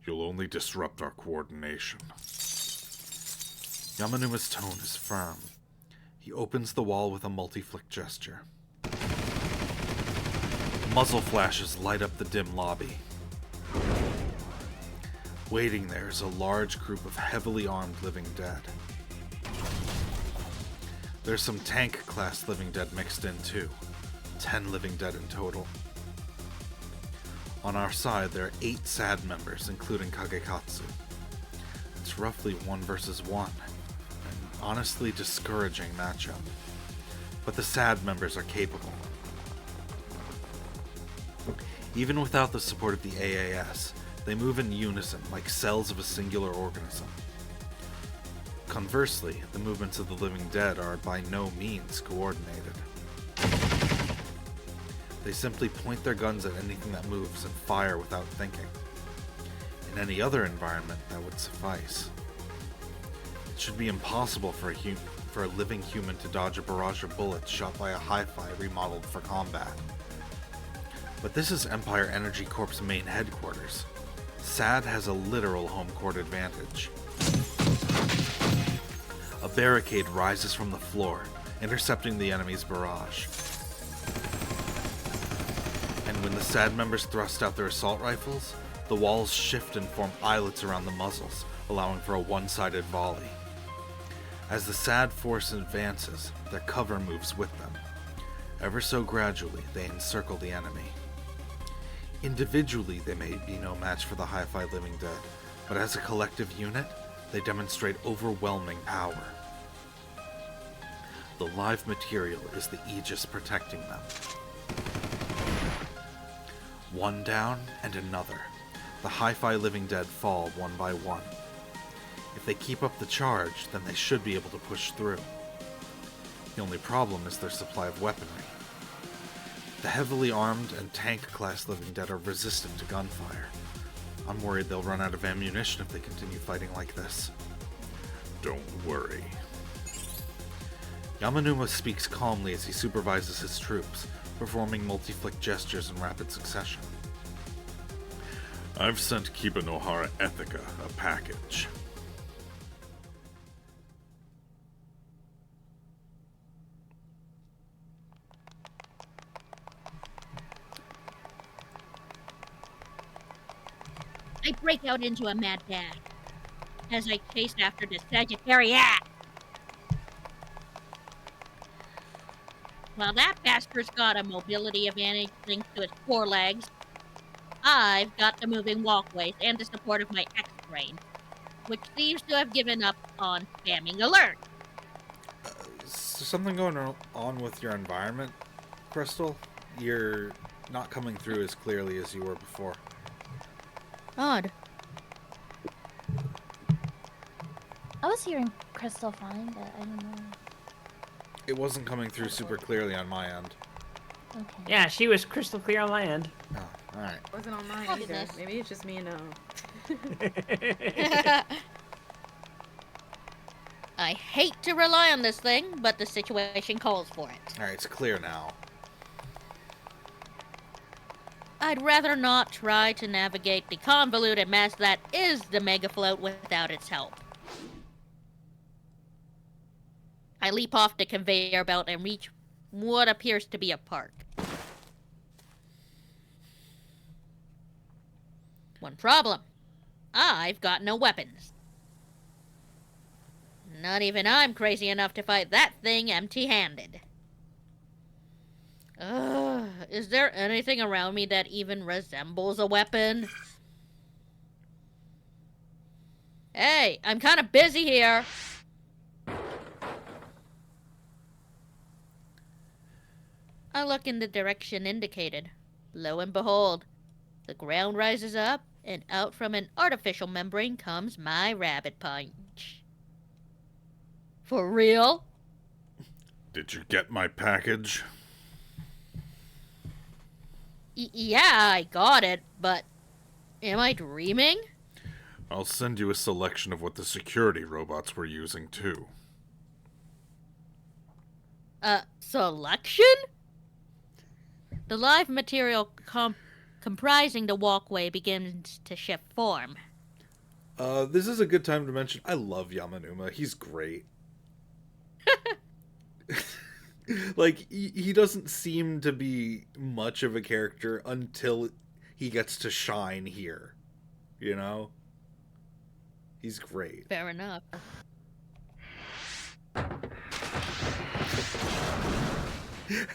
You'll only disrupt our coordination. Yamanuma's tone is firm. He opens the wall with a multi-flick gesture. Muzzle flashes light up the dim lobby. Waiting there is a large group of heavily armed living dead. There's some tank-class living dead mixed in too. 10 living dead in total. On our side, there are 8 SAD members, including Kagekatsu. It's roughly 1 versus 1. Honestly discouraging matchup. But the SAD members are capable. Even without the support of the AAS, they move in unison like cells of a singular organism. Conversely, the movements of the living dead are by no means coordinated. They simply point their guns at anything that moves and fire without thinking. In any other environment, that would suffice. It should be impossible for a living human to dodge a barrage of bullets shot by a hi-fi remodeled for combat. But this is Empire Energy Corp's main headquarters. SAD has a literal home court advantage. A barricade rises from the floor, intercepting the enemy's barrage. And when the SAD members thrust out their assault rifles, the walls shift and form eyelets around the muzzles, allowing for a one-sided volley. As the SAD force advances, their cover moves with them. Ever so gradually, they encircle the enemy. Individually, they may be no match for the Hi-Fi Living Dead, but as a collective unit, they demonstrate overwhelming power. The live material is the aegis protecting them. One down and another. The Hi-Fi Living Dead fall one by one. If they keep up the charge, then they should be able to push through. The only problem is their supply of weaponry. The heavily armed and tank-class living dead are resistant to gunfire. I'm worried they'll run out of ammunition if they continue fighting like this. Don't worry. Yamanuma speaks calmly as he supervises his troops, performing multi-flick gestures in rapid succession. I've sent Kiba Nohara Ethica a package. I break out into a mad dash. as I chased after the Sagittarius. While that bastard's got a mobility advantage thanks to its forelegs, I've got the moving walkways and the support of my X-brain, which seems to have given up on spamming alert. Is there something going on with your environment, Crystal? You're not coming through as clearly as you were before. Odd. I was hearing Crystal fine, but I don't know. It wasn't coming through super clearly on my end. Okay. Yeah, she was crystal clear on my end. Oh, alright. It wasn't on mine Look at either. this. Maybe it's just me and I hate to rely on this thing, but the situation calls for it. Alright, it's clear now. I'd rather not try to navigate the convoluted mess that is the Mega Float without its help. I leap off the conveyor belt and reach what appears to be a park. One problem. I've got no weapons. Not even I'm crazy enough to fight that thing empty-handed. Is there anything around me that even resembles a weapon? Hey, I'm kind of busy here. I look in the direction indicated. Lo and behold, the ground rises up, and out from an artificial membrane comes my rabbit punch. For real? Did you get my package? Yeah, I got it, but am I dreaming? I'll send you a selection of what the security robots were using, too. Selection? The live material comprising the walkway begins to shift form. This is a good time to mention I love Yamanuma. He's great. Like, he doesn't seem to be much of a character until he gets to shine here. You know? He's great. Fair enough.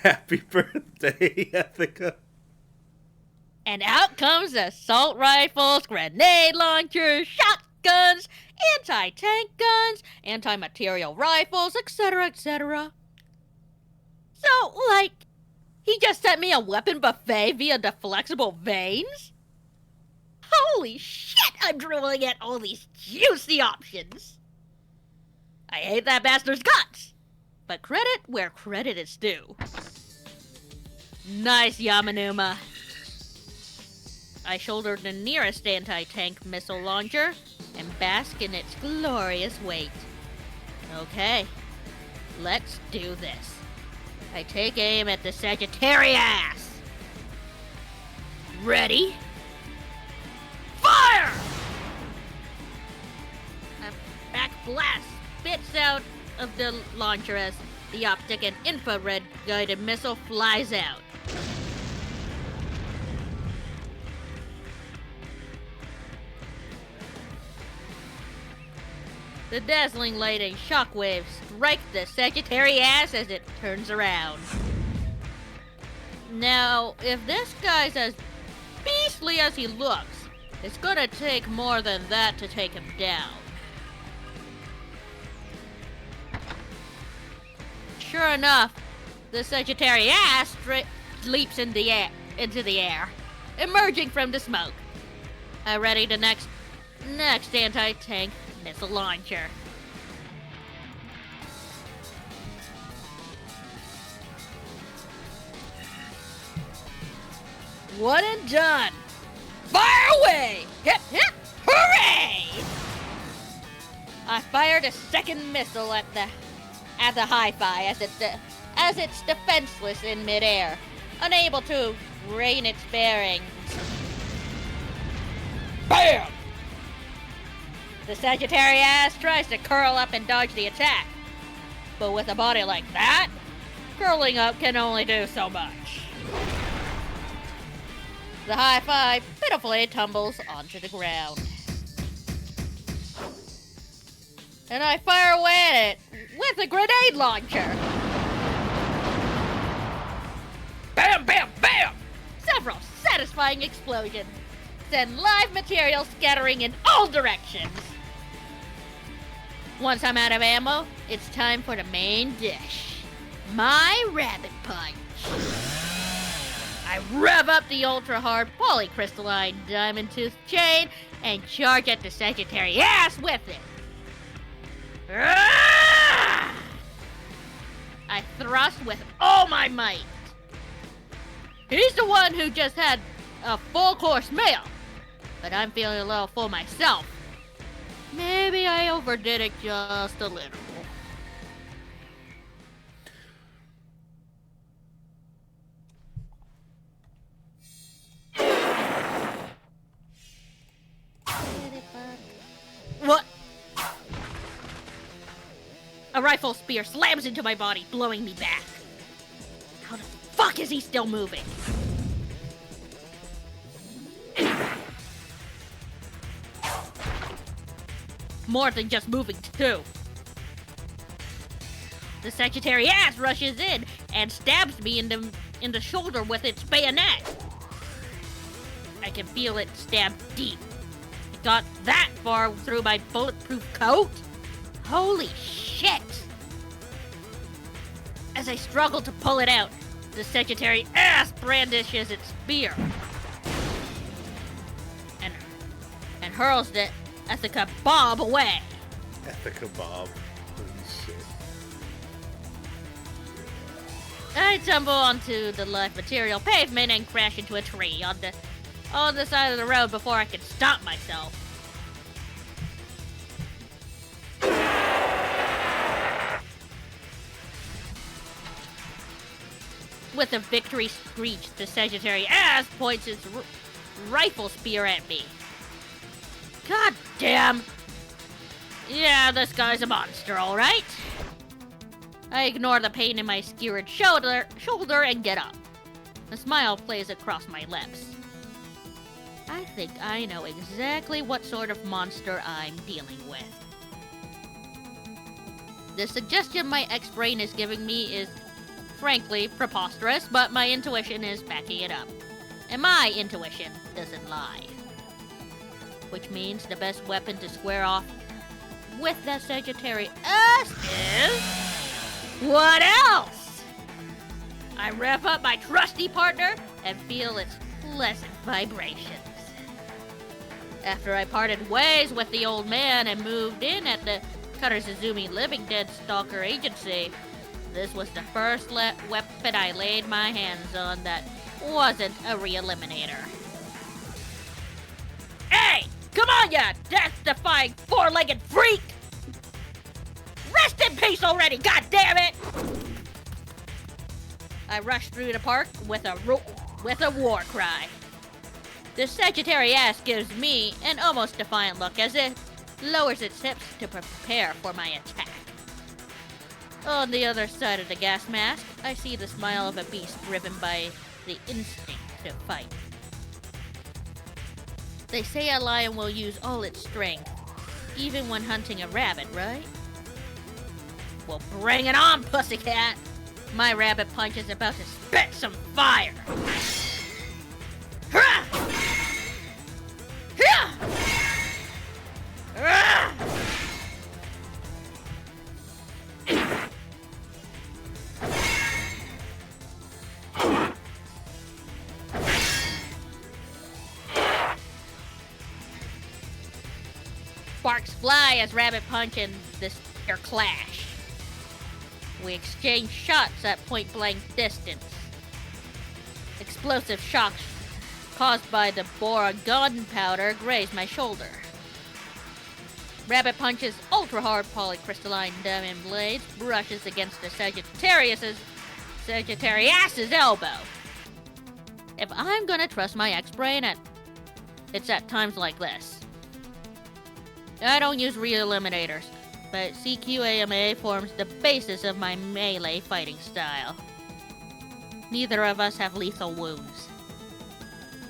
Happy birthday, Ethica. And out comes assault rifles, grenade launchers, shotguns, anti-tank guns, anti-material rifles, etc., etc. So, like, he just sent me a weapon buffet via the flexible veins? Holy shit, I'm drooling at all these juicy options. I hate that bastard's guts, but credit where credit is due. Nice, Yamanuma. I shoulder the nearest anti-tank missile launcher and bask in its glorious weight. Okay, let's do this. I take aim at the Sagittarius. Ready? Fire! A back blast spits out of the launcher as the optic and infrared guided missile flies out. The dazzling light and shockwaves strike the Sagittarius as it turns around. Now, if this guy's as beastly as he looks, it's gonna take more than that to take him down. Sure enough, the Sagittarius leaps into the air, emerging from the smoke. I ready the next anti-tank missile launcher. One and done. Fire away! Hip hip hooray! I fired a second missile at the hi-fi as it's defenseless in midair, unable to rein its bearings. Bam! The Sagittarius tries to curl up and dodge the attack, but with a body like that, curling up can only do so much. The hi-fi pitifully tumbles onto the ground. and I fire away at it with a grenade launcher. Bam, bam, bam! Several satisfying explosions send live material scattering in all directions. Once I'm out of ammo, it's time for the main dish. My rabbit punch. I rev up the ultra-hard polycrystalline diamond tooth chain and charge at the Sagittarius with it. I thrust with all my might. He's the one who just had a full-course meal, but I'm feeling a little full myself. Maybe I overdid it just a little. What? A rifle spear slams into my body, blowing me back. How the fuck is he still moving? More than just moving, too. The Sagittarius rushes in and stabs me in the shoulder with its bayonet. I can feel it stab deep. It got that far through my bulletproof coat? Holy shit! As I struggle to pull it out, the Sagittarius brandishes its spear and hurls it at the kebab away. At the kebab. Holy shit. I tumble onto the live material pavement and crash into a tree on the side of the road before I can stop myself. With a victory screech, the Sagittarius points its rifle spear at me. God damn! Yeah, this guy's a monster, alright? I ignore the pain in my skewered shoulder and get up. A smile plays across my lips. I think I know exactly what sort of monster I'm dealing with. The suggestion my ex-brain is giving me is, frankly, preposterous, but my intuition is backing it up. And my intuition doesn't lie. Which means the best weapon to square off with that Sagittarius is... what else? I rev up my trusty partner and feel its pleasant vibrations. After I parted ways with the old man and moved in at the Cutter Suzumi Living Dead Stalker Agency, this was the first weapon I laid my hands on that wasn't a re-eliminator. Hey! Come on, ya death-defying four-legged freak! Rest in peace already, goddammit! I rushed through the park with a war cry. The Sagittarius gives me an almost defiant look as it lowers its hips to prepare for my attack. On the other side of the gas mask, I see the smile of a beast driven by the instinct to fight. They say a lion will use all its strength, even when hunting a rabbit, right? Well, bring it on, pussycat! My rabbit punch is about to spit some fire! Sparks fly as Rabbit Punch and the spear clash. We exchange shots at point-blank distance. Explosive shocks caused by the Bora gunpowder graze my shoulder. Rabbit Punch's ultra-hard polycrystalline diamond blades brushes against the Sagittarius's elbow. If I'm gonna trust my ex-brain, it's at times like this. I don't use re-eliminators, but CQAMA forms the basis of my melee fighting style. Neither of us have lethal wounds.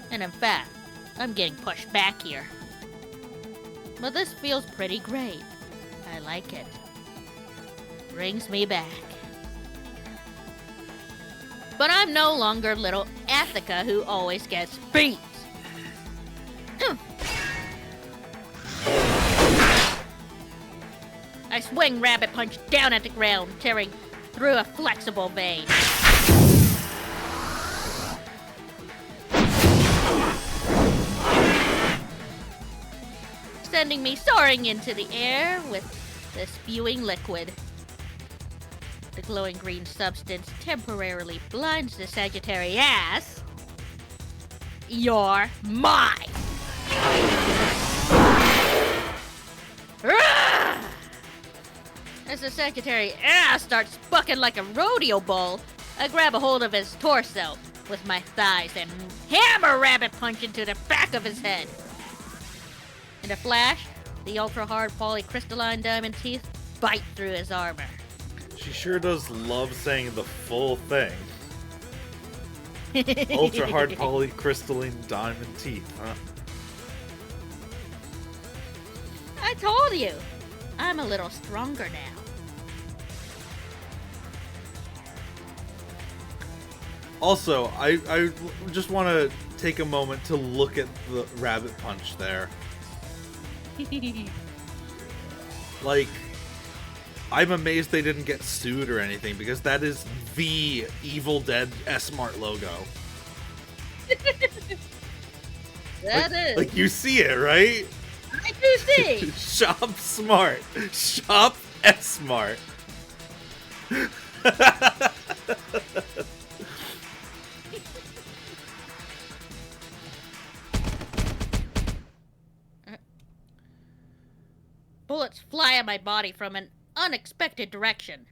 And in fact, I'm getting pushed back here. But this feels pretty great. I like it. Brings me back. But I'm no longer little Attica who always gets beat. I swing Rabbit Punch down at the ground, tearing through a flexible vein. Sending me soaring into the air with the spewing liquid. The glowing green substance temporarily blinds the Sagittarius. You're mine! As the Sagittarius starts bucking like a rodeo bull, I grab a hold of his torso with my thighs and hammer Rabbit Punch into the back of his head. In a flash, the ultra-hard polycrystalline diamond teeth bite through his armor. She sure does love saying the full thing. Ultra hard polycrystalline diamond teeth, huh? I told you, I'm a little stronger now. Also, I just want to take a moment to look at the Rabbit Punch there. Like, I'm amazed they didn't get sued or anything, because that is the Evil Dead S-Mart logo. That is. Like, you see it, right? I do see. Shop smart. Shop S-Mart. Bullets fly at my body from an unexpected direction.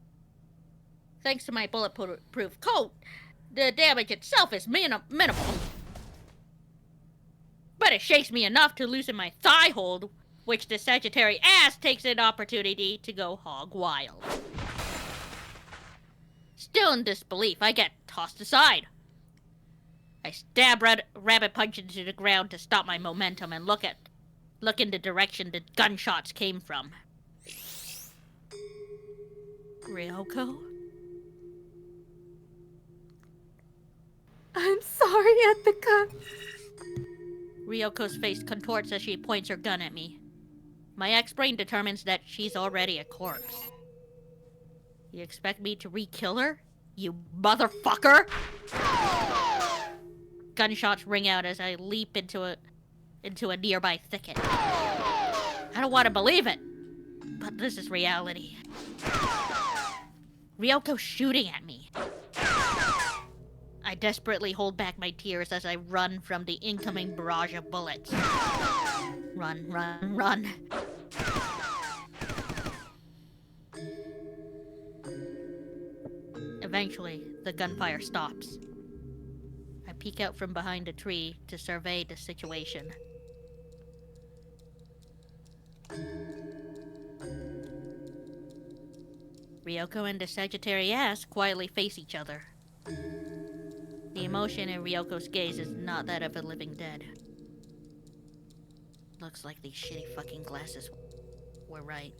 Thanks to my bulletproof coat, the damage itself is minimal. But it shakes me enough to loosen my thigh hold, which the Sagittarius takes an opportunity to go hog wild. Still in disbelief, I get tossed aside. I stab Rabbit Punch into the ground to stop my momentum and look in the direction the gunshots came from. Ryoko? I'm sorry, Attica. Ryoko's face contorts as she points her gun at me. My ex-brain determines that she's already a corpse. You expect me to re-kill her? You motherfucker! Gunshots ring out as I leap into a nearby thicket. I don't want to believe it, but this is reality. Ryoko's shooting at me. I desperately hold back my tears as I run from the incoming barrage of bullets. Run, run, run. Eventually, the gunfire stops. I peek out from behind a tree to survey the situation. Ryoko and the Sagittarius quietly face each other. The emotion in Ryoko's gaze is not that of a living dead. Looks like these shitty fucking glasses were right.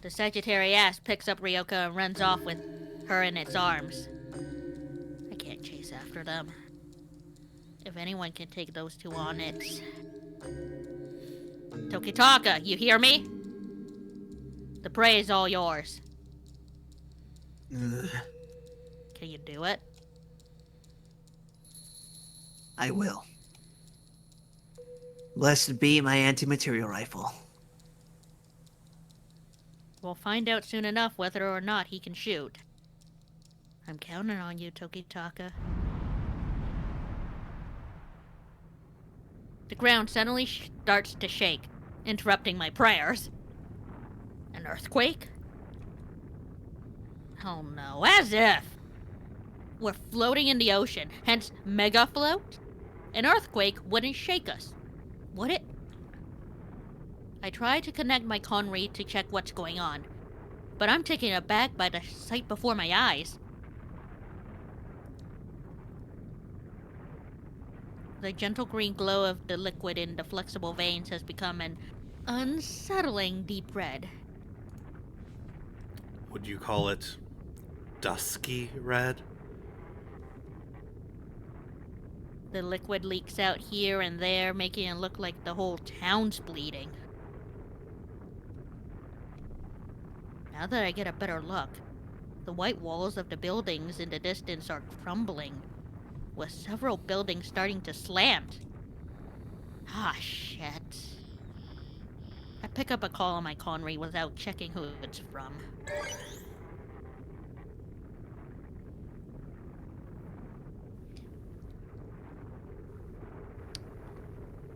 The Sagittarius picks up Ryoko and runs off with her in its arms. I can't chase after them. If anyone can take those two on, it's... Tokitaka, you hear me? The prey is all yours. Can you do it? I will. Blessed be my anti-material rifle. We'll find out soon enough whether or not he can shoot. I'm counting on you, Tokitaka. The ground suddenly starts to shake, interrupting my prayers. An earthquake? Oh no, as if! We're floating in the ocean, hence mega float? An earthquake wouldn't shake us, would it? I try to connect my con read to check what's going on, but I'm taken aback by the sight before my eyes. The gentle green glow of the liquid in the flexible veins has become an unsettling deep red. Would you call it dusky red? The liquid leaks out here and there, making it look like the whole town's bleeding. Now that I get a better look, the white walls of the buildings in the distance are crumbling, with several buildings starting to slant. Ah, shit. I pick up a call on my Conry without checking who it's from.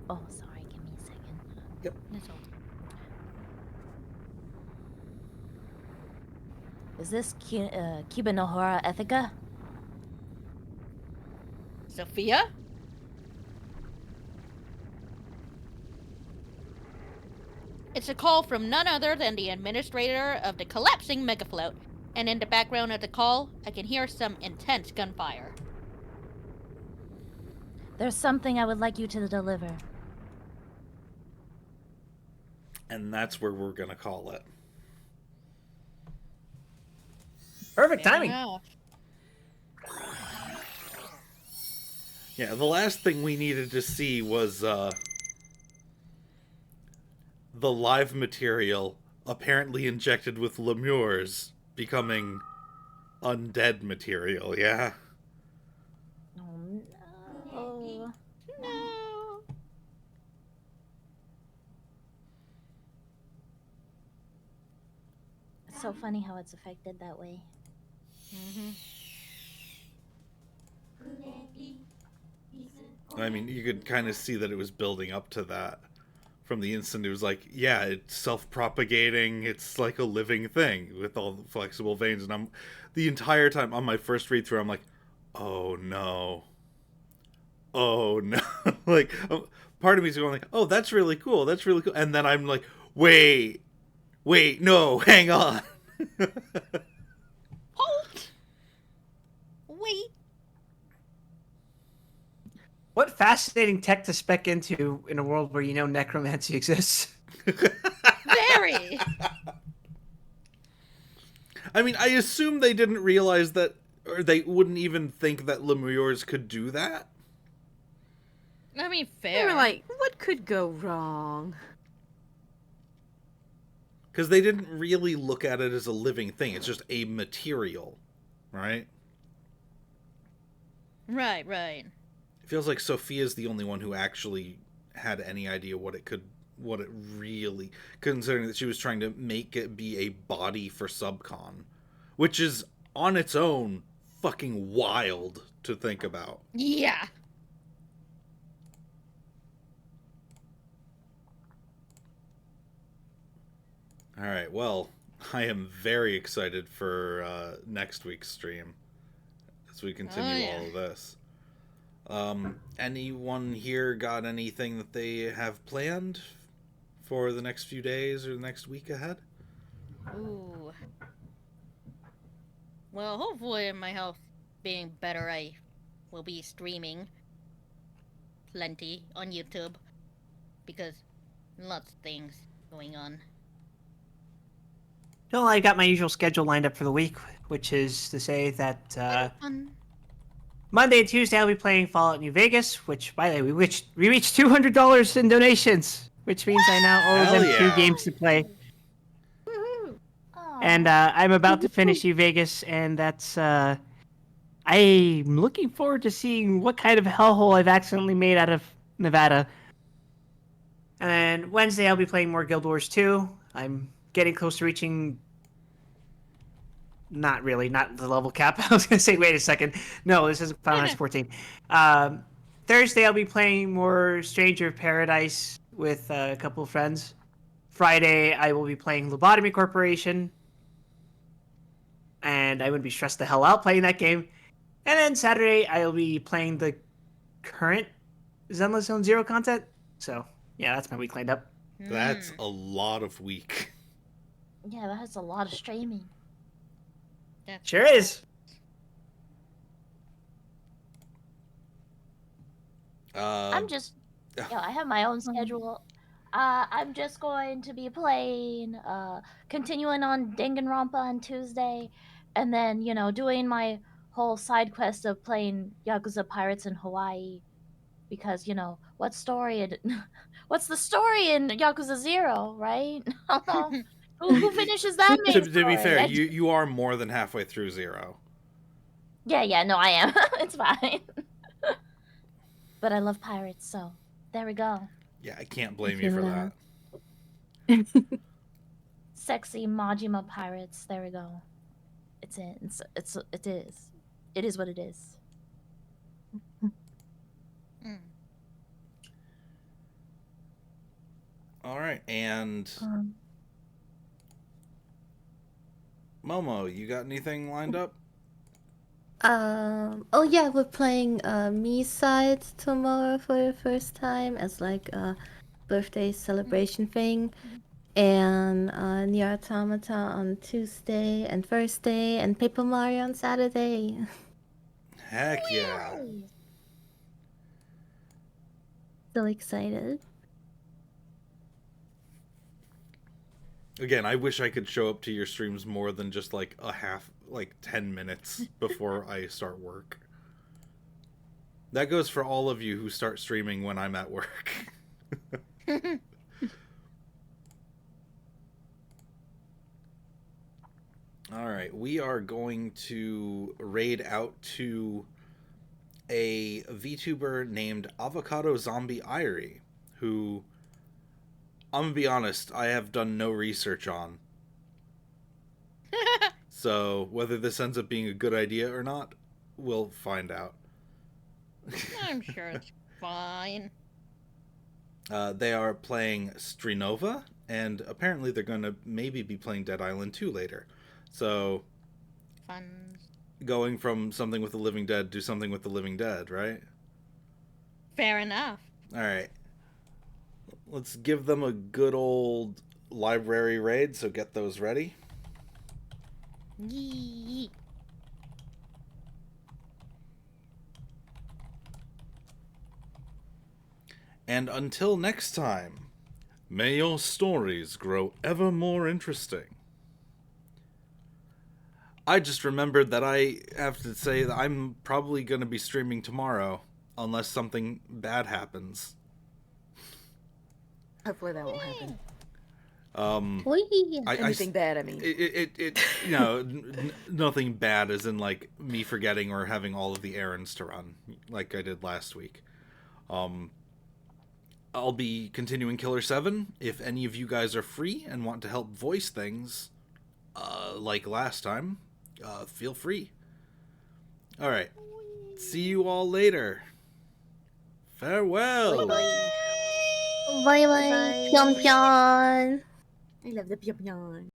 Oh, sorry. Give me a second. Yep. That's all. Is this Kiba Nohara Ethica? Sophia? It's a call from none other than the administrator of the collapsing megafloat, and in the background of the call, I can hear some intense gunfire. There's something I would like you to deliver. And that's where we're gonna call it. Perfect timing. Yeah, the last thing we needed to see was the live material apparently injected with lemures becoming undead material, yeah? Oh no. No. It's so funny how it's affected that way. I mean, you could kind of see that it was building up to that. From the instant it was like, yeah, it's self-propagating, it's like a living thing with all the flexible veins, and the entire time on my first read through, I'm like, oh no. Oh no. Like, part of me's going like, oh, that's really cool, and then I'm like, wait, no, hang on. Halt! Wait. What fascinating tech to spec into in a world where you know necromancy exists. Very. I mean, I assume they didn't realize that, or they wouldn't even think that lemures could do that. I mean, They fair. were like, what could go wrong? Because they didn't really look at it as a living thing. It's just a material, right? Right. It feels like Sophia's the only one who actually had any idea what it really, considering that she was trying to make it be a body for Subcon, which is on its own fucking wild to think about. Yeah. All right, well, I am very excited for next week's stream as we continue all of this. Anyone here got anything that they have planned for the next few days or the next week ahead? Ooh. Well, hopefully my health being better, I will be streaming plenty on YouTube because lots of things going on. Well, I got my usual schedule lined up for the week, which is to say that Monday and Tuesday I'll be playing Fallout New Vegas, which, by the way, we reached $200 in donations, which means I now owe them 2 games to play. And I'm about to finish New Vegas, and that's I'm looking forward to seeing what kind of hellhole I've accidentally made out of Nevada. And then Wednesday I'll be playing more Guild Wars 2. I'm getting close to reaching... Not the level cap. I was going to say, wait a second. No, this isn't Final Fantasy 14. Thursday, I'll be playing more Stranger of Paradise with a couple of friends. Friday, I will be playing Lobotomy Corporation. And I would be stressed the hell out playing that game. And then Saturday, I will be playing the current Zenless Zone Zero content. So, yeah, that's my week lined up. That's a lot of week. Yeah, that's a lot of streaming. Sure is. I'm just, I have my own schedule. I'm just going to be playing, continuing on Danganronpa on Tuesday, and then, you know, doing my whole side quest of playing Yakuza Pirates in Hawaii. Because, you know, what's the story in Yakuza 0, right? Who finishes that main To story? be fair, you are more than halfway through 0. Yeah, no, I am. It's fine. But I love pirates, so there we go. Yeah, I can't blame you for that. Sexy Majima pirates. There we go. It is. It is what it is. All right, and Momo, you got anything lined up? Oh yeah, we're playing Me Side tomorrow for the first time as like a birthday celebration thing. And Nier Automata on Tuesday and Thursday, and Paper Mario on Saturday. Heck yeah. So excited. Again, I wish I could show up to your streams more than just like 10 minutes before I start work. That goes for all of you who start streaming when I'm at work. Alright, we are going to raid out to a VTuber named Avocado Zombie Irie, who, I'm gonna be honest, I have done no research on. So, whether this ends up being a good idea or not, we'll find out. I'm sure it's fine. They are playing Strinova, and apparently they're going to maybe be playing Dead Island 2 later. So, Fun. Going from something with the Living Dead to something with the Living Dead, right? Fair enough. Alright. Let's give them a good old library raid, so get those ready. Yee. And until next time, may your stories grow ever more interesting. I just remembered that I have to say that I'm probably going to be streaming tomorrow, unless something bad happens. Hopefully that won't happen. Anything bad, I mean. It you know, nothing bad as in like me forgetting or having all of the errands to run, like I did last week. I'll be continuing Killer 7. If any of you guys are free and want to help voice things, like last time, feel free. Alright. See you all later. Farewell. Bye bye. Pyeong pyeong. I love the pyong pyong.